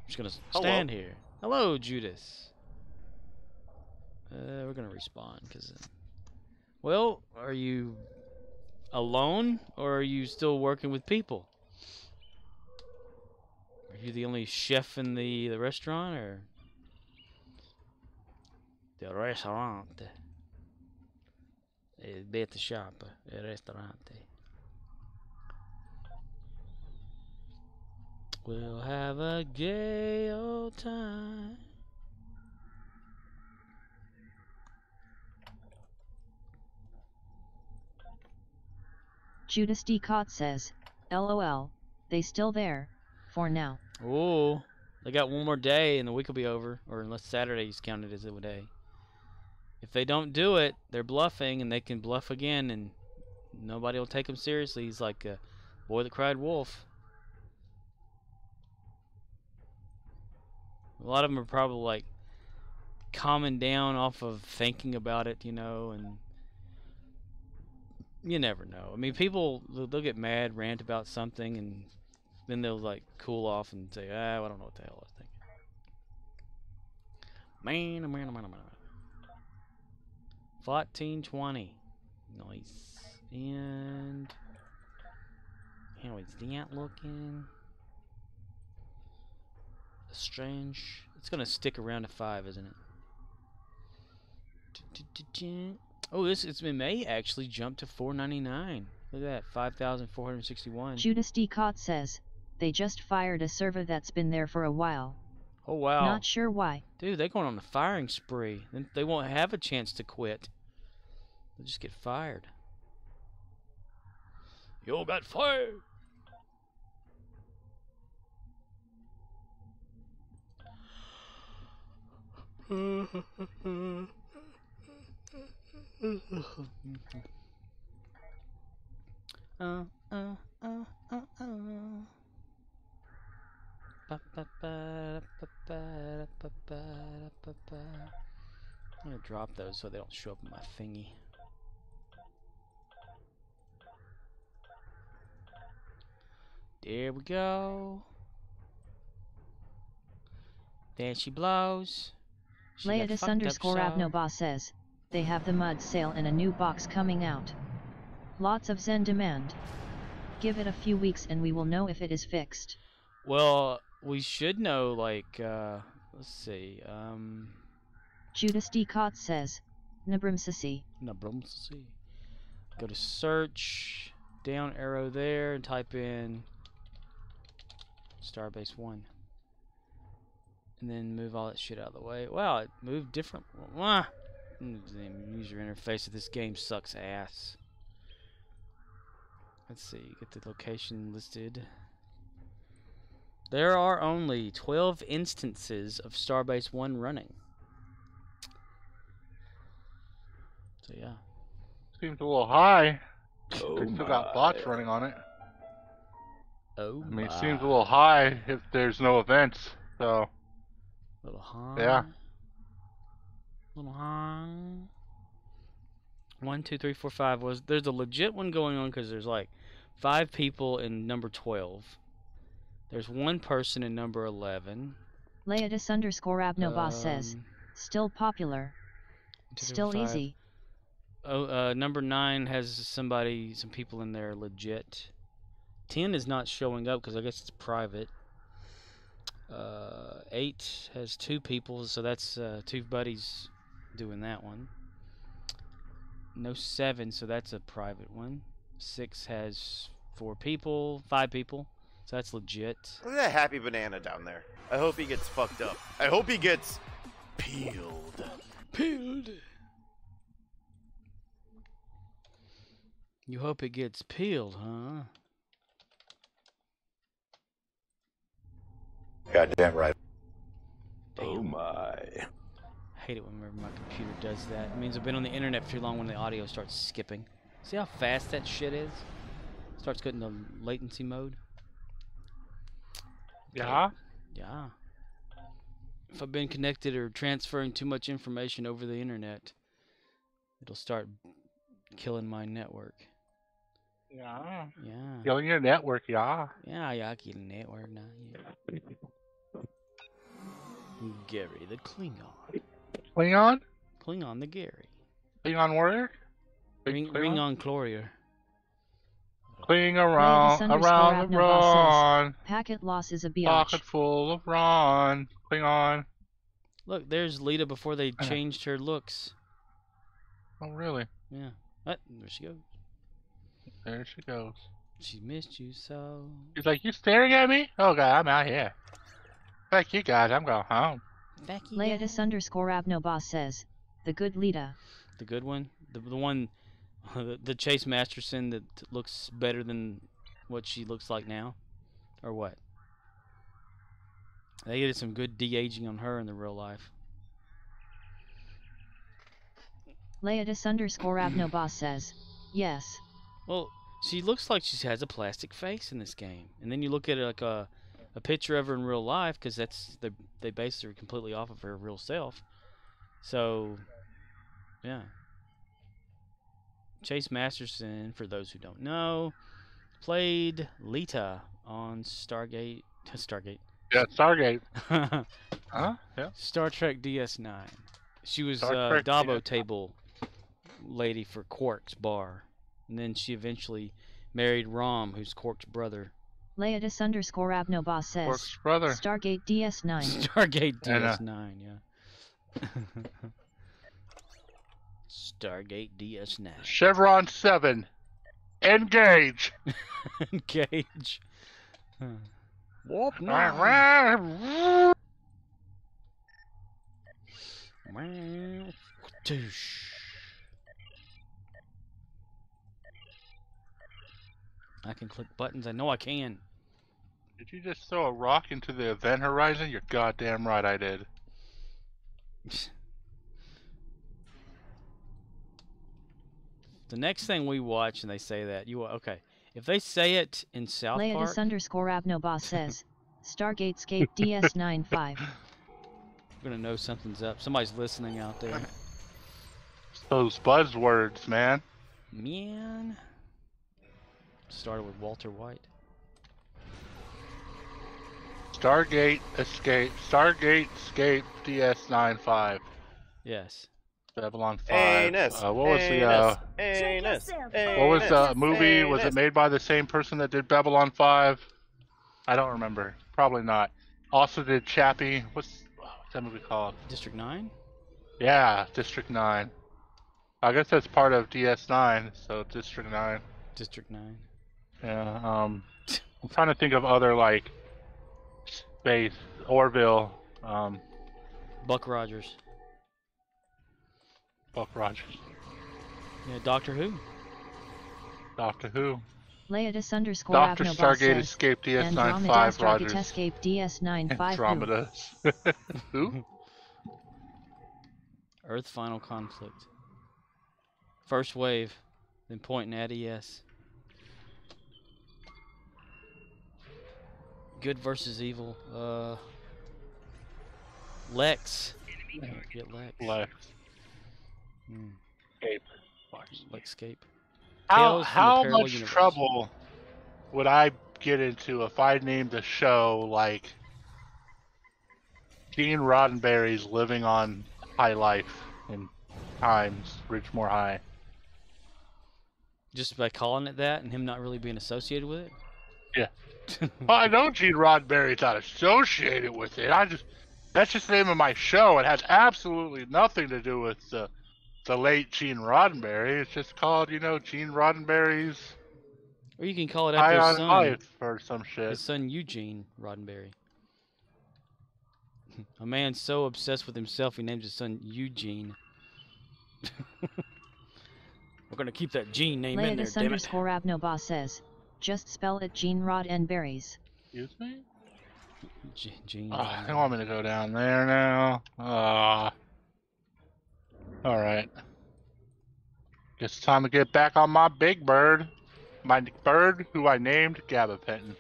just gonna stand here. Hello, Judas. We're gonna respond because. Well, are you alone or are you still working with people? Are you the only chef in the restaurant or the restaurant? Il bete shop, il ristorante. We'll have a gay old time. Judas D. Cott says, LOL, they still there, for now. Oh, they got one more day and the week will be over, or unless Saturday's counted as a day. If they don't do it, they're bluffing and they can bluff again and nobody will take him seriously. He's like a boy that cried wolf. A lot of them are probably like calming down off of thinking about it, you know, and you never know. I mean, people, they'll get mad, rant about something, and then they'll like cool off and say, I don't know what the hell I was thinking. Man. 1420. Nice. And how is that looking? Strange. It's gonna stick around to 5, isn't it? Oh, it may actually jump to 499. Look at that, 5,461. Judas D. Cott says, they just fired a server that's been there for a while. Oh wow. Not sure why. Dude, they're going on a firing spree. Then they won't have a chance to quit. They'll just get fired. You got fired. I'm gonna drop those so they don't show up in my thingy. There we go. There she blows. Laetus _ Abnoba says, they have the mud sale and a new box coming out. Lots of Zen demand. Give it a few weeks and we will know if it is fixed. Well, we should know, like, let's see, Judas D. Cott says, Nabrimsisi. Go to search, down arrow there, and type in Starbase 1. And then move all that shit out of the way. Wow, it moved different. User interface of this game sucks ass. Let's see, get the location listed. There are only 12 instances of Starbase 1 running. So yeah. Seems a little high. Oh They still got bots my. running on it. Oh I mean, it my. seems a little high if there's no events. So. Little high. Yeah. Little high. 1, 2, 3, 4, 5 was there's a legit one going on because there's like 5 people in number 12. There's 1 person in number 11. Laetus _ Abnoba says, still popular. 2, 3, Still 4, 5. easy. Oh, number 9 has some people in there legit. 10 is not showing up because I guess it's private. 8 has 2 people, so that's 2 buddies doing that one. No 7, so that's a private one. 6 has 4 people, 5 people, so that's legit. Look at that happy banana down there. I hope he gets fucked up. I hope he gets peeled. Peeled. You hope it gets peeled, huh? Goddamn right. Damn. Oh my. I hate it whenever my computer does that. It means I've been on the internet for too long when the audio starts skipping. See how fast that shit is? Starts getting to latency mode. Yeah? Yeah. If I've been connected or transferring too much information over the internet, it'll start killing my network. Yeah. Yeah. Killing your network, yeah. Yeah, killing network now. Yeah. Gary the Klingon. Klingon? Klingon the Gary. Klingon warrior? Ring on Chlorier. Cling Leia around the Ron. Says, packet loss is a biatch. Pocket full of Ron. Klingon. Look, there's Lita before they changed her looks. Oh, really? Yeah. There she goes. There she goes. She missed you so. She's like, you staring at me? Oh, God, I'm out here. Thank you, guys. I'm going home. Leia_Abnoboss says, the good Lita. The good one? The one, the Chase Masterson that looks better than what she looks like now? Or what? They did some good de-aging on her in the real life. Leia_Abnoboss says, yes. Well, she looks like she has a plastic face in this game. And then you look at like a picture of her in real life, because they based her completely off of her real self. So, yeah. Chase Masterson, for those who don't know, played Lita on Stargate. Yeah, Stargate. Huh? Yeah. Star Trek DS9. She was Trek, Dabo table lady for Quark's bar. And then she eventually married Rom, who's Quark's brother. Leia_Abnoboss says, Quark's brother. Stargate DS9. Stargate DS9, yeah. Stargate DS9. Chevron 7. Engage. Engage. Warp 9. I can click buttons. I know I can. Did you just throw a rock into the event horizon? You're goddamn right I did. The next thing we watch and they say that, okay. If they say it in South Park... Leia_Abnoboss says, Stargatescape DS95. We're gonna know something's up. Somebody's listening out there. Those buzzwords, man. Man. Started with Walter White. Stargate Escape DS95. Yes. Babylon 5. Anus. What was what was the movie? Was it made by the same person that did Babylon 5? I don't remember. Probably not. Also did Chappie. What's that movie called? District 9? Yeah, District 9. I guess that's part of DS9, so District 9. District 9. Yeah, I'm trying to think of other, like, space, Orville, Buck Rogers. Buck Rogers. Yeah, Doctor Who. Doctor Who. Leia_Abnoboss Doctor says, Stargate Escape DS95 Rogers. Escape DS95 Andromeda. Who? Earth Final Conflict. First wave. Then pointing at ES. Good versus evil. Lex. Get Lex. Lex. Escape. Lexscape. How much trouble would I get into if I named the show like Gene Roddenberry's Living on High Life in Times, Ridgemore High? Just by calling it that and him not really being associated with it? Yeah. Well, I know Gene Roddenberry's not associated with it. That's just the name of my show. It has absolutely nothing to do with the late Gene Roddenberry. It's just called, Gene Roddenberry's Or you can call it High after his on son. Life or some shit. His son Eugene Roddenberry. A man so obsessed with himself he names his son Eugene. We're gonna keep that Gene name in there, damn it. Leia_Abnoboss says, just spell it Gene Roddenberry's. Excuse me? Gene. They want me to go down there now. Alright. Guess it's time to get back on my big bird. My bird who I named Gabapentin.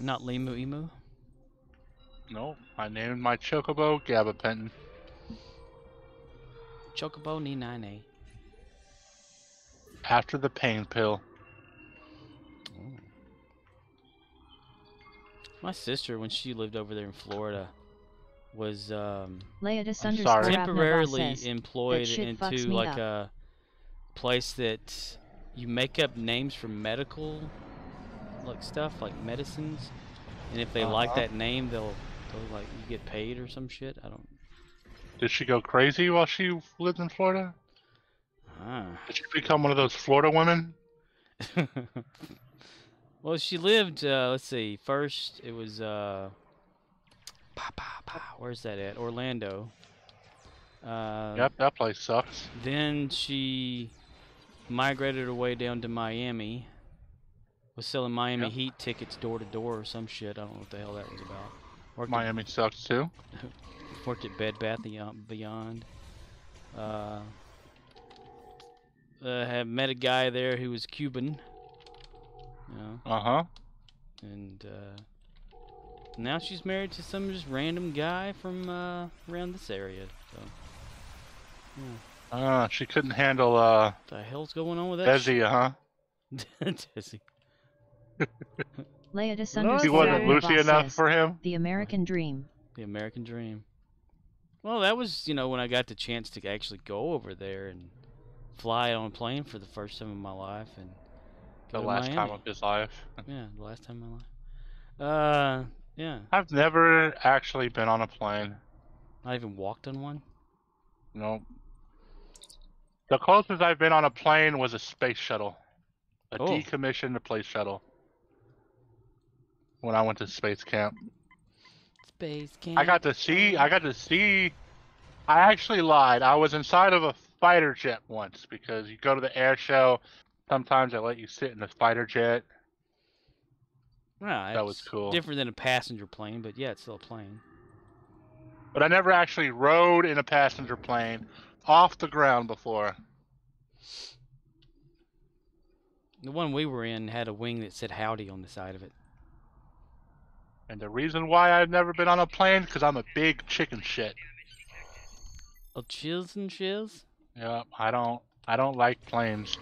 Not Limu Emu? Nope, I named my chocobo Gabapentin. Chocobo ni nine. After the pain pill. My sister, when she lived over there in Florida, was temporarily employed into like a place that you make up names for medical like stuff, like medicines, and if they like that name, they'll like you get paid or some shit. I don't. Did she go crazy while she lived in Florida? Did she become one of those Florida women? Well, she lived. Let's see. First, it was where's that at? Orlando. Yep, that place sucks. Then she migrated her way down to Miami. Was selling Miami Heat tickets door to door or some shit. I don't know what the hell that was about. Miami sucks too. Worked at Bed Bath Beyond. Have met a guy there who was Cuban. You know. And now she's married to some just random guy from around this area. So. Yeah. She couldn't handle what the hell's going on with that? Desi, huh? Desi. He wasn't Lucy enough for him. The American Dream. The American Dream. Well, that was, you know, when I got the chance to actually go over there and fly on a plane for the first time in my life and the last time of his life. Yeah, the last time in my life. Yeah. I've never actually been on a plane. Not even walked on one? Nope. The closest I've been on a plane was a space shuttle. A decommissioned space shuttle. When I went to space camp. Space camp. I got to see, I actually lied. I was inside of a fighter jet once because you go to the air show, sometimes they let you sit in the fighter jet. Right. That was cool. Different than a passenger plane, but yeah, it's still a plane. But I never actually rode in a passenger plane off the ground before. The one we were in had a wing that said howdy on the side of it. And the reason why I've never been on a plane because I'm a big chicken shit. Oh, chills and chills? Yeah, I don't like planes.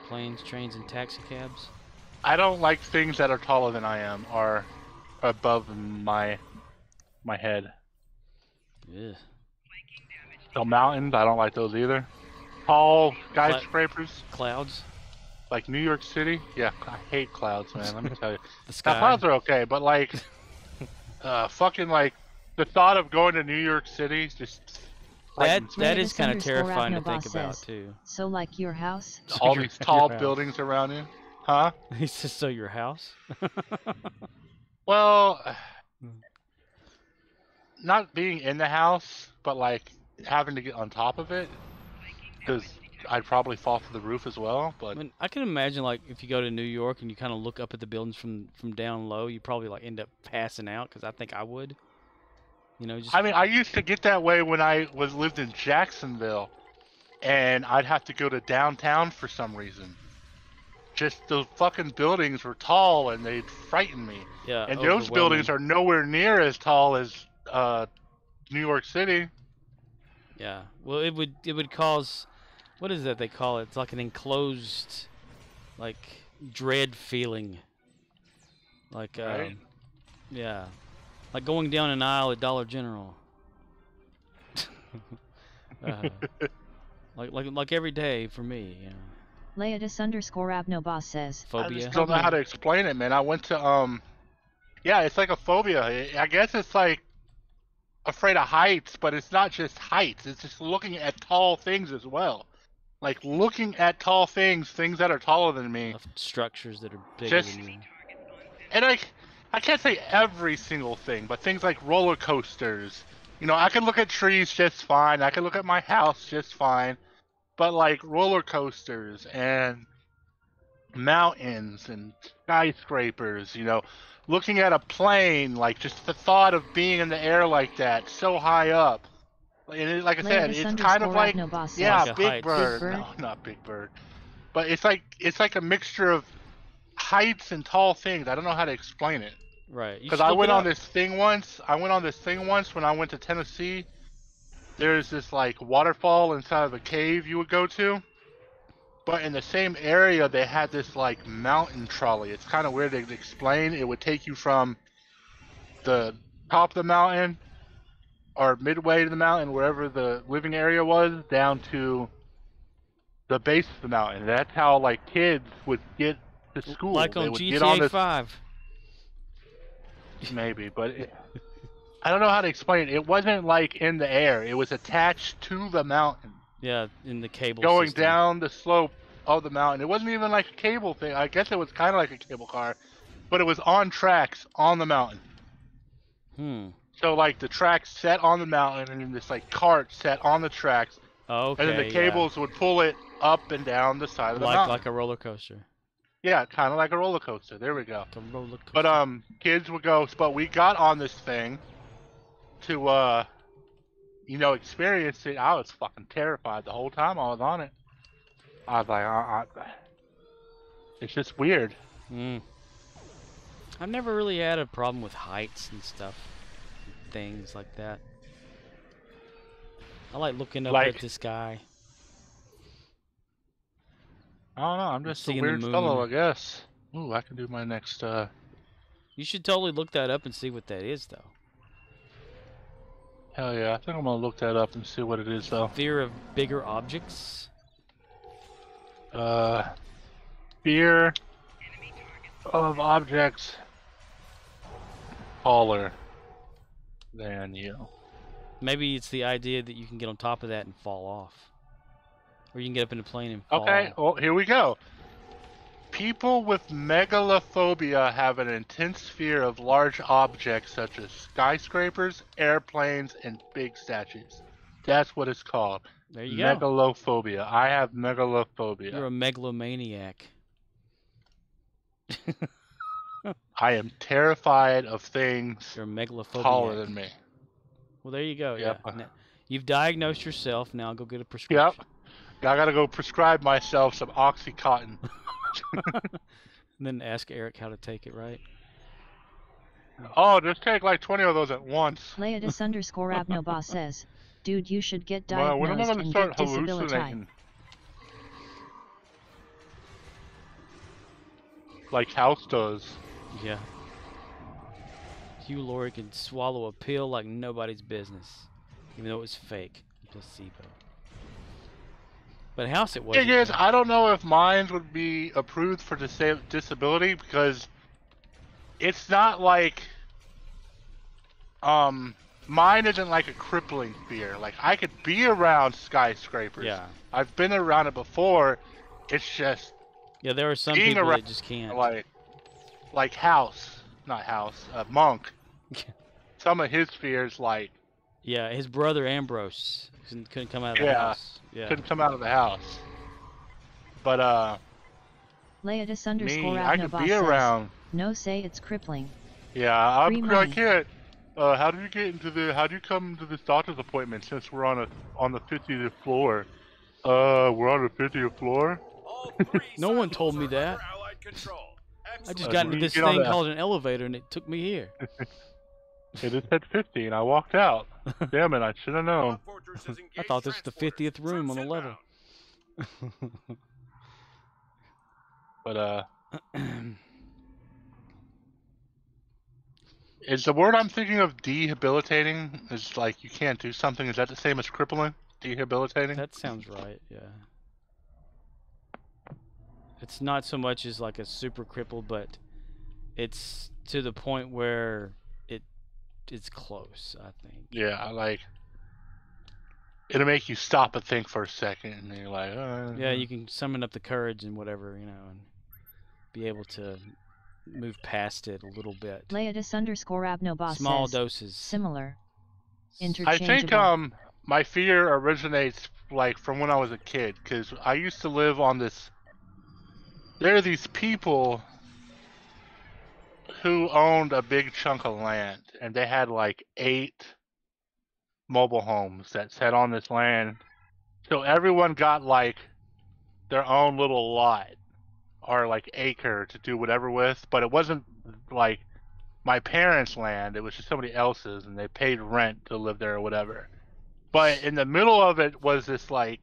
Planes, trains, and taxi cabs? I don't like things that are taller than I am or above my head. Yeah. So mountains, I don't like those either. Tall skyscrapers. Clouds. Like New York City? Yeah, I hate clouds, man, let me tell you. The sky. Now, clouds are okay, but like, fucking like, the thought of going to New York City just frightens me. That is kind of terrifying to think about, too. So like your house? All these tall buildings around you. Huh? He says, so your house? Well, not being in the house, but like having to get on top of it, because I'd probably fall through the roof as well. But I mean, I can imagine like if you go to New York and you kind of look up at the buildings from down low, you probably like end up passing out, because I think I would. You know, just. I mean, I used to get that way when I lived in Jacksonville, and I'd have to go to downtown for some reason. Just those fucking buildings were tall and they'd frighten me. Yeah. And those buildings are nowhere near as tall as New York City. Yeah. Well, it would cause, what is that they call it? It's like an enclosed, like dread feeling. Like right? Yeah, like going down an aisle at Dollar General. Like every day for me. You know. Leodis_Abnoboss says. Phobia. I just don't know how to explain it, man. I went to yeah, it's like a phobia. I guess it's like afraid of heights, but it's not just heights. It's just looking at tall things as well. Like looking at tall things that are taller than me. Structures that are bigger than you. And I can't say every single thing, but things like roller coasters. You know, I can look at trees just fine. I can look at my house just fine. But like roller coasters and mountains and skyscrapers, you know, looking at a plane, like just the thought of being in the air like that, so high up. And like I said, it's kind of like, yeah, like Big Bird. No, not Big Bird. But it's like a mixture of heights and tall things. I don't know how to explain it. Right. Because I went on this thing once. When I went to Tennessee. There's this like waterfall inside of a cave you would go to, but in the same area they had this like mountain trolley. It's kind of weird to explain. It would take you from the top of the mountain or midway to the mountain, wherever the living area was, down to the base of the mountain. That's how like kids would get to school. Like they on would GTA get on this 5. maybe, but I don't know how to explain it. It wasn't like in the air. It was attached to the mountain. Yeah, in the cable Going system. down the slope of the mountain. It wasn't even like a cable thing. I guess it was kind of like a cable car, but it was on tracks on the mountain. So like the tracks set on the mountain, and then this like cart set on the tracks. Okay. And then the cables would pull it up and down the side of the mountain. Like a roller coaster. Yeah, kind of like a roller coaster. There we go. Like a roller coaster. But kids would go. But we got on this thing to experience it. I was fucking terrified the whole time I was on it. I was like, it's just weird. I've never really had a problem with heights and stuff, things like that. I like looking up at the sky. I don't know. I'm just a weird fellow, I guess. Ooh, I can do my next. You should totally look that up and see what that is, though. Hell yeah, I think I'm gonna look that up and see what it is, though. Fear of bigger objects. Fear of objects taller than you. Maybe it's the idea that you can get on top of that and fall off. Or you can get up in a plane and fall. Okay, well, here we go. People with megalophobia have an intense fear of large objects such as skyscrapers, airplanes, and big statues. That's what it's called. There you go. Megalophobia. I have megalophobia. You're a megalomaniac. I am terrified of things You're a megalophobiac. taller than me. Well, there you go. Yep. Yeah. Now, you've diagnosed yourself. Now go get a prescription. Yep. I gotta go prescribe myself some Oxycontin. And then ask Eric how to take it, right? Oh, just take like 20 of those at once. Leodis_Abnoba says, dude, you should get Well, when am I diagnosed gonna and start get disability. hallucinating? Like House does. Yeah. Hugh Laurie can swallow a pill like nobody's business, even though it was fake, placebo. But House it wasn't. Thing is, I don't know if mine would be approved for disability because it's not like mine isn't like a crippling fear. Like I could be around skyscrapers. Yeah. I've been around it before. It's just there are some people that just can't. Like Monk. Some of his fears, like his brother Ambrose couldn't come out of the house. Yeah, couldn't come out of the house. But Leodis_Abnoba I could be around. No, say it's crippling. Yeah, I can't. How do you come to this doctor's appointment since we're on the 50th floor? We're on the 50th floor? No one told me that. I just got into this thing called an elevator and it took me here. It just said 50 and I walked out. Damn it, I should have known. I thought this was the 50th room on the level. But is the word I'm thinking of debilitating? Is like you can't do something? Is that the same as crippling? Debilitating? That sounds right, yeah. It's not so much as like a super cripple, but it's to the point where it's close, I think. Yeah, like it'll make you stop and think for a second, and then you're like, yeah, you can summon up the courage and whatever, and be able to move past it a little bit. Leodis_Abnoba Small says, doses. Similar. I Interchangeable. think my fear originates like from when I was a kid, because I used to live on this. There are these people who owned a big chunk of land, and they had like 8 mobile homes that sat on this land. So everyone got like their own little lot or like acre to do whatever with, but it wasn't like my parents' land, it was just somebody else's, and they paid rent to live there or whatever. But in the middle of it was this like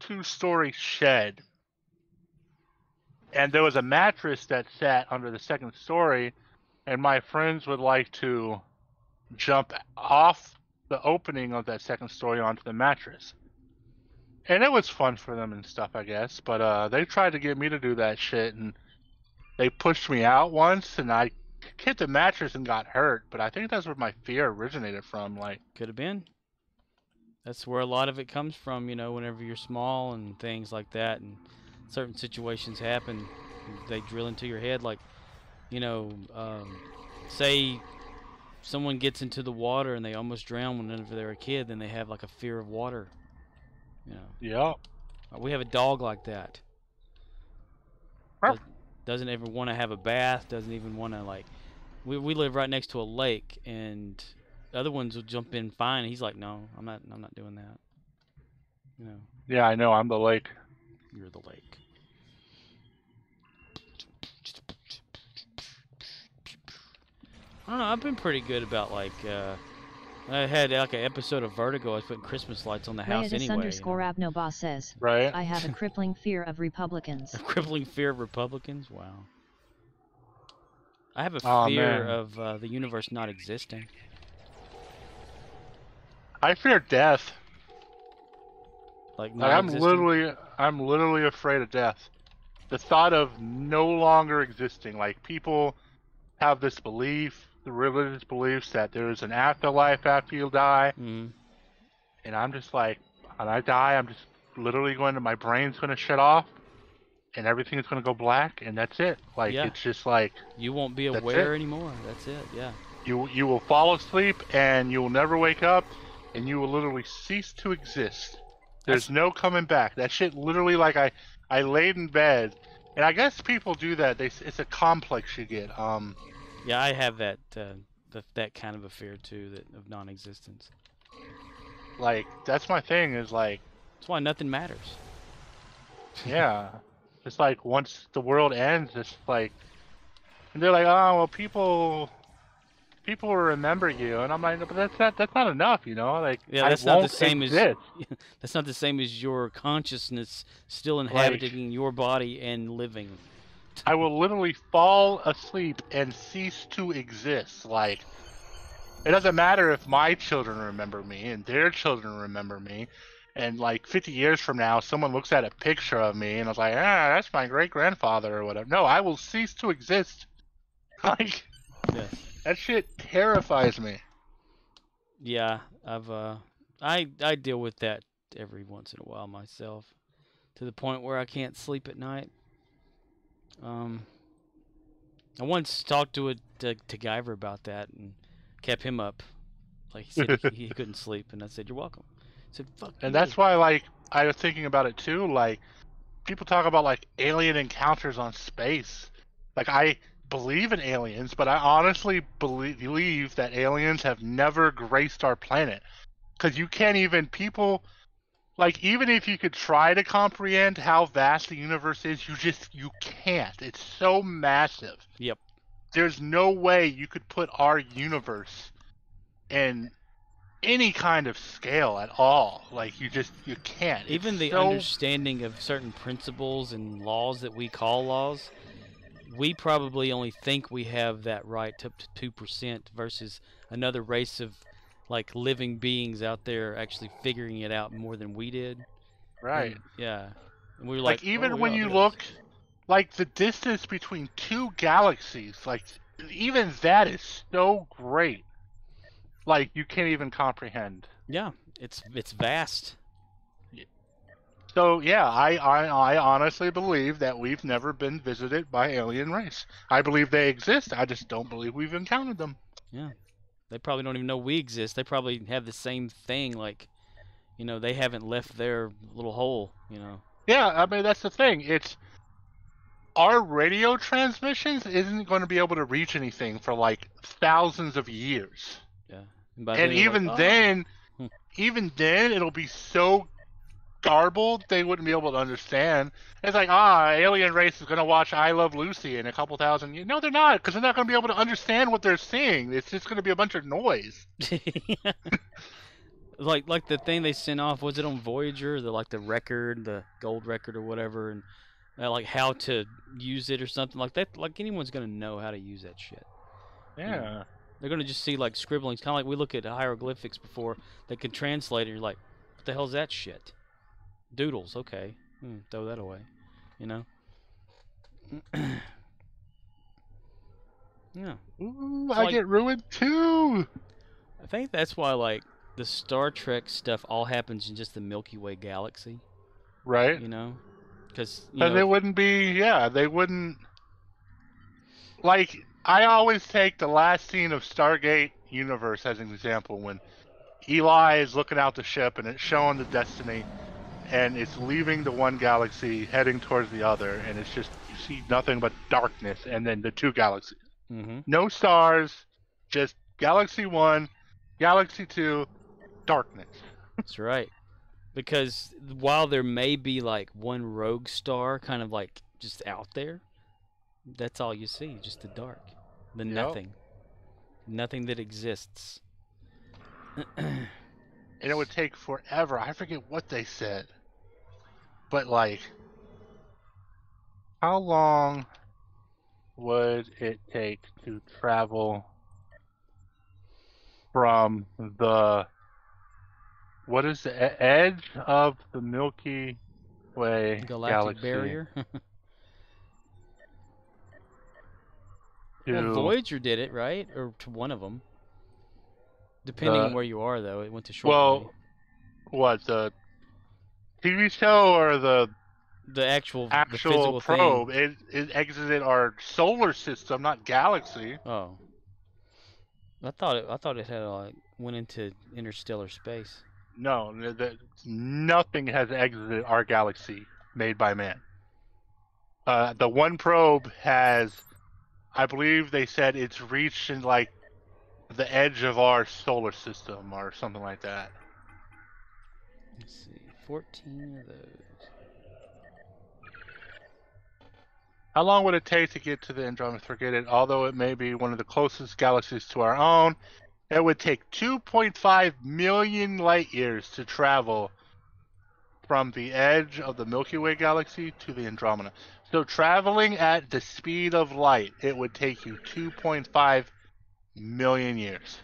2-story shed. And there was a mattress that sat under the 2nd story, and my friends would like to jump off the opening of that second story onto the mattress. And it was fun for them and stuff, I guess. But they tried to get me to do that shit, and they pushed me out once, and I hit the mattress and got hurt. But I think that's where my fear originated from. Like, could have been. That's where a lot of it comes from, you know, whenever you're small and things like that, and certain situations happen, they drill into your head. Like, you know, say someone gets into the water and they almost drown whenever they're a kid, then they have like a fear of water. You know. Yeah. We have a dog like that. Doesn't ever want to have a bath. Doesn't even want to, like. We live right next to a lake, and the other ones will jump in fine. He's like, no, I'm not doing that. You know. Yeah, I know. I'm the lake. You're the lake. I don't know. I've been pretty good about, like, I had like an episode of Vertigo. I was putting Christmas lights on the house anyway. _Abnoboss says, right. I have a crippling fear of Republicans. A crippling fear of Republicans? Wow. I have a fear of the universe not existing. I fear death. Like I'm literally afraid of death. The thought of no longer existing. Like, people have this belief, the religious beliefs, that there's an afterlife after you die. Mm. And I'm just like, when I die, I'm just literally my brain's going to shut off, and everything's going to go black, and that's it. Like, it's just like... You won't be aware anymore. That's it, yeah. You will fall asleep, and you will never wake up, and you will literally cease to exist. There's no coming back. That shit literally, like, I laid in bed, and I guess people do that. It's a complex you get. Yeah, I have that that kind of a fear too, of non-existence. Like, that's my thing. Is like, that's why nothing matters. Yeah, it's like once the world ends, it's like, and they're like, oh well, people will remember you, and I'm like, but that's not enough, you know? Like, yeah, that's not the same as that's not the same as your consciousness still inhabiting your body and living. I will literally fall asleep and cease to exist. Like, it doesn't matter if my children remember me and their children remember me, and like 50 years from now, someone looks at a picture of me and is like, that's my great grandfather or whatever. No, I will cease to exist. Like, that shit terrifies me. Yeah, I deal with that every once in a while myself, to the point where I can't sleep at night. I once talked to Guyver about that and kept him up. Like, he said he couldn't sleep, and I said, "You're welcome." I said, "Fuck." And that's why, like, I was thinking about it too. Like, people talk about like alien encounters on space. Like, I believe in aliens, but I honestly believe that aliens have never graced our planet. Because you can't even, like, even if you could try to comprehend how vast the universe is, you can't. It's so massive. Yep. There's no way you could put our universe in any kind of scale at all. Like, you can't. Even the understanding of certain principles and laws that we call laws, we probably only think we have that right up to 2% versus another race of, like, living beings out there actually figuring it out more than we did. Right. And, yeah. And we were like, even when you look, like, the distance between two galaxies, like, even that is so great. Like, you can't even comprehend. Yeah, it's vast. So yeah, I honestly believe that we've never been visited by alien race. I believe they exist. I just don't believe we've encountered them. Yeah. They probably don't even know we exist. They probably have the same thing, like, you know, they haven't left their little hole, you know. Yeah, I mean, that's the thing. It's our radio transmissions isn't going to be able to reach anything for like thousands of years. Yeah. And even then, it'll be so garbled they wouldn't be able to understand. It's like, alien race is going to watch I Love Lucy in a couple thousand years. No, they're not, because they're not going to be able to understand what they're seeing. It's just going to be a bunch of noise. like the thing they sent off, was it on Voyager? The record, the gold record or whatever, and like how to use it or something like that. Like, anyone's going to know how to use that shit. Yeah. They're gonna just see like scribblings, kind of like we look at hieroglyphics before they can translate it. You're like, what the hell's that shit? Doodles, okay. Throw that away, you know. Yeah. Ooh, So, I like, get ruined too. I think that's why like the Star Trek stuff all happens in just the Milky Way galaxy, Right. you know, because They wouldn't be. Yeah, they wouldn't. Like, I always take the last scene of Stargate Universe as an example when Eli is looking out the ship and it's showing the destiny, and it's leaving the one galaxy heading towards the other, and it's just you see nothing but darkness, and then the two galaxies. No stars, just Galaxy 1, Galaxy 2, darkness. That's right. Because while there may be like one rogue star kind of like just out there, that's all you see, just the dark. The nothing. Nothing that exists. And it would take forever. I forget what they said. But like, how long would it take to travel from the edge of the Milky Way Galactic galaxy barrier? to Well, Voyager did it, right? Or to one of them. Depending on where you are, though, it went to short. What, the TV show or the actual physical probe? It exited our solar system, not galaxy. Oh, I thought it had like went into interstellar space. No, nothing has exited our galaxy made by man. The one probe has, I believe they said it's reached in like the edge of our solar system or something like that. Let's see, 14 of those. How long would it take to get to the Andromeda? Forget it. Although it may be one of the closest galaxies to our own, it would take 2.5 million light years to travel from the edge of the Milky Way galaxy to the Andromeda. So traveling at the speed of light, it would take you 2.5 million years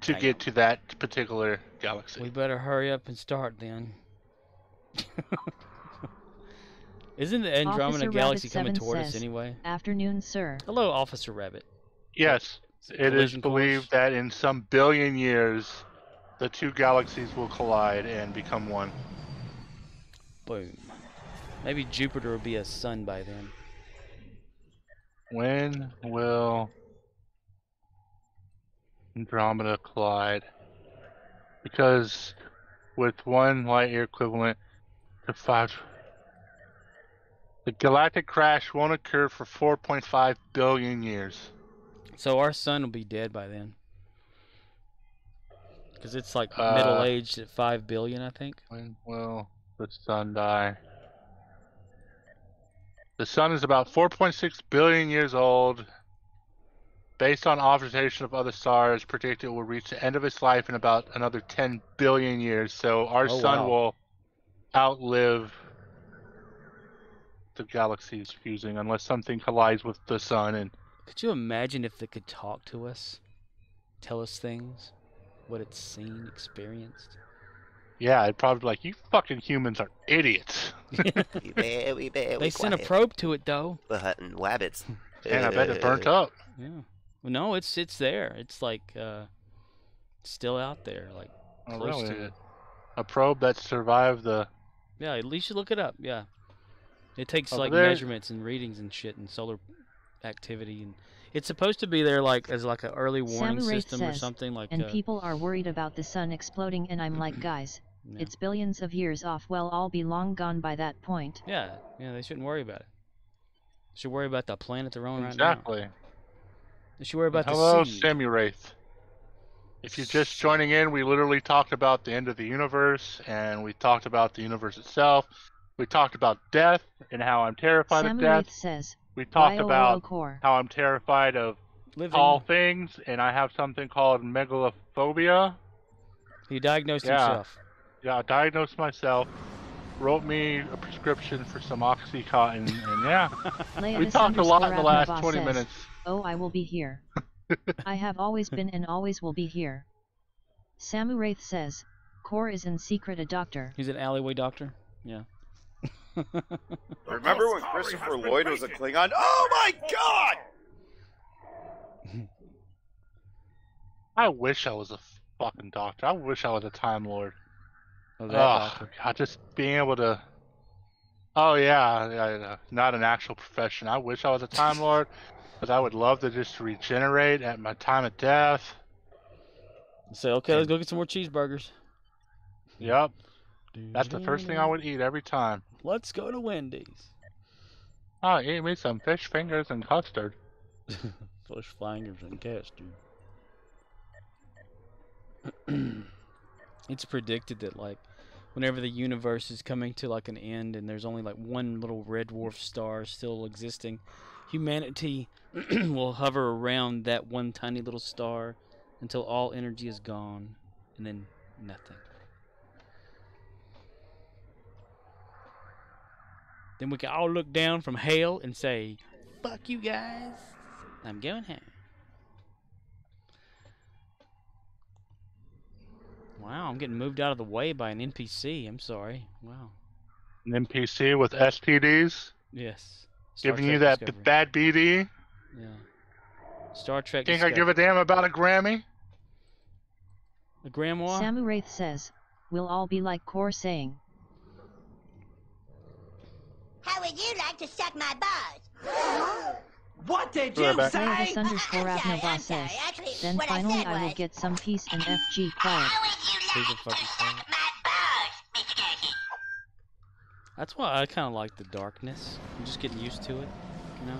to get to that particular galaxy. We better hurry up and start then. Isn't the Andromeda Officer galaxy Rabbit coming 7 toward us says, anyway? Afternoon, sir. Hello, Officer Rabbit. Yes, it is believed that in some billion years, the two galaxies will collide and become one. Boom. Maybe Jupiter will be a sun by then. When will Andromeda collide? Because with 1 light year equivalent to 5, the galactic crash won't occur for 4.5 billion years. So our sun will be dead by then. Because it's like middle-aged at 5 billion, I think. When will the sun die? The sun is about 4.6 billion years old. Based on observation of other stars, predicted it will reach the end of its life in about another 10 billion years. So our sun will outlive the galaxies fusing unless something collides with the sun. And could you imagine if they could talk to us, tell us things, what it's seen, experienced? Yeah, it'd probably be like, you fucking humans are idiots. They sent a probe to it though. We're hunting wabbits. And I bet it burnt up. Yeah. Well, no, it's there. It's like still out there, like close to it. A probe that survived the. Yeah, at least you look it up. Yeah, it takes like there. measurements and readings and shit and solar activity, and it's supposed to be there like as like an early warning Samurai system says, or something like. And people are worried about the sun exploding, and I'm like, guys, it's billions of years off. Well, I'll be long gone by that point. Yeah, they shouldn't worry about it. They should worry about the planet they're on right now. They should worry about Hello, the seed. Samuraith. If you're just joining in, we literally talked about the end of the universe, and we talked about the universe itself. We talked about death and how I'm terrified of death. Says, we talked about how I'm terrified of all things, and I have something called megalophobia. He diagnosed himself. Yeah, I diagnosed myself. Wrote me a prescription for some Oxycontin, and yeah. We talked a lot in the last 20 minutes. Oh, I will be here. I have always been and always will be here. Samu Wraith says, Core is in secret a doctor. He's an alleyway doctor? Yeah. Remember when Christopher Lloyd was a Klingon? Oh my god! I wish I was a fucking doctor. I wish I was a Time Lord. Oh, that doctor. God, just being able to... Oh, yeah, not an actual profession. I wish I was a Time Lord, because I would love to just regenerate at my time of death. Say, okay, let's go get some more cheeseburgers. Yep. That's the first thing I would eat every time. Let's go to Wendy's. Oh, eat me some fish fingers and custard. Fish fingers and custard. It's predicted that, like, whenever the universe is coming to, like, an end and there's only, like, one little red dwarf star still existing, humanity will hover around that one tiny little star until all energy is gone, and then nothing. Then we can all look down from hell and say, fuck you guys, I'm going home. Wow, I'm getting moved out of the way by an NPC. I'm sorry. Wow. An NPC with STDs? Yes. Giving you that bad BD? Yeah. Star Trek Think Discovery. I give a damn about a Grammy? A grandma? Samu Wraith says, we'll all be like Core saying. How would you like to suck my balls? What did Player you say? this underscore Ravnova says, then finally I will get some peace and FG quiet. That's why I kind of like the darkness. I'm just getting used to it, you know?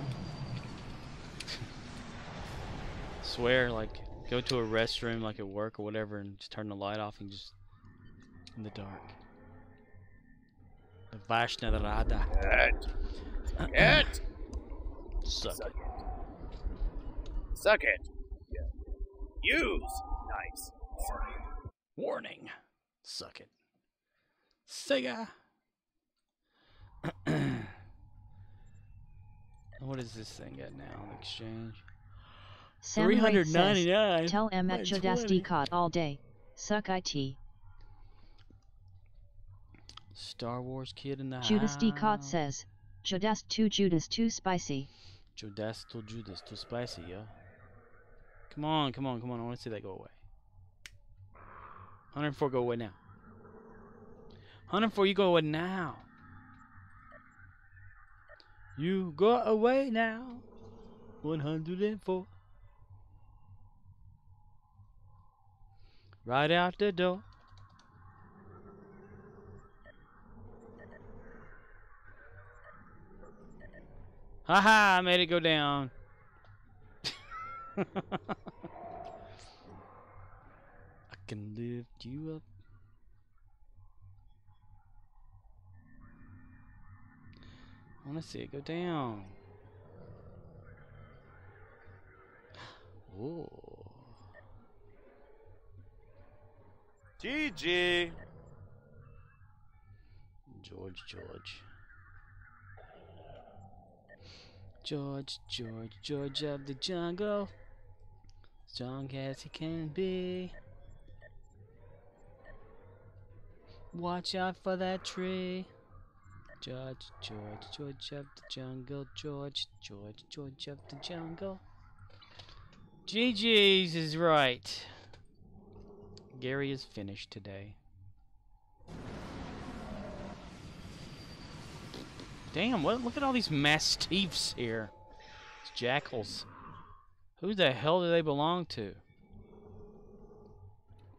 Swear, like, go to a restroom, like at work or whatever, and just turn the light off and just in the dark. The Vaishna Radha. It. Suck it. Suck it. Yeah. Use. Nice. Warning. Suck it. Sega. What is this thing got now? Exchange. Samu Wraith $399. says, tell M at Jodastikot all day. Suck IT. Star Wars kid in the Judas house. Decot says, Judas too spicy. Judas too spicy, yeah. Come on, come on, come on. I want to see that go away. 104 go away now. 104, you go away now. You go away now. 104. Right out the door. Haha, I made it go down. I can lift you up. I want to see it go down. Ooh. GG. George of the jungle. Strong as he can be. Watch out for that tree. George of the jungle. George of the jungle. GG's is right. Gary is finished today. Damn, look at all these mastiffs here. It's jackals. Who the hell do they belong to?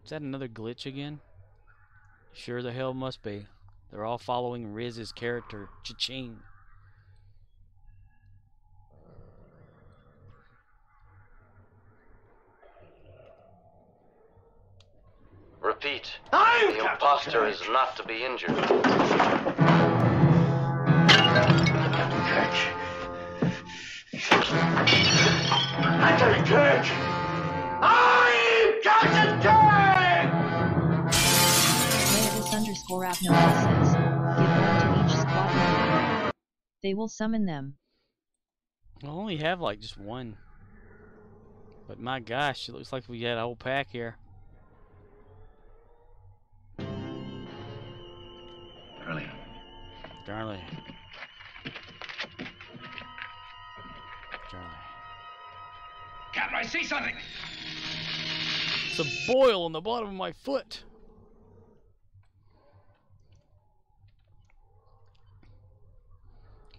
Is that another glitch again? Sure the hell must be. They're all following Riz's character, Cha-ching. Repeat. The imposter is not to be injured. I'm Captain Kirk! I'm Captain Kirk! This underscore Ravnova says, give one to each squad member. They will summon them. I only have like just one. But my gosh, it looks like we got a whole pack here. Charlie. Charlie. Captain, I see something! It's a boil on the bottom of my foot.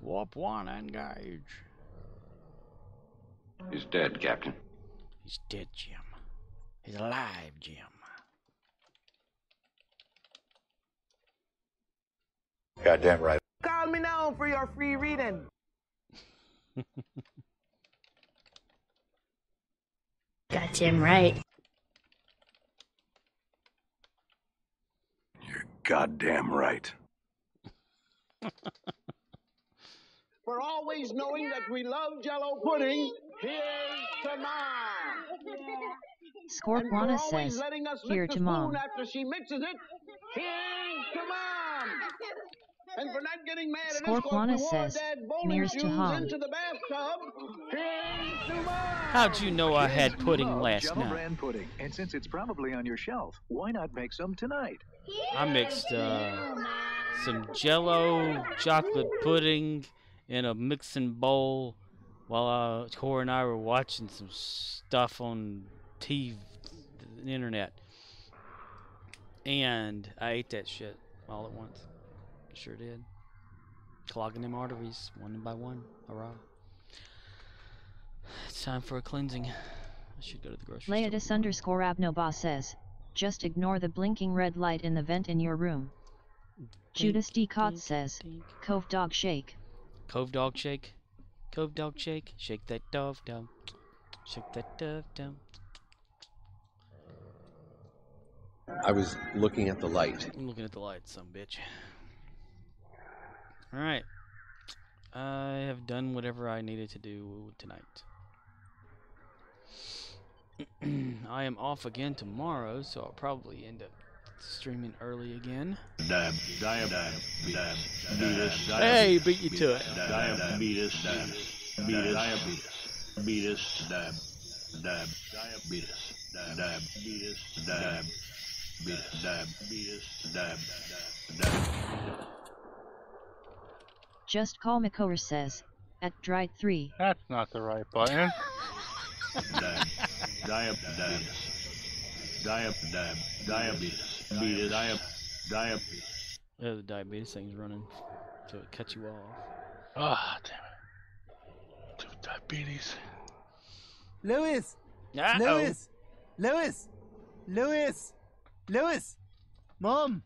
Warp 1, engage. He's dead, Captain. He's dead, Jim. He's alive, Jim. Goddamn right. Call me now for your free reading. Goddamn right. You're goddamn right. For always knowing that we love Jello pudding, here's to Mom. Scorpwana says, here to Mom. After she mixes it, here's to Mom. And for not getting mad at us, Scorpwana says, mirrors to Hom. into the bathtub, here's to Mom. How'd you know I had pudding last Jello night? brand pudding, and since it's probably on your shelf, why not make some tonight? I mixed some Jello chocolate pudding in a mixing bowl while Corey and I were watching some stuff on TV, the internet, and I ate that shit all at once. Sure did. Clogging them arteries one by one. Hurrah! It's time for a cleansing. I should go to the grocery store. Leodis_Abnoba says, just ignore the blinking red light in the vent in your room. Judas D. Cott says, Cove Dog Shake. Cove Dog Shake. Cove Dog Shake. Shake that dove down. Shake that dove down. I was looking at the light. I'm looking at the light, some bitch. Alright. I have done whatever I needed to do tonight. I am off again tomorrow, so I'll probably end up streaming early again. Hey, beat you to it. Just Call McCower says, at Dried 3. That's not the right button. Yeah, the diabetes thing's running, so it cuts you off. Ah, damn it. Diabetes. Lewis! Lewis! Lewis! Lewis! Lewis! Mom!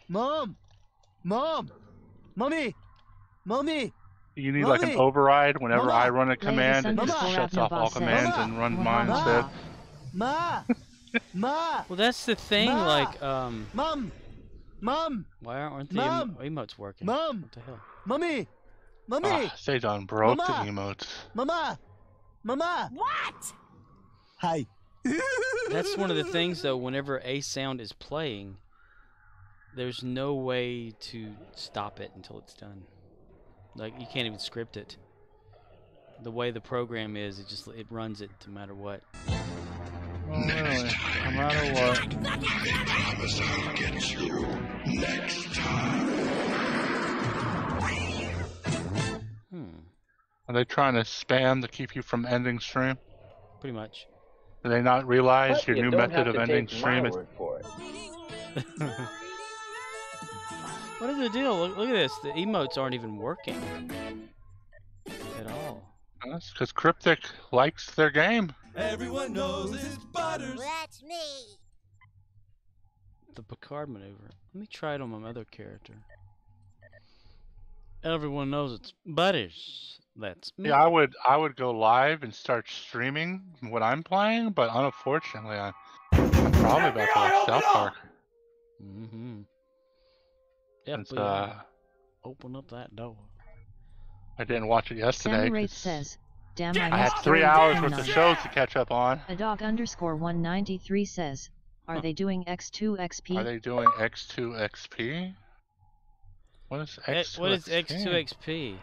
Mom! Mom! Mommy! Mommy! You need like an override whenever Mama. I run a command, it just Mama. shuts off all commands Mama. and runs mine instead. Ma! Ma! Well, that's the thing, Ma. like, Mom! Mom! why aren't the Mom. emotes working? Mom! What the hell? Mommy! Mommy! Ah, they done broke the Mama. emotes. Mama! Mama! What? Hi. That's one of the things, though, whenever a sound is playing, there's no way to stop it until it's done. Like, you can't even script it. The way the program is, it runs it no matter what. Really? No matter what. Homicide gets you next time. Are they trying to spam to keep you from ending stream? Pretty much. Do they not realize But your you new don't method have of to ending take stream my is... word for it. What is the deal? Look at this. The emotes aren't even working at all. That's because Cryptic likes their game. Everyone knows it's Butters. That's me. The Picard maneuver. Let me try it on my other character. Everyone knows it's Butters. That's me. Yeah, I would go live and start streaming what I'm playing, but unfortunately, I'm probably about to watch South Park. Mm-hmm. Yep, Since, open up that door. I didn't watch it yesterday. Samurai 'cause says, damn I had 3 hours worth of shows to catch up on. Adog_193 says, are they doing X2 XP? Are they doing X2 XP? What is X2 What is X2 XP?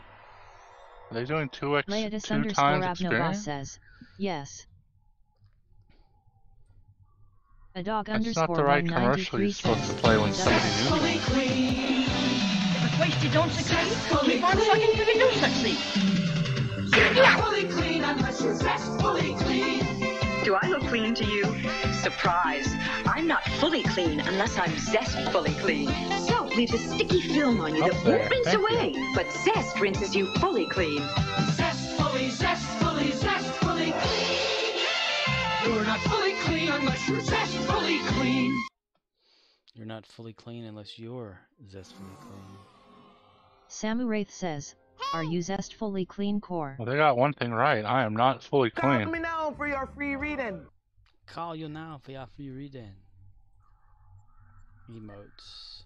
Are they doing 2 times Leodis_Abnoba experience? says, yes. A dog That's underscore not the right 193 commercial you're supposed to play when somebody new Fully joins. clean. If at waste you don't succeed, keep on sucking till you do succeed. You're not fully clean unless you're zestfully clean. Do I look clean to you? Surprise! I'm not fully clean unless I'm zestfully clean. Soap leaves a sticky film on you that won't rinse away, but zest rinses you fully clean. Zestfully, zestfully, zestfully clean. You're not fully clean unless you're zestfully clean. You're not fully clean unless you're zestfully clean. Samu Wraith says, are you zestfully clean core? Well, they got one thing right. I am not fully Call clean. me now for your free reading. Call you now for your free reading. Emotes.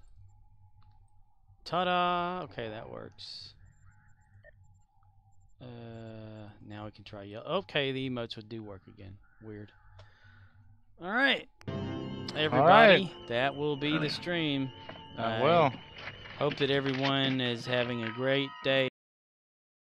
Ta-da! Okay, that works. Now we can try yellow. Okay, the emotes would do work again. Weird. Alright. Everybody, that will be the stream. I will. Hope that everyone is having a great day.